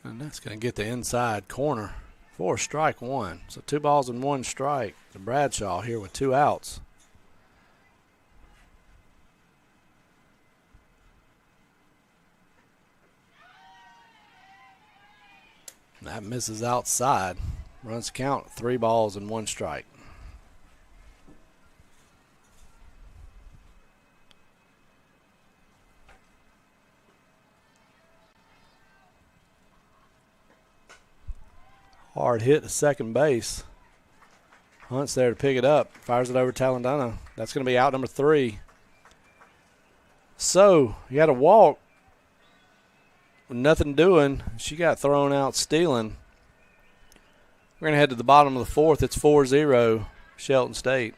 And that's going to get the inside corner for strike 1. So 2 balls and 1 strike to Bradshaw here with 2 outs. That misses outside. Runs count 3 balls and 1 strike. Hard hit to second base. Hunt's there to pick it up. Fires it over Talendana. That's going to be out number 3. So, you had a walk with nothing doing. She got thrown out stealing. We're going to head to the bottom of the 4th. It's 4-0 Shelton State.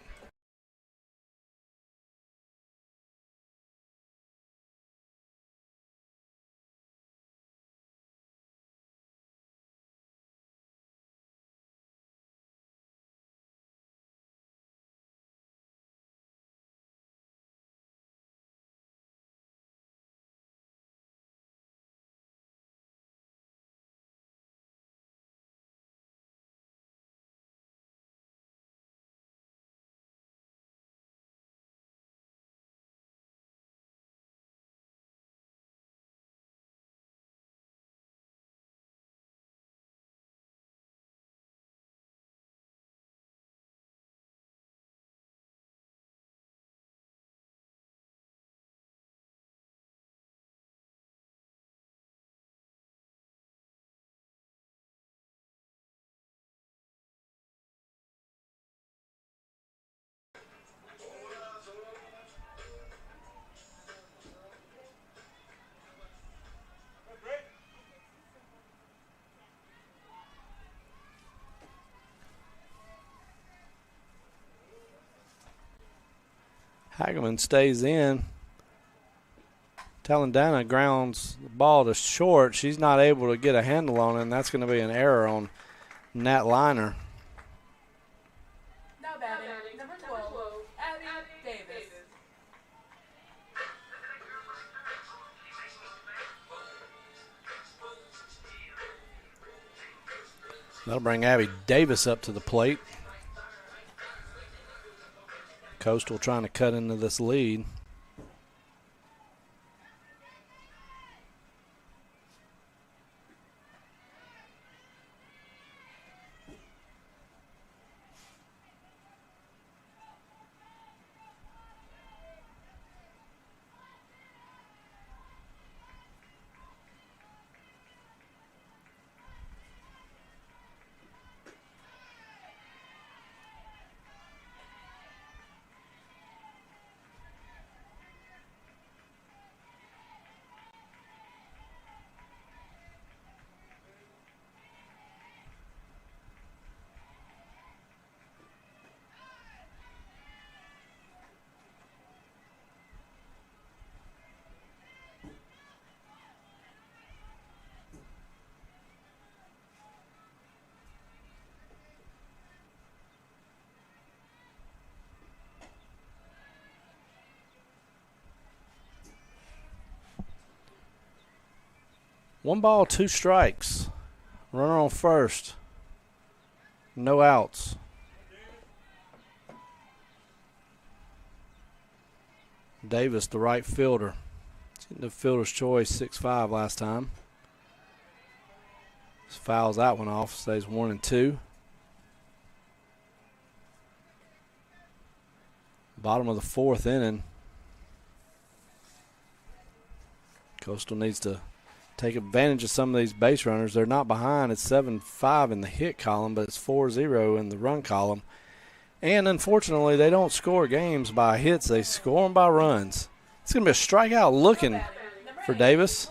Hageman stays in. Talendana grounds the ball to short. She's not able to get a handle on it, and that's going to be an error on Nat Liner. Now batting, number 12, Abby Davis. That'll bring Abby Davis up to the plate. Coastal trying to cut into this lead. One ball, 2 strikes. Runner on first. No outs. Davis, the right fielder. He's getting the fielder's choice, 6'5" last time. Just fouls that one off, stays 1-2. Bottom of the 4th inning. Coastal needs to take advantage of some of these base runners. They're not behind. It's 7-5 in the hit column, but it's 4-0 in the run column. And unfortunately, they don't score games by hits. They score them by runs. It's going to be a strikeout looking for Davis.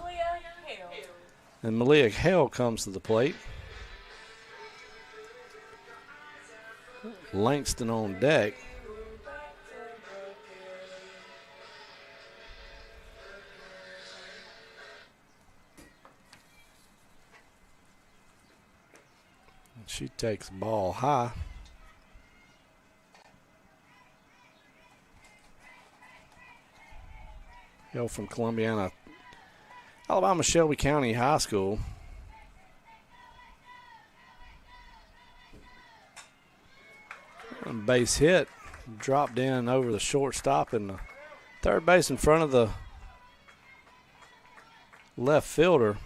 And Malia Hale comes to the plate. Langston on deck. She takes the ball high. Hail from Columbiana, Alabama Shelby County High School. And base hit, dropped in over the shortstop and the third base in front of the left fielder.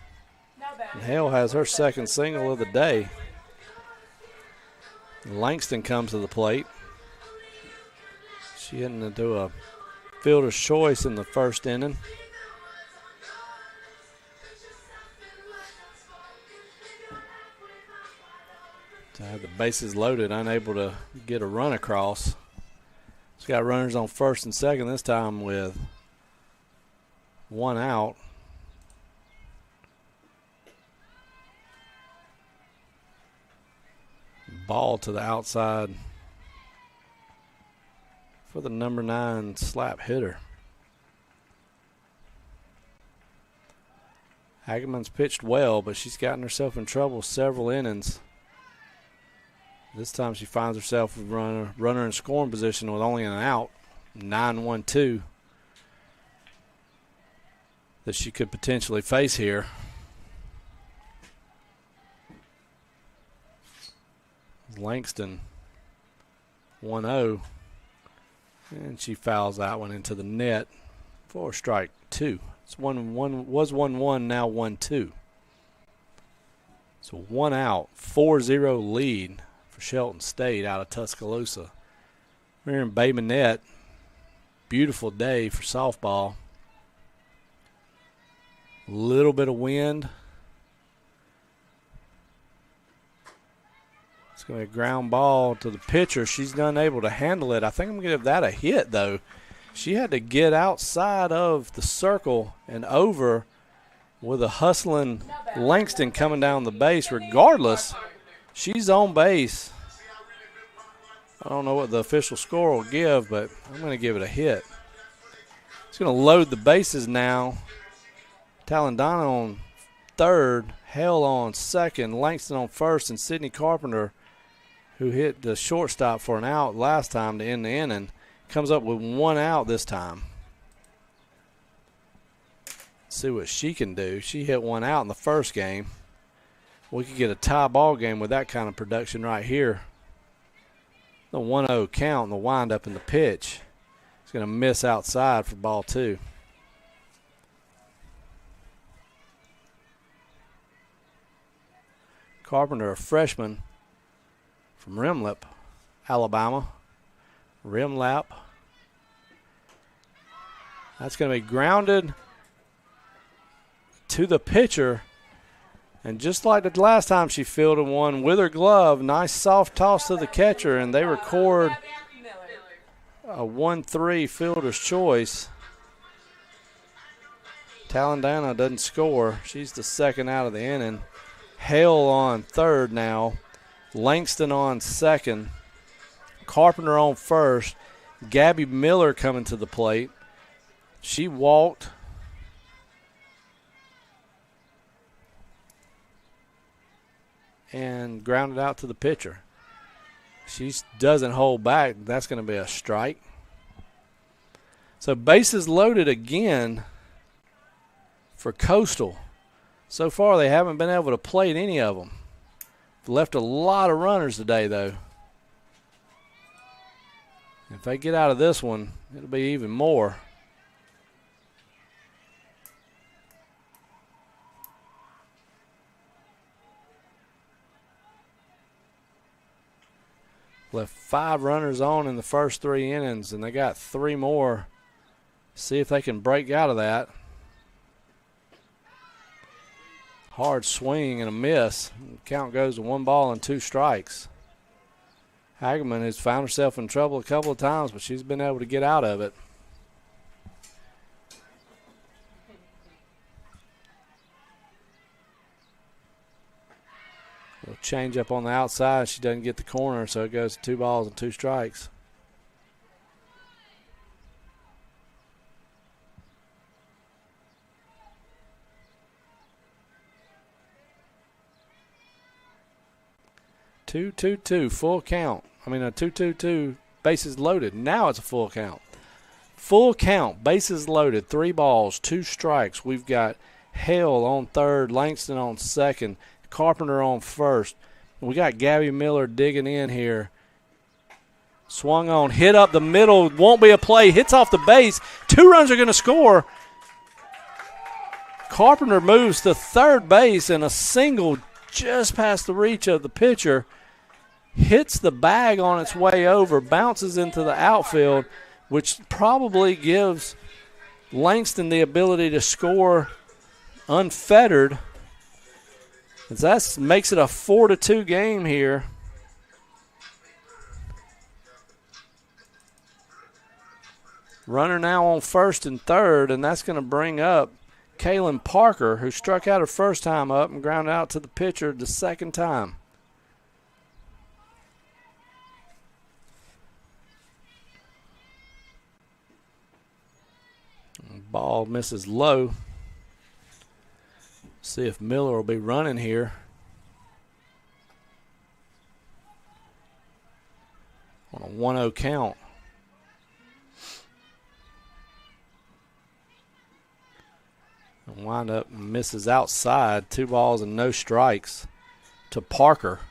And Hale has her second single of the day. Langston comes to the plate. She hitting into a fielder's choice in the first inning. Had the bases loaded, unable to get a run across. She's got runners on first and second this time with one out. Ball to the outside for the number 9 slap hitter. Hageman's pitched well, but she's gotten herself in trouble several innings. This time she finds herself with runner in scoring position with only an out, 9-1-2, that she could potentially face here. Langston 1-0, and she fouls that one into the net for strike 2. It's 1-1, now 1-2. So 1 out, 4-0 lead for Shelton State out of Tuscaloosa. We're here in Bay Minette. Beautiful day for softball. A little bit of wind. It's going to be a ground ball to the pitcher. She's unable to handle it. I think I'm going to give that a hit, though. She had to get outside of the circle and over with a hustling Langston coming down the base. Regardless, she's on base. I don't know what the official score will give, but I'm going to give it a hit. It's going to load the bases now. Talandana on third, Hale on second, Langston on first, and Sydney Carpenter, who hit the shortstop for an out last time to end the inning, comes up with 1 out this time. See what she can do. She hit 1 out in the first game. We could get a tie ball game with that kind of production right here. The 1-0 count and the windup in the pitch. It's going to miss outside for ball 2. Carpenter, a freshman from Rimlap, Alabama. Rimlap. That's going to be grounded to the pitcher. And just like the last time she fielded one with her glove, nice soft toss to the catcher, and they record a 1-3 fielder's choice. Talandana doesn't score. She's the second out of the inning. Hale on third now. Langston on second. Carpenter on first. Gabby Miller coming to the plate. She walked. And grounded out to the pitcher. She doesn't hold back. That's going to be a strike. So bases loaded again for Coastal. So far they haven't been able to plate any of them. Left a lot of runners today, though. If they get out of this one, it'll be even more. Left 5 runners on in the first 3 innings, and they got 3 more. See if they can break out of that. Hard swing and a miss. Count goes to 1 ball and 2 strikes. Hageman has found herself in trouble a couple of times, but she's been able to get out of it. A change up on the outside. She doesn't get the corner, so it goes to 2 balls and 2 strikes. Two, full count. A 2-2-2, bases loaded. Now it's a full count. Full count, bases loaded, 3 balls, 2 strikes. We've got Hale on third, Langston on second, Carpenter on first. We got Gabby Miller digging in here. Swung on, hit up the middle, won't be a play, hits off the base. 2 runs are going to score. Carpenter moves to third base, and a single just past the reach of the pitcher. Hits the bag on its way over, bounces into the outfield, which probably gives Langston the ability to score unfettered. That makes it a 4-2 game here Runner now on first and third, and that's going to bring up Kaylin Parker, who struck out her first time up and grounded out to the pitcher the second time. Ball misses low. See if Miller will be running here. On a 1-0 count. And wind up and misses outside. 2 balls and no strikes to Parker.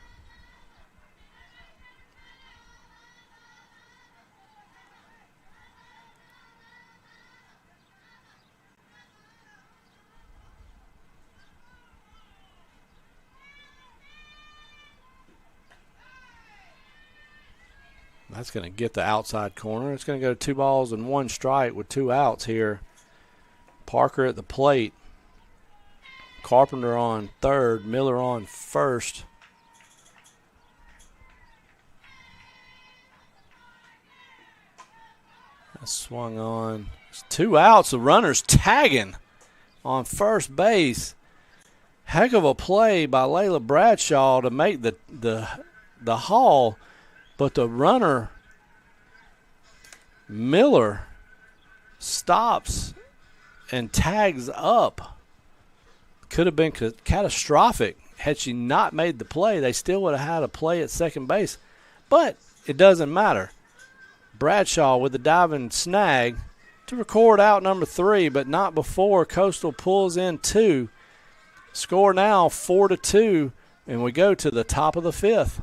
That's going to get the outside corner. It's going to go 2 balls and 1 strike with 2 outs here. Parker at the plate. Carpenter on third. Miller on first. That swung on. It's 2 outs. The runner's tagging on first base. Heck of a play by Layla Bradshaw to make the haul. But the runner, Miller, stops and tags up. Could have been catastrophic. Had she not made the play, they still would have had a play at second base. But it doesn't matter. Bradshaw with the diving snag to record out number 3, but not before Coastal pulls in 2. Score now 4-2, and we go to the top of the 5th.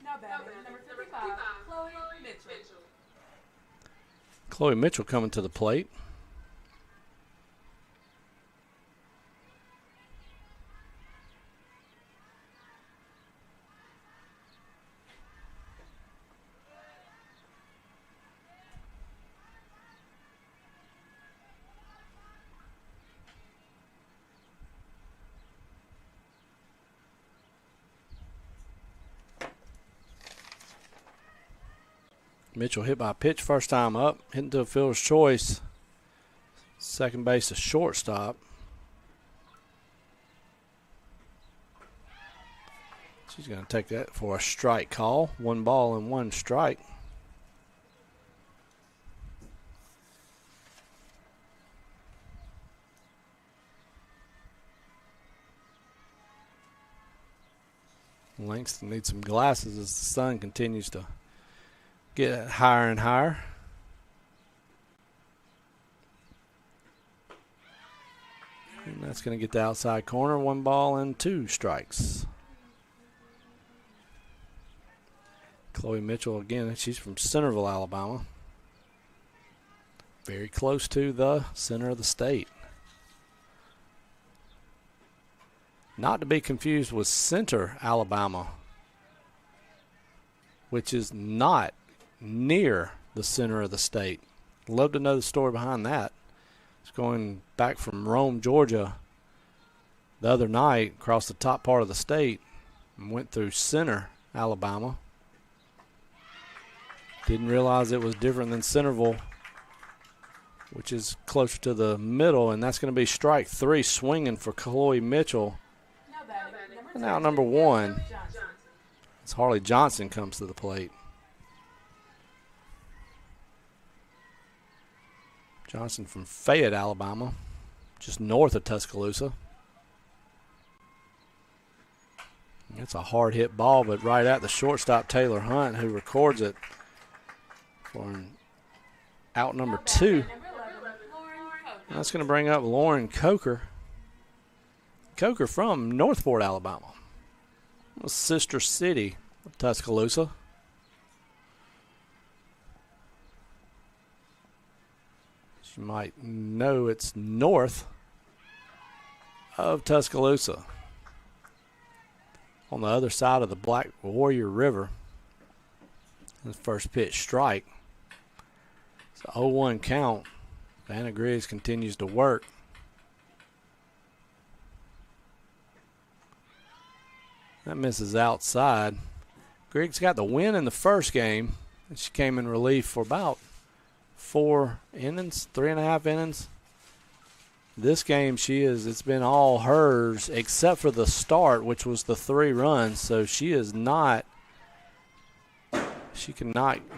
Now batting, number 55, Chloe Mitchell. Chloe Mitchell coming to the plate. Mitchell hit by a pitch first time up, hitting to a fielder's choice. Second base to shortstop. She's going to take that for a strike call. 1 ball and 1 strike. Langston needs some glasses as the sun continues to get higher and higher. And that's going to get the outside corner. 1 ball and 2 strikes. Chloe Mitchell, again, she's from Centerville, Alabama. Very close to the center of the state. Not to be confused with Center, Alabama, which is not near the center of the state. Love to know the story behind that. It's going back from Rome, Georgia the other night across the top part of the state and went through Center, Alabama. Didn't realize it was different than Centerville, which is closer to the middle, and that's going to be strike 3 swinging for Chloe Mitchell. Now batting, And now number 1. as Harley Johnson comes to the plate. Johnson from Fayette, Alabama, just north of Tuscaloosa. It's a hard hit ball, but right at the shortstop, Taylor Hunt, who records it for an out number 2. That's going to bring up Lauren Coker. Coker from Northport, Alabama, a sister city of Tuscaloosa. You might know it's north of Tuscaloosa, on the other side of the Black Warrior River. The first pitch strike. It's an 0-1 count. Vanna Griggs continues to work. That misses outside. Griggs got the win in the first game. She came in relief for about 4 innings, 3.5 innings. This game, it's been all hers except for the start, which was the 3 runs. So she cannot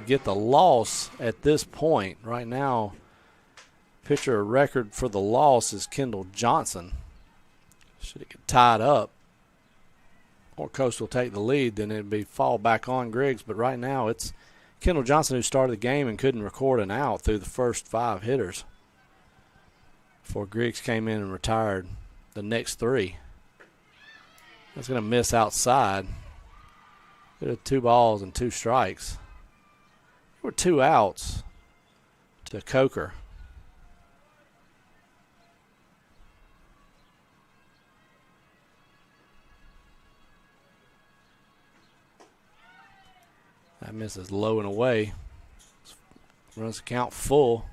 get the loss at this point. Right now, pitcher record for the loss is Kendall Johnson. Should it get tied up or Coastal take the lead, then it'd be fall back on Griggs. But right now, it's Kendall Johnson who started the game and couldn't record an out through the first 5 hitters before Griggs came in and retired the next 3. That's going to miss outside. There were 2 balls and 2 strikes. There were 2 outs to Coker. That misses low and away. Runs the count full.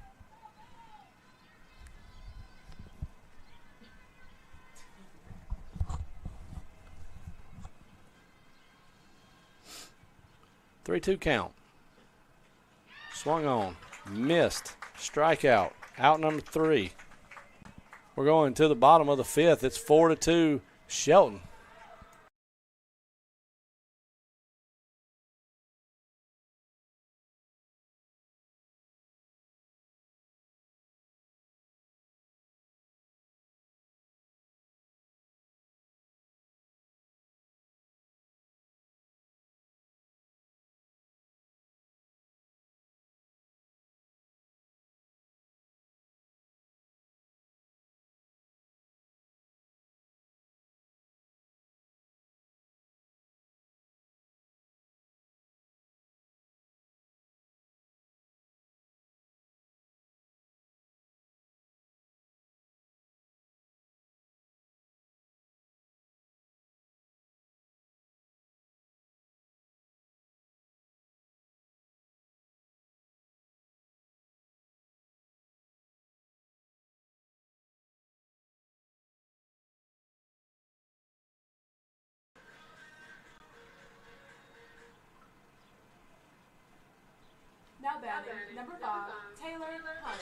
Three-two count. Swung on. Missed. Strikeout. Out number 3. We're going to the bottom of the 5th. It's 4-2 Shelton. Now batting, number 5, Taylor Hunt.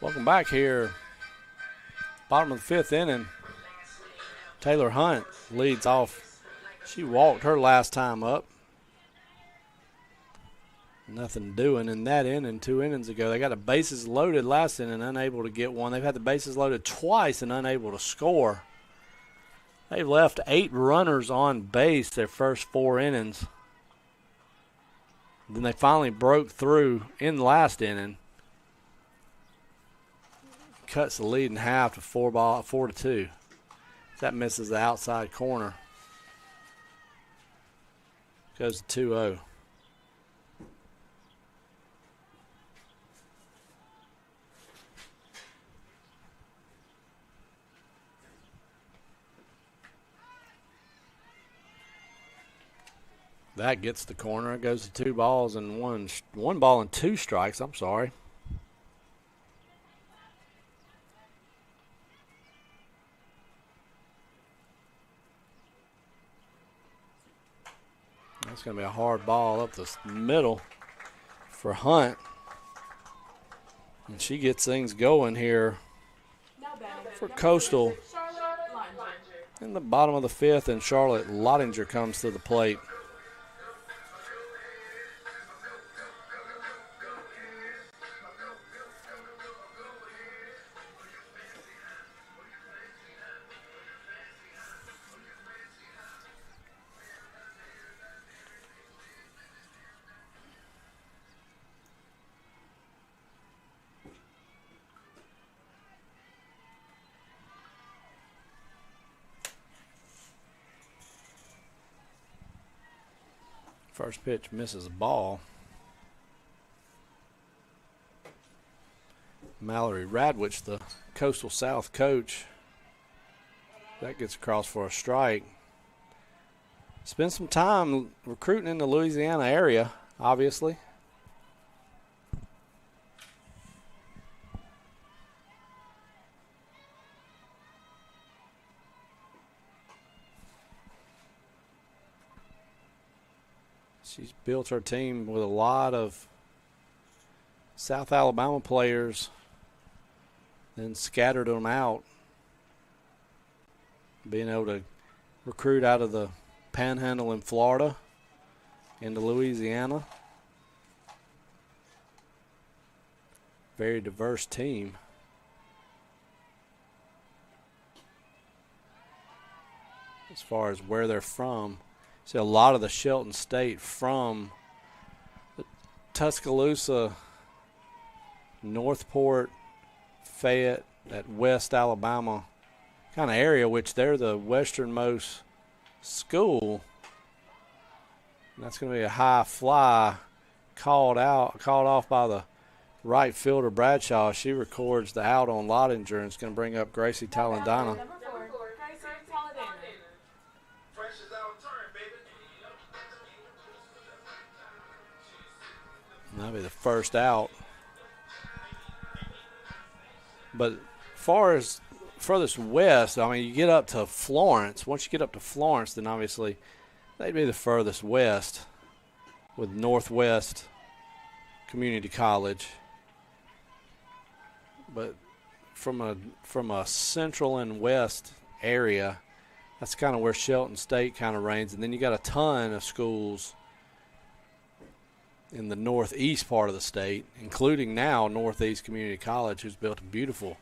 Welcome back here. Bottom of the 5th inning. Taylor Hunt leads off. She walked her last time up. Nothing doing in that inning 2 innings ago. They got the bases loaded last inning, unable to get one. They've had the bases loaded twice and unable to score. They've left 8 runners on base their first 4 innings. Then they finally broke through in the last inning. Cuts the lead in half to 4-2. That misses the outside corner. Goes to 2-0. That gets the corner. It goes to 2 balls and 1 ball and 2 strikes. I'm sorry. That's going to be a hard ball up the middle for Hunt. And she gets things going here for Coastal. In the bottom of the fifth, and Charlotte Lottinger comes to the plate. First pitch misses a ball. Mallory Radwich, the Coastal South coach, that gets across for a strike. Spent some time recruiting in the Louisiana area, obviously. She's built her team with a lot of South Alabama players, then scattered them out, being able to recruit out of the Panhandle in Florida into Louisiana. Very diverse team. As far as where they're from. See a lot of the Shelton State from the Tuscaloosa, Northport, Fayette, that West Alabama kind of area, which they're the westernmost school. And that's going to be a high fly called off by the right fielder Bradshaw. She records the out on Lottinger, and it's going to bring up Gracie Talandana. Number 4, Gracie Talandana. That'll be the first out. But far as furthest west, I mean, you get up to Florence. Once you get up to Florence, then obviously they'd be the furthest west with Northwest Community College. But from a central and west area, that's kind of where Shelton State kind of reigns. And then you got a ton of schools in the northeast part of the state, including now Northeast Community College, who's built a beautiful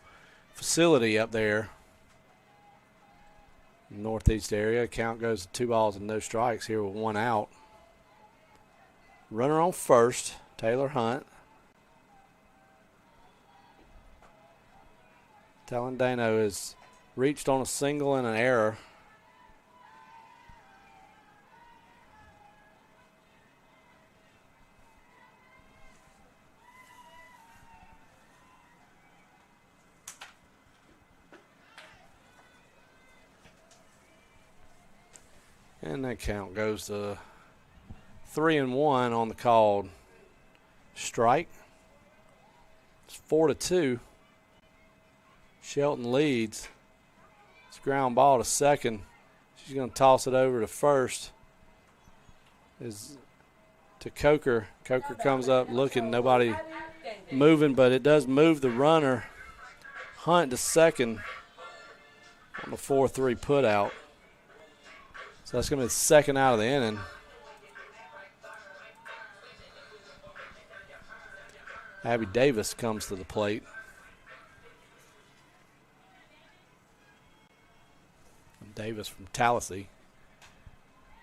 facility up there in the northeast area. Count goes to 2 balls and no strikes here with 1 out. Runner on first, Taylor Hunt. Talandano has reached on a single and an error. And that count goes to 3-1 on the called strike. It's 4-2. Shelton leads. It's ground ball to second. She's going to toss it over to first. Is to Coker. Coker comes up looking, nobody moving, but it does move the runner. Hunt to second on the 4-3 put out. So that's going to be the second out of the inning. Abby Davis comes to the plate. Davis from Tallahassee.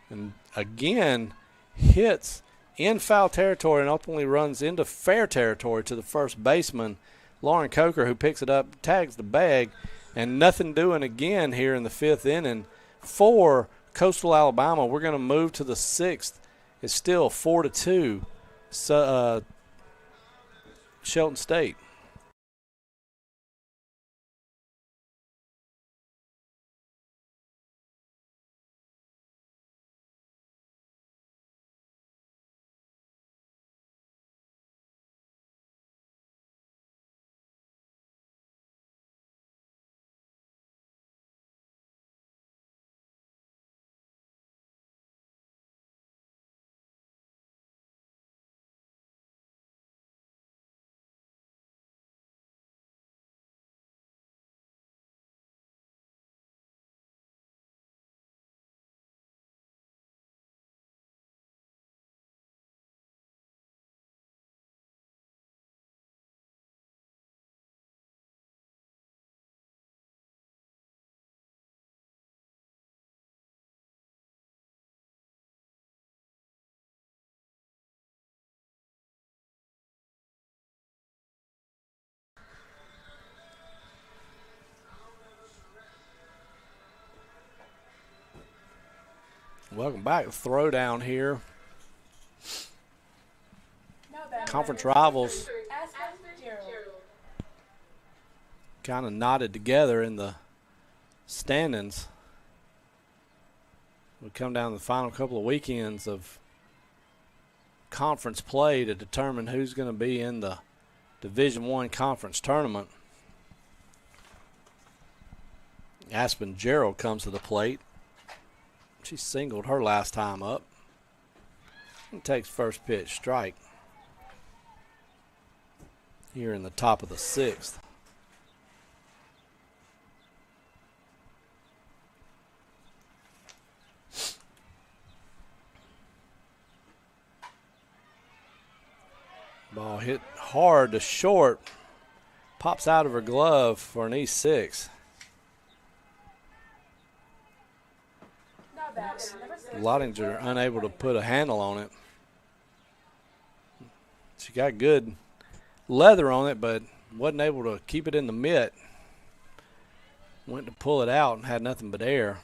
And again, hits in foul territory and ultimately runs into fair territory to the first baseman, Lauren Coker, who picks it up, tags the bag, and nothing doing again here in the 5th inning for Coastal Alabama. We're going to move to the 6th. It's still 4-2. Shelton State. Welcome back. Throwdown here. No bad. Conference rivals Aspen Gerald. kind of knotted together in the standings. We come down to the final couple of weekends of conference play to determine who's going to be in the Division I conference tournament. Aspen Gerald comes to the plate. She singled her last time up. And takes first pitch, strike. Here in the top of the 6th. Ball hit hard to short. Pops out of her glove for an E6. Not bad. Number 6. Lottinger unable to put a handle on it. She got good leather on it, but wasn't able to keep it in the mitt. Went to pull it out and had nothing but air.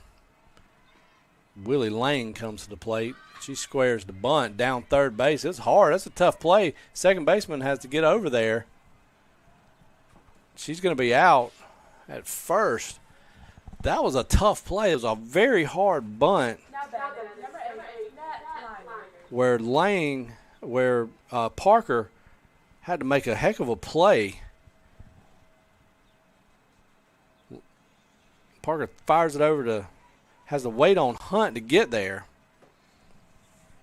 Willie Lane comes to the plate. She squares the bunt down third base. It's hard. That's a tough play. Second baseman has to get over there. She's going to be out at first. That was a tough play. It was a very hard bunt Not bad. Number 8. Nat Liner. where Parker had to make a heck of a play. Parker fires it over to, has to wait on Hunt to get there.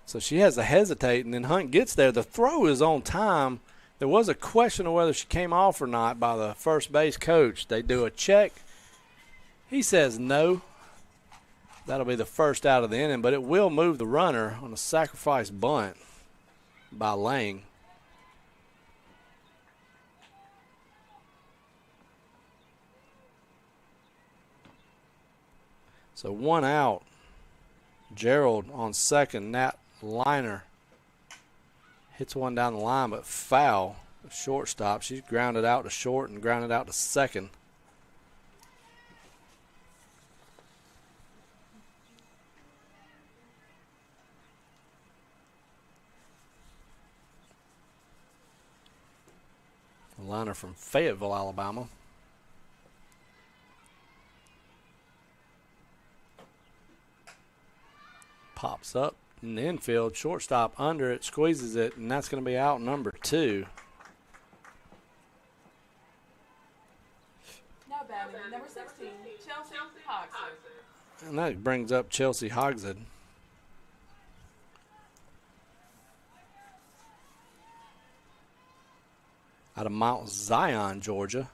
So she has to hesitate, and then Hunt gets there. The throw is on time. There was a question of whether she came off or not by the first base coach. They do a check. He says no. That'll be the first out of the inning, but it will move the runner on a sacrifice bunt by Lang. So 1 out. Gerald on second. Nat Liner hits one down the line, but foul. Shortstop. She's grounded out to short and grounded out to second. Liner from Fayetteville, Alabama. Pops up in the infield. Shortstop under it, squeezes it, and that's going to be out number 2. Not bad. Number 16. Chelsea Hogshead. And that brings up Chelsea Hogshead. Out of Mount Zion, Georgia.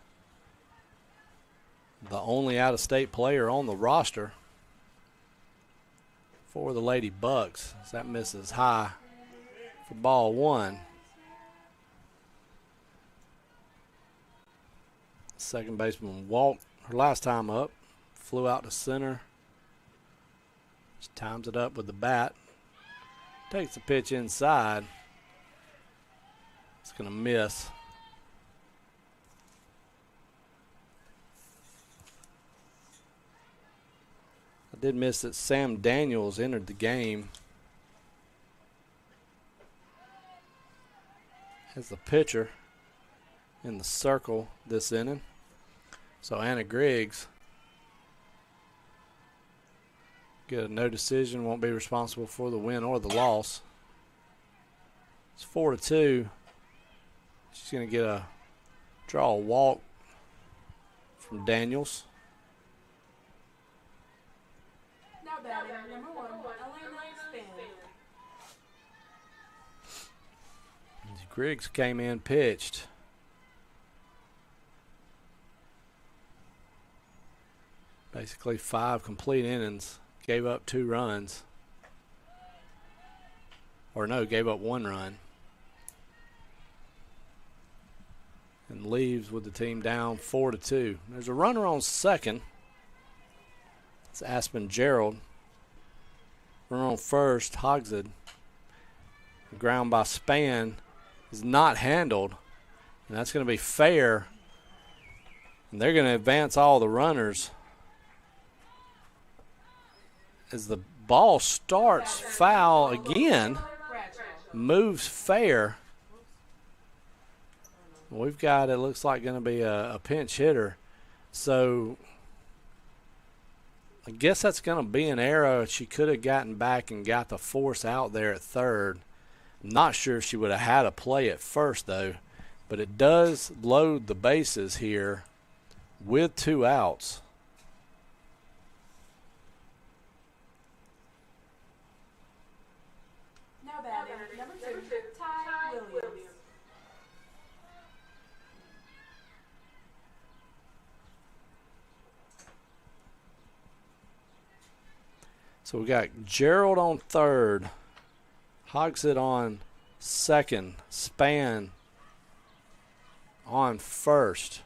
The only out-of-state player on the roster for the Lady Bucks. As that misses high for ball 1. Second baseman walked her last time up. Flew out to center. She times it up with the bat. Takes the pitch inside. It's going to miss. I did miss that Sam Daniels entered the game as the pitcher in the circle this inning. So Anna Griggs get a no decision, won't be responsible for the win or the loss. It's 4-2. She's going to get a draw a walk from Daniels. Number 1. Elena Span. Griggs came in, pitched. Basically 5 complete innings. Gave up 2 runs. Or no, gave up 1 run. And leaves with the team down 4-2. There's a runner on second. It's Aspen Gerald. Runner on first, Hogshead. The ground by Span is not handled. And that's going to be fair. And they're going to advance all the runners as the ball starts foul again, moves fair. We've got, it looks like, going to be a pinch hitter. So I guess that's going to be an error. She could have gotten back and got the force out there at third. I'm not sure if she would have had a play at first, though. But it does load the bases here with 2 outs. Now batting, number 2, Ty Williams. So we got Gerald on third, Hogsett on second, Span on first.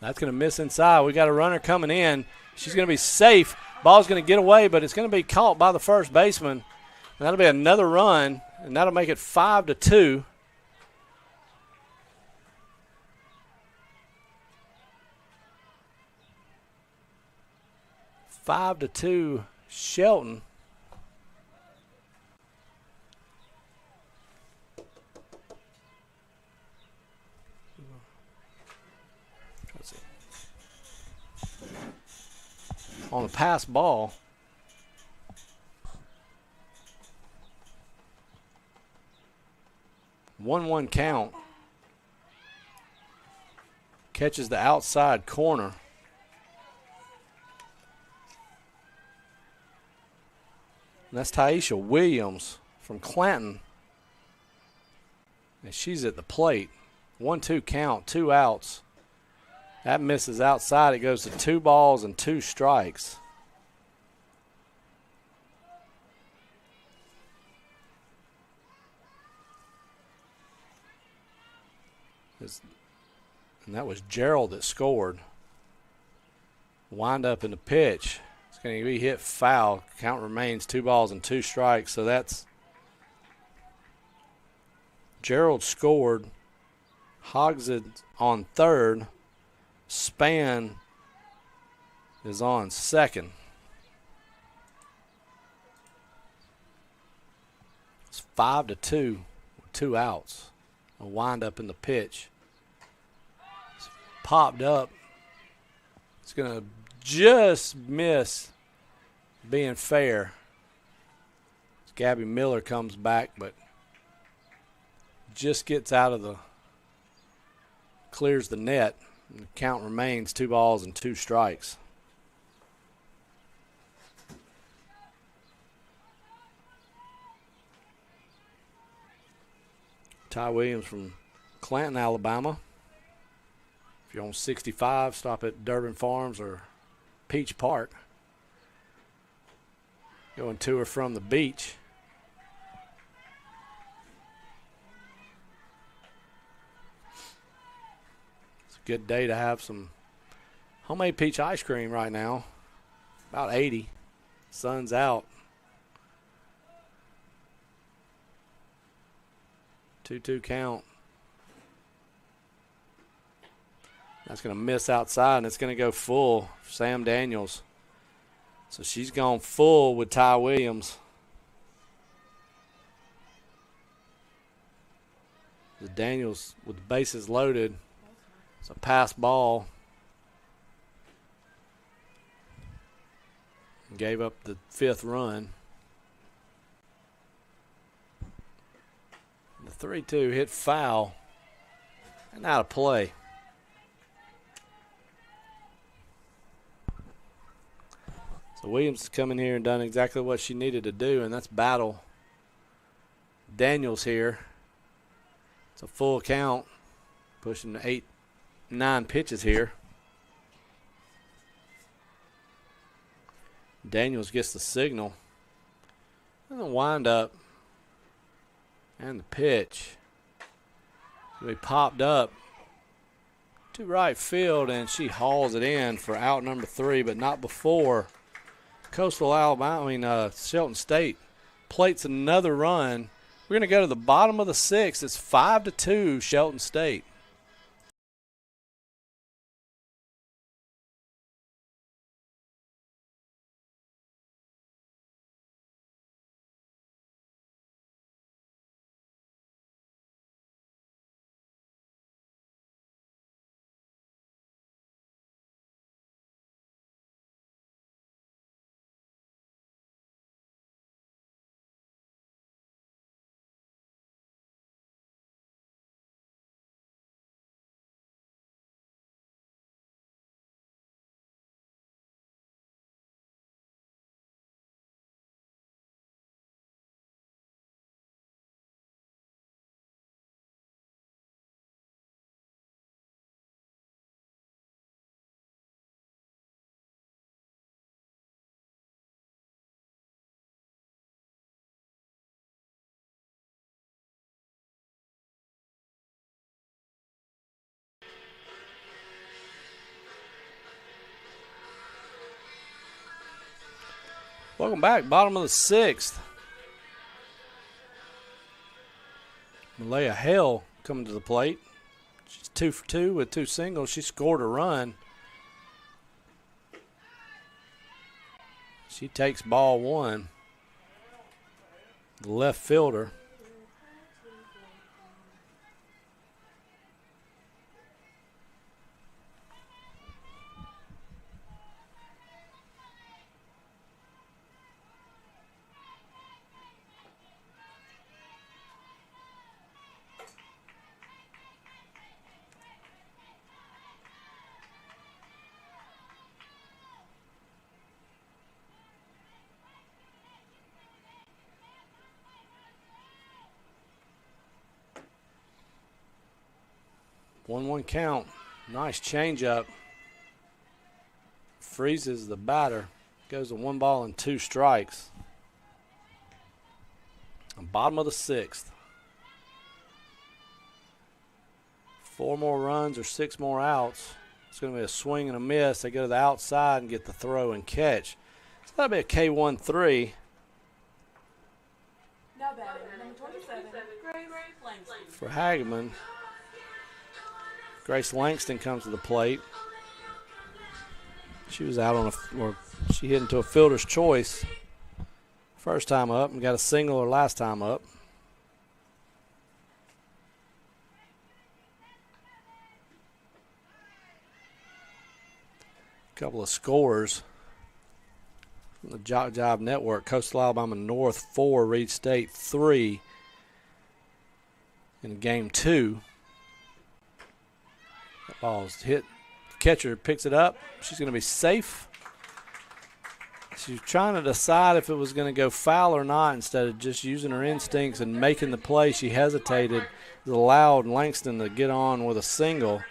That's going to miss inside. We got a runner coming in. She's going to be safe. Ball's going to get away, but it's going to be caught by the first baseman. And that'll be another run, and that'll make it 5-2. Five to 2, Shelton. On the pass ball. One count. Catches the outside corner. And that's Taisha Williams from Clanton. And she's at the plate. 1-2 count, 2 outs. That misses outside. It goes to 2 balls and 2 strikes. And that was Gerald that scored. Wind up in the pitch. It's going to be hit foul. Count remains 2 balls and 2 strikes. So that's Gerald scored. Hogsett on third. Span is on second. It's 5-2 with 2 outs. A wind up in the pitch. It's popped up. It's going to just miss being fair. Gabby Miller comes back, but just gets out of the, clears the net. And the count remains 2 balls and 2 strikes. Ty Williams from Clanton, Alabama. If you're on 65, stop at Durbin Farms or Peach Park. Going to or from the beach. Good day to have some homemade peach ice cream right now. About 80. Sun's out. 2-2 count. That's going to miss outside, and it's going to go full for Sam Daniels. So she's gone full with Ty Williams. The Daniels with the bases loaded. It's a pass ball. Gave up the 5th run. The 3-2 hit foul. And out of play. So Williams has come in here and done exactly what she needed to do, and that's battle Daniels here. It's a full count. Pushing to 8-9 pitches here. Daniels gets the signal. And the wind up. And the pitch. We popped up to right field, and she hauls it in for out number 3, but not before Shelton State plates another run. We're going to go to the bottom of the 6th. It's 5-2 Shelton State. Welcome back, bottom of the 6th. Malaya Hale coming to the plate. She's 2 for 2 with 2 singles. She scored a run. She takes ball 1. The left fielder. One count. Nice changeup. Freezes the batter. Goes to 1 ball and 2 strikes. Bottom of the 6th. 4 more runs or 6 more outs. It's going to be a swing and a miss. They go to the outside and get the throw and catch. So that'll be a K1-3. Now batting, number 27, Grace Langston. For Hageman. Grace Langston comes to the plate. She was out she hit into a fielder's choice first time up and got a single her last time up. A couple of scores from the JockJive Network. Coastal Alabama North 4, Reed State 3 in game 2. That ball's hit. Catcher picks it up. She's going to be safe. She's trying to decide if it was going to go foul or not instead of just using her instincts and making the play. She hesitated. It allowed Langston to get on with a single.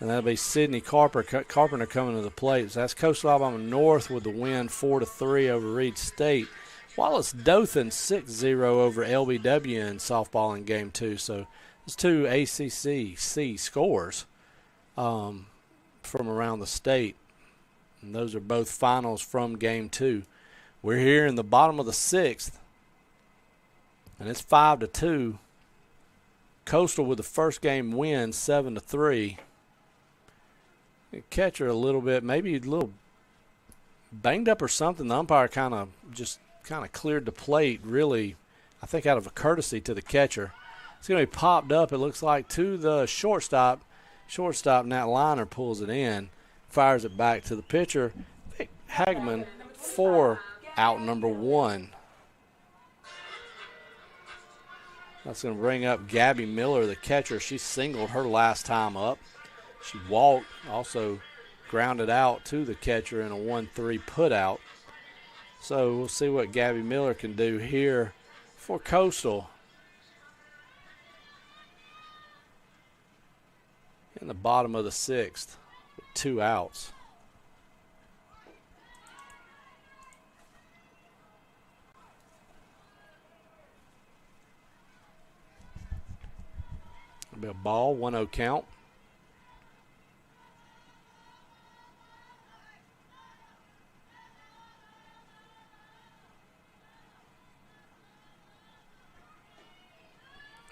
And that'll be Sydney Carpenter coming to the plate. So that's Coastal Alabama North with the win 4-3 over Reed State. Wallace Dothan 6-0 over LBW in softball in game 2. So it's 2 ACCC scores from around the state. And those are both finals from game 2. We're here in the bottom of the 6th. And it's 5-2. Coastal with the first game win 7-3. Catcher a little bit, maybe a little banged up or something. The umpire kind of cleared the plate, really, I think out of a courtesy to the catcher. It's going to be popped up, it looks like, to the shortstop. Shortstop Nat Liner pulls it in, fires it back to the pitcher. Vic Hagman for out number 1. That's going to bring up Gabby Miller, the catcher. She singled her last time up. She walked, also grounded out to the catcher in a 1-3 putout. So we'll see what Gabby Miller can do here for Coastal. In the bottom of the 6th with 2 outs. It'll be a ball, 1-0 count.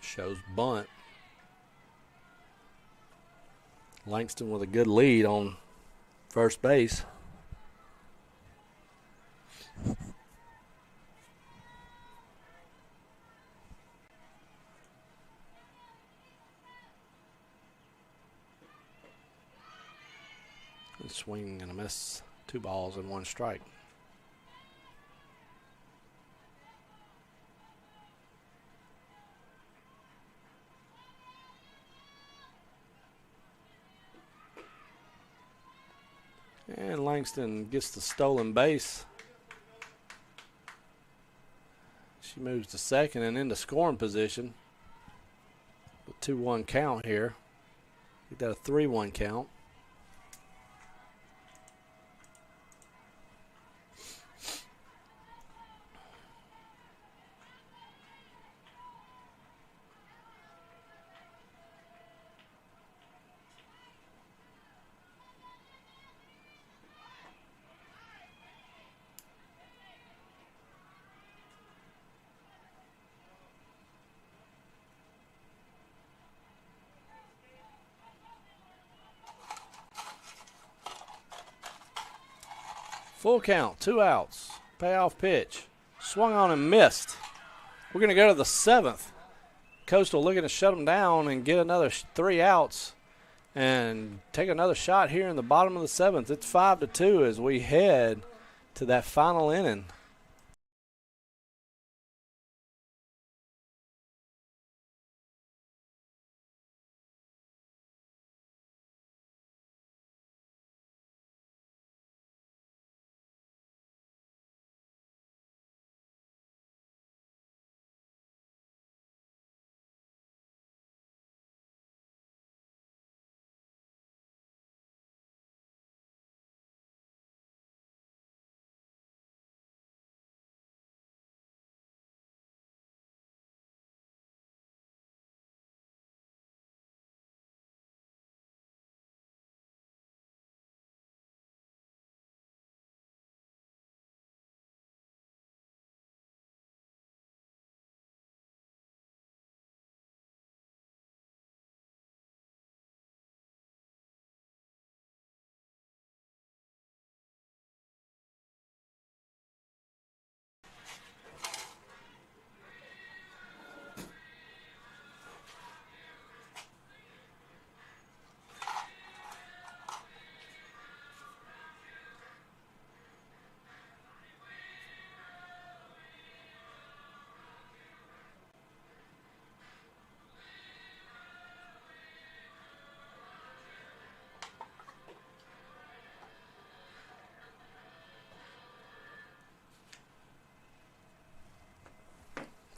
Shows bunt. Langston with a good lead on first base. Swing and a miss. 2 balls and 1 strike. And Langston gets the stolen base. She moves to second and into scoring position. A 2-1 count here. We got a 3-1 count. Full count, 2 outs. Payoff pitch. Swung on and missed. We're going to go to the 7th. Coastal looking to shut them down and get another 3 outs and take another shot here in the bottom of the 7th. It's 5-2 as we head to that final inning.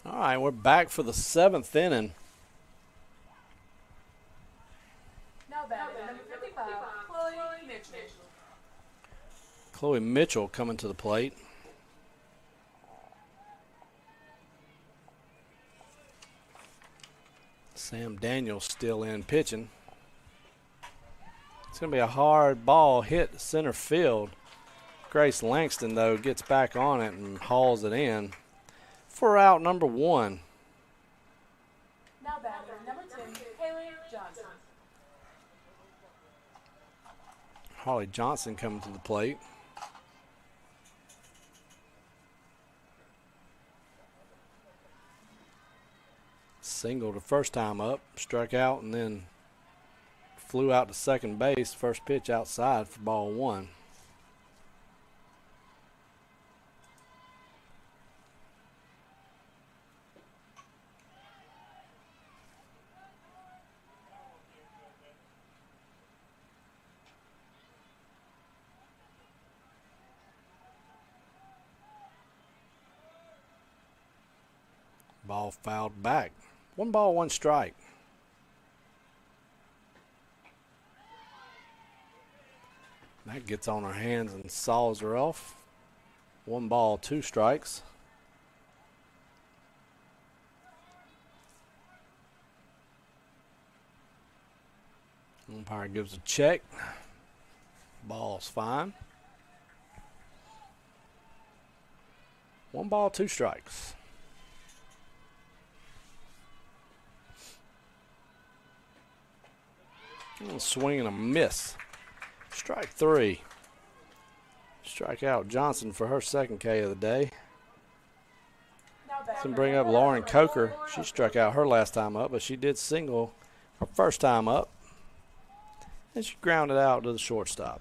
All right, we're back for the 7th inning. Now batting, number 55, Chloe Mitchell. Chloe Mitchell coming to the plate. Sam Daniels still in pitching. It's going to be a hard ball hit center field. Grace Langston, though, gets back on it and hauls it in for out number 1. Now batting, number 10, Haley Johnson. Holly Johnson coming to the plate. Singled the first time up, struck out, and then flew out to second base. First pitch outside for ball 1. Ball fouled back. 1 ball, 1 strike. That gets on her hands and saws her off. 1 ball, 2 strikes. Umpire gives a check. Ball's fine. 1 ball, 2 strikes. Swing and a miss. Strike 3. Strike out Johnson for her second K of the day. Let's bring up Lauren Coker. She struck out her last time up, but she did single her first time up. And she grounded out to the shortstop.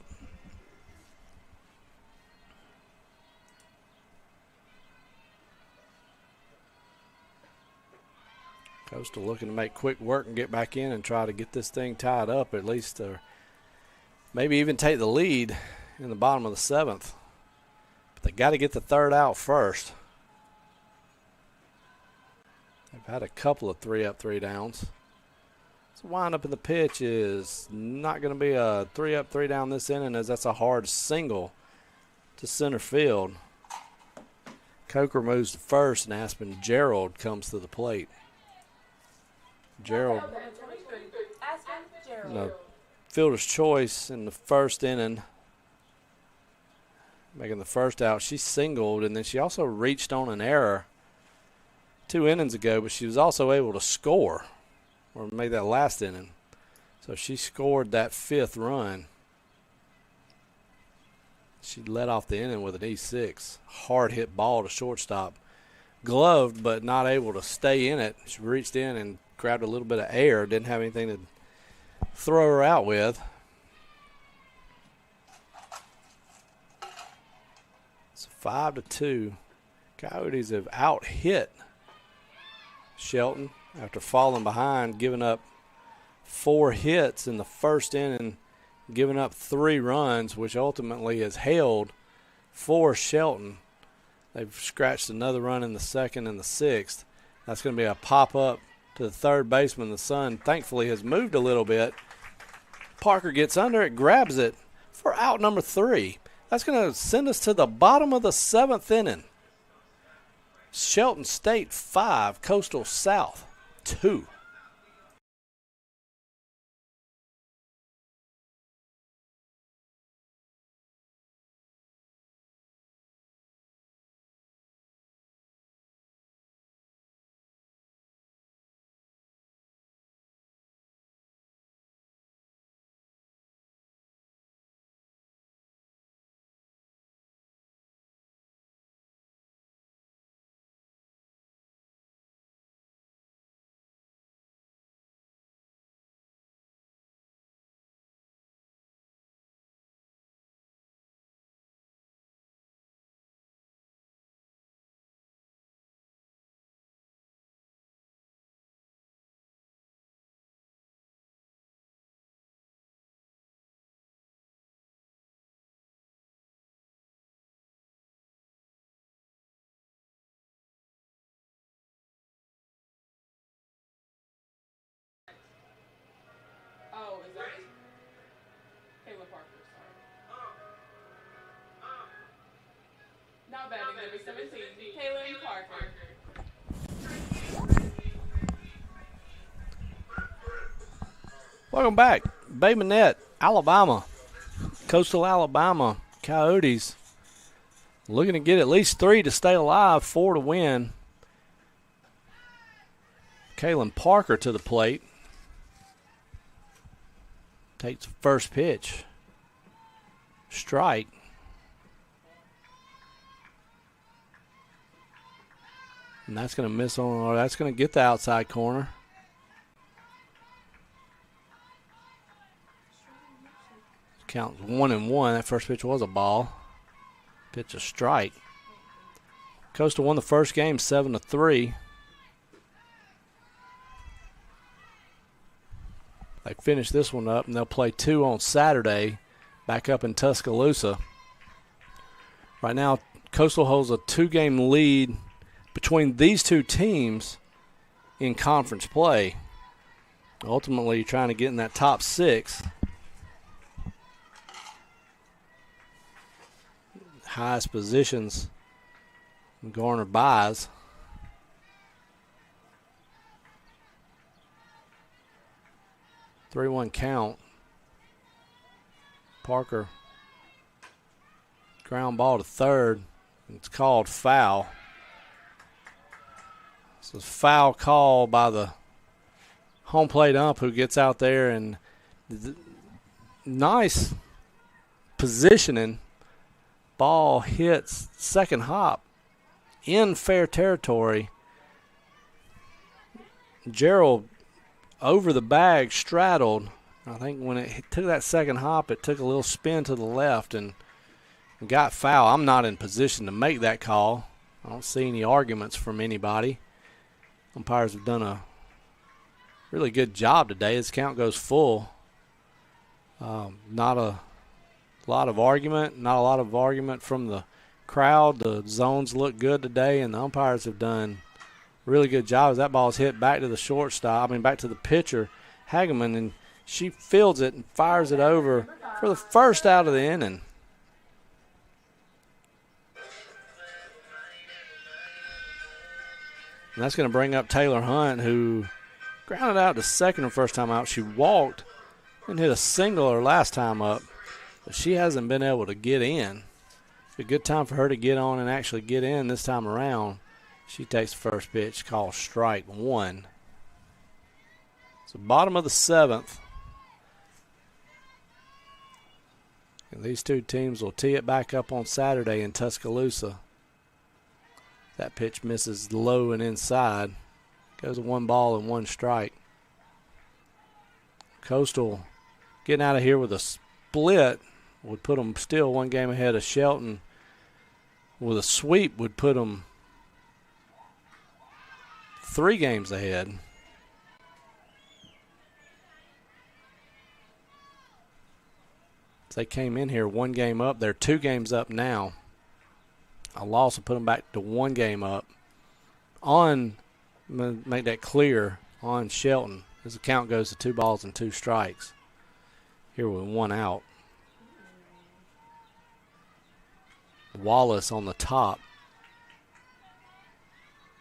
Coastal looking to make quick work and get back in and try to get this thing tied up at least, or maybe even take the lead in the bottom of the 7th. But they got to get the 3rd out first. They've had a couple of 3-up, 3-downs. So wind up in the pitch is not going to be a 3-up, 3-down this inning, as that's a hard single to center field. Coker moves to first, and Aspen Gerald comes to the plate. Gerald, no, fielder's choice in the first inning, making the first out. She singled, and then she also reached on an error 2 innings ago, but she was also able to score, or made that last inning. So she scored that 5th run. She led off the inning with an E6. Hard hit ball to shortstop. Gloved, but not able to stay in it. She reached in and grabbed a little bit of air. Didn't have anything to throw her out with. It's 5-2. Coyotes have out-hit Shelton after falling behind, giving up 4 hits in the first inning, giving up 3 runs, which ultimately has held for Shelton. They've scratched another run in the 2nd and the 6th. That's going to be a pop-up to the 3rd baseman. The sun, thankfully, has moved a little bit. Parker gets under it, grabs it for out number 3. That's going to send us to the bottom of the 7th inning. Shelton State 5, Coastal South 2. Oh, is that Kayla Parker? Sorry. Not batting number 17, Kaylin Parker. Welcome back. Bay Minette, Alabama. Coastal Alabama Coyotes looking to get at least 3 to stay alive, 4 to win. Kaylin Parker to the plate. Takes the first pitch. Strike. And that's going to miss on, or that's going to get the outside corner. Count 1-1. That first pitch was a ball. Pitch a strike. Coastal won the first game 7-3. They finish this one up, and they'll play 2 on Saturday back up in Tuscaloosa. Right now, Coastal holds a 2-game lead between these 2 teams in conference play. Ultimately, trying to get in that top 6. Highest positions garner buys. 3-1 count. Parker. Ground ball to third. It's called foul. It's a foul call by the home plate ump who gets out there, and nice positioning. Ball hits second hop in fair territory. Gerald over the bag straddled. I think when it took that second hop, it took a little spin to the left and got foul. I'm not in position to make that call. I don't see any arguments from anybody. Umpires have done a really good job today. This count goes full. Not a lot of argument from the crowd. The zones look good today, and the umpires have done a really good job as that ball's hit back to the shortstop, back to the pitcher, Hageman, and she fields it and fires it over for the first out of the inning. And that's going to bring up Taylor Hunt, who grounded out to second her first time out. She walked and hit a single her last time up, but she hasn't been able to get in. It's a good time for her to get on and actually get in this time around. She takes the first pitch, called strike one. So bottom of the seventh. And these two teams will tee it back up on Saturday in Tuscaloosa. That pitch misses low and inside. Goes 1 ball and 1 strike. Coastal getting out of here with a split would put them still 1 game ahead of Shelton. With a sweep would put them 3 games ahead. They came in here 1 game up. They're 2 games up now. A loss will put them back to 1 game up. I'm going to make that clear on Shelton as the count goes to 2 balls and 2 strikes. Here with 1 out. Wallace on the top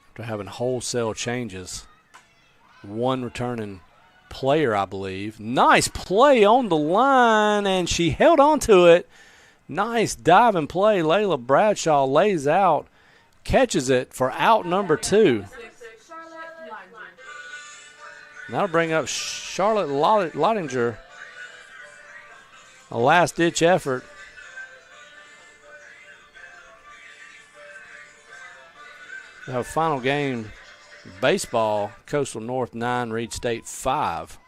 after having wholesale changes. 1 returning player, I believe. Nice play on the line, and she held on to it. Nice diving play. Layla Bradshaw lays out, catches it for out number 2. That'll bring up Charlotte Lottinger. A last-ditch effort. We have a final game. Baseball, Coastal North 9, Reed State 5.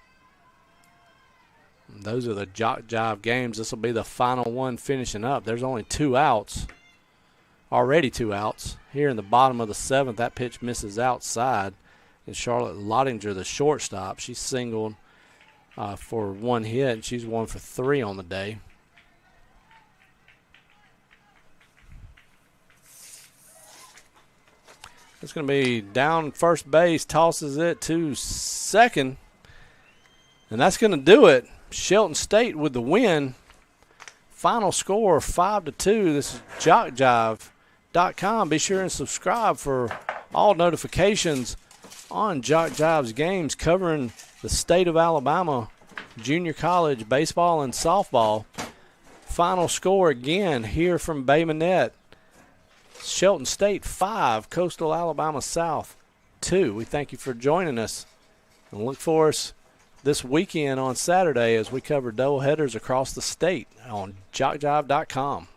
Those are the JockJive games. This will be the final one finishing up. There's only 2 outs. Already 2 outs. Here in the bottom of the 7th, that pitch misses outside. And Charlotte Lottinger, the shortstop, she's singled for 1 hit, and she's 1 for 3 on the day. It's going to be down first base, tosses it to second. And that's going to do it. Shelton State with the win. Final score 5-2. This is JockJive.com. Be sure and subscribe for all notifications on JockJive's games covering the state of Alabama, junior college baseball and softball. Final score again here from Bay Minette. Shelton State 5, Coastal Alabama South 2. We thank you for joining us and look for us this weekend on Saturday as we cover doubleheaders across the state on JockJive.com.